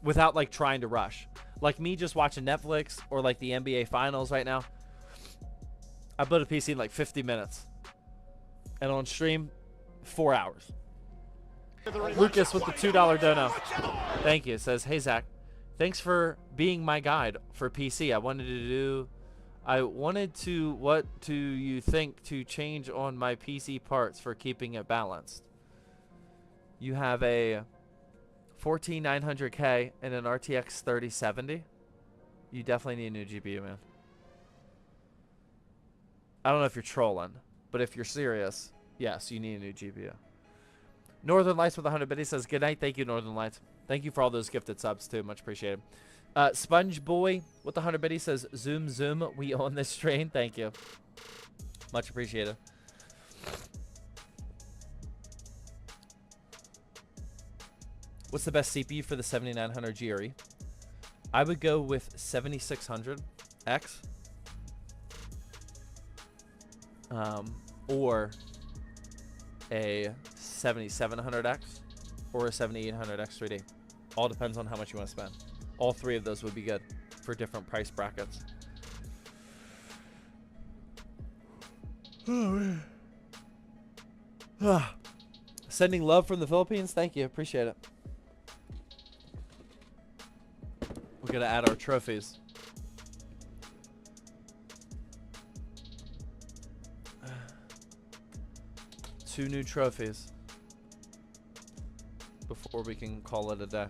without like trying to rush. Like me just watching Netflix or like the NBA finals right now. I built a PC in like 50 minutes. And on stream, 4 hours. Lucas with the $2 dono. Thank you. It says, hey Zach, thanks for being my guide for PC. What do you think to change on my PC parts for keeping it balanced? You have a 14900K and an RTX 3070. You definitely need a new GPU, man. I don't know if you're trolling, but if you're serious, yes, you need a new GPU. Northern Lights with 100 biddies says, good night. Thank you, Northern Lights. Thank you for all those gifted subs, too. Much appreciated. Sponge Boy with 100 biddies says, zoom, zoom. We own this train. Thank you. Much appreciated. What's the best CPU for the 7900 GRE? I would go with 7600X. Or a 7700X or a 7800X 3D. All depends on how much you want to spend. All three of those would be good for different price brackets. Oh, man. Sending love from the Philippines. Thank you. Appreciate it. We're going to add our trophies. Two new trophies before we can call it a day.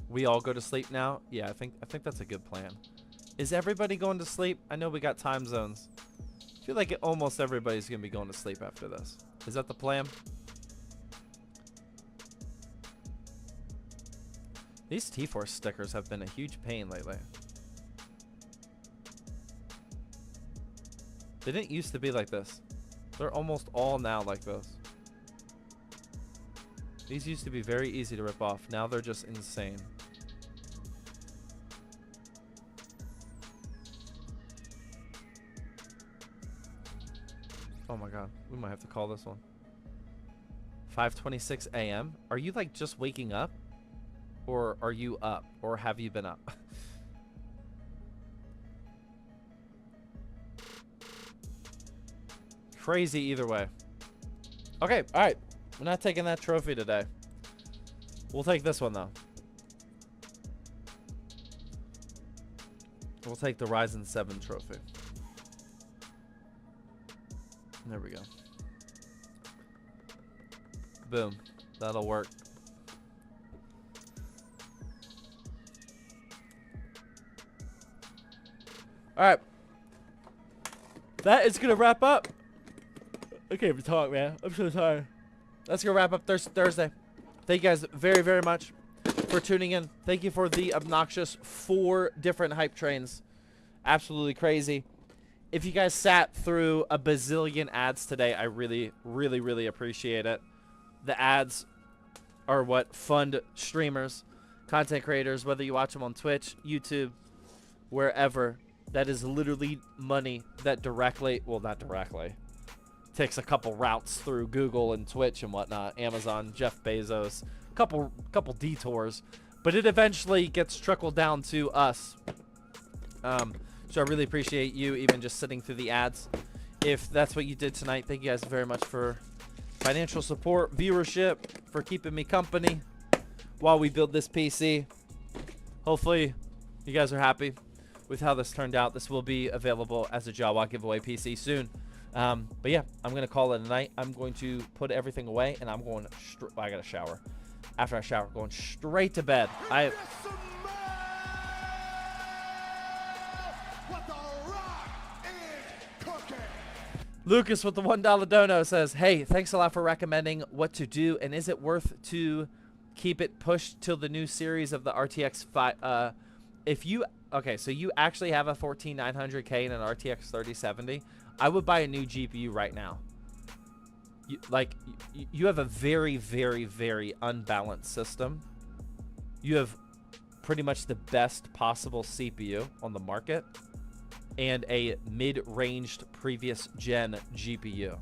We all go to sleep now? Yeah, I think that's a good plan. Is everybody going to sleep? I know we got time zones. I feel like almost everybody's going to be going to sleep after this. Is that the plan? These T-Force stickers have been a huge pain lately. They didn't used to be like this. They're almost all now like this. These used to be very easy to rip off. Now they're just insane. Oh my god. We might have to call this one. 5:26 a.m. Are you like just waking up? Or are you up? Or have you been up? Crazy either way. Okay, alright. We're not taking that trophy today. We'll take this one, though. We'll take the Ryzen 7 trophy. There we go. Boom. That'll work. Alright. That is going to wrap up. I can't even talk, man. I'm so tired. That's going to wrap up Thursday. Thank you guys very, very much for tuning in. Thank you for the obnoxious 4 different hype trains. Absolutely crazy. If you guys sat through a bazillion ads today, I really, really, really appreciate it. The ads are what fund streamers, content creators, whether you watch them on Twitch, YouTube, wherever. That is literally money that directly, well, not directly, takes a couple routes through Google and Twitch and whatnot, Amazon, Jeff Bezos, couple detours, but it eventually gets trickled down to us. So I really appreciate you even just sitting through the ads. If that's what you did tonight, thank you guys very much for financial support, viewership, for keeping me company while we build this PC. Hopefully you guys are happy with how this turned out. This will be available as a Jawa giveaway PC soon. But yeah, I'm going to call it a night. I'm going to put everything away, and I'm going I got to shower. After I shower, going straight to bed. Lucas with the $1 dono says, hey, thanks a lot for recommending what to do, and is it worth to keep it pushed till the new series of the RTX 5? Okay, so you actually have a 14900K and an RTX 3070. I would buy a new GPU right now. You have a very, very, very unbalanced system. You have pretty much the best possible CPU on the market and a mid-ranged previous gen GPU.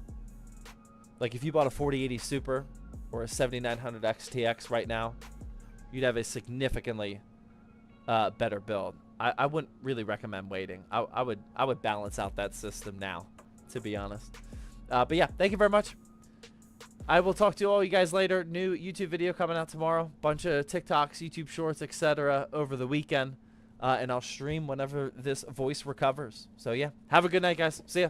Like if you bought a 4080 Super or a 7900 XTX right now, you'd have a significantly better build. I wouldn't really recommend waiting. I would balance out that system now, to be honest. But yeah, thank you very much. I will talk to all you guys later. New YouTube video coming out tomorrow. Bunch of TikToks, YouTube Shorts, etc. over the weekend. And I'll stream whenever this voice recovers. So yeah, have a good night, guys. See ya.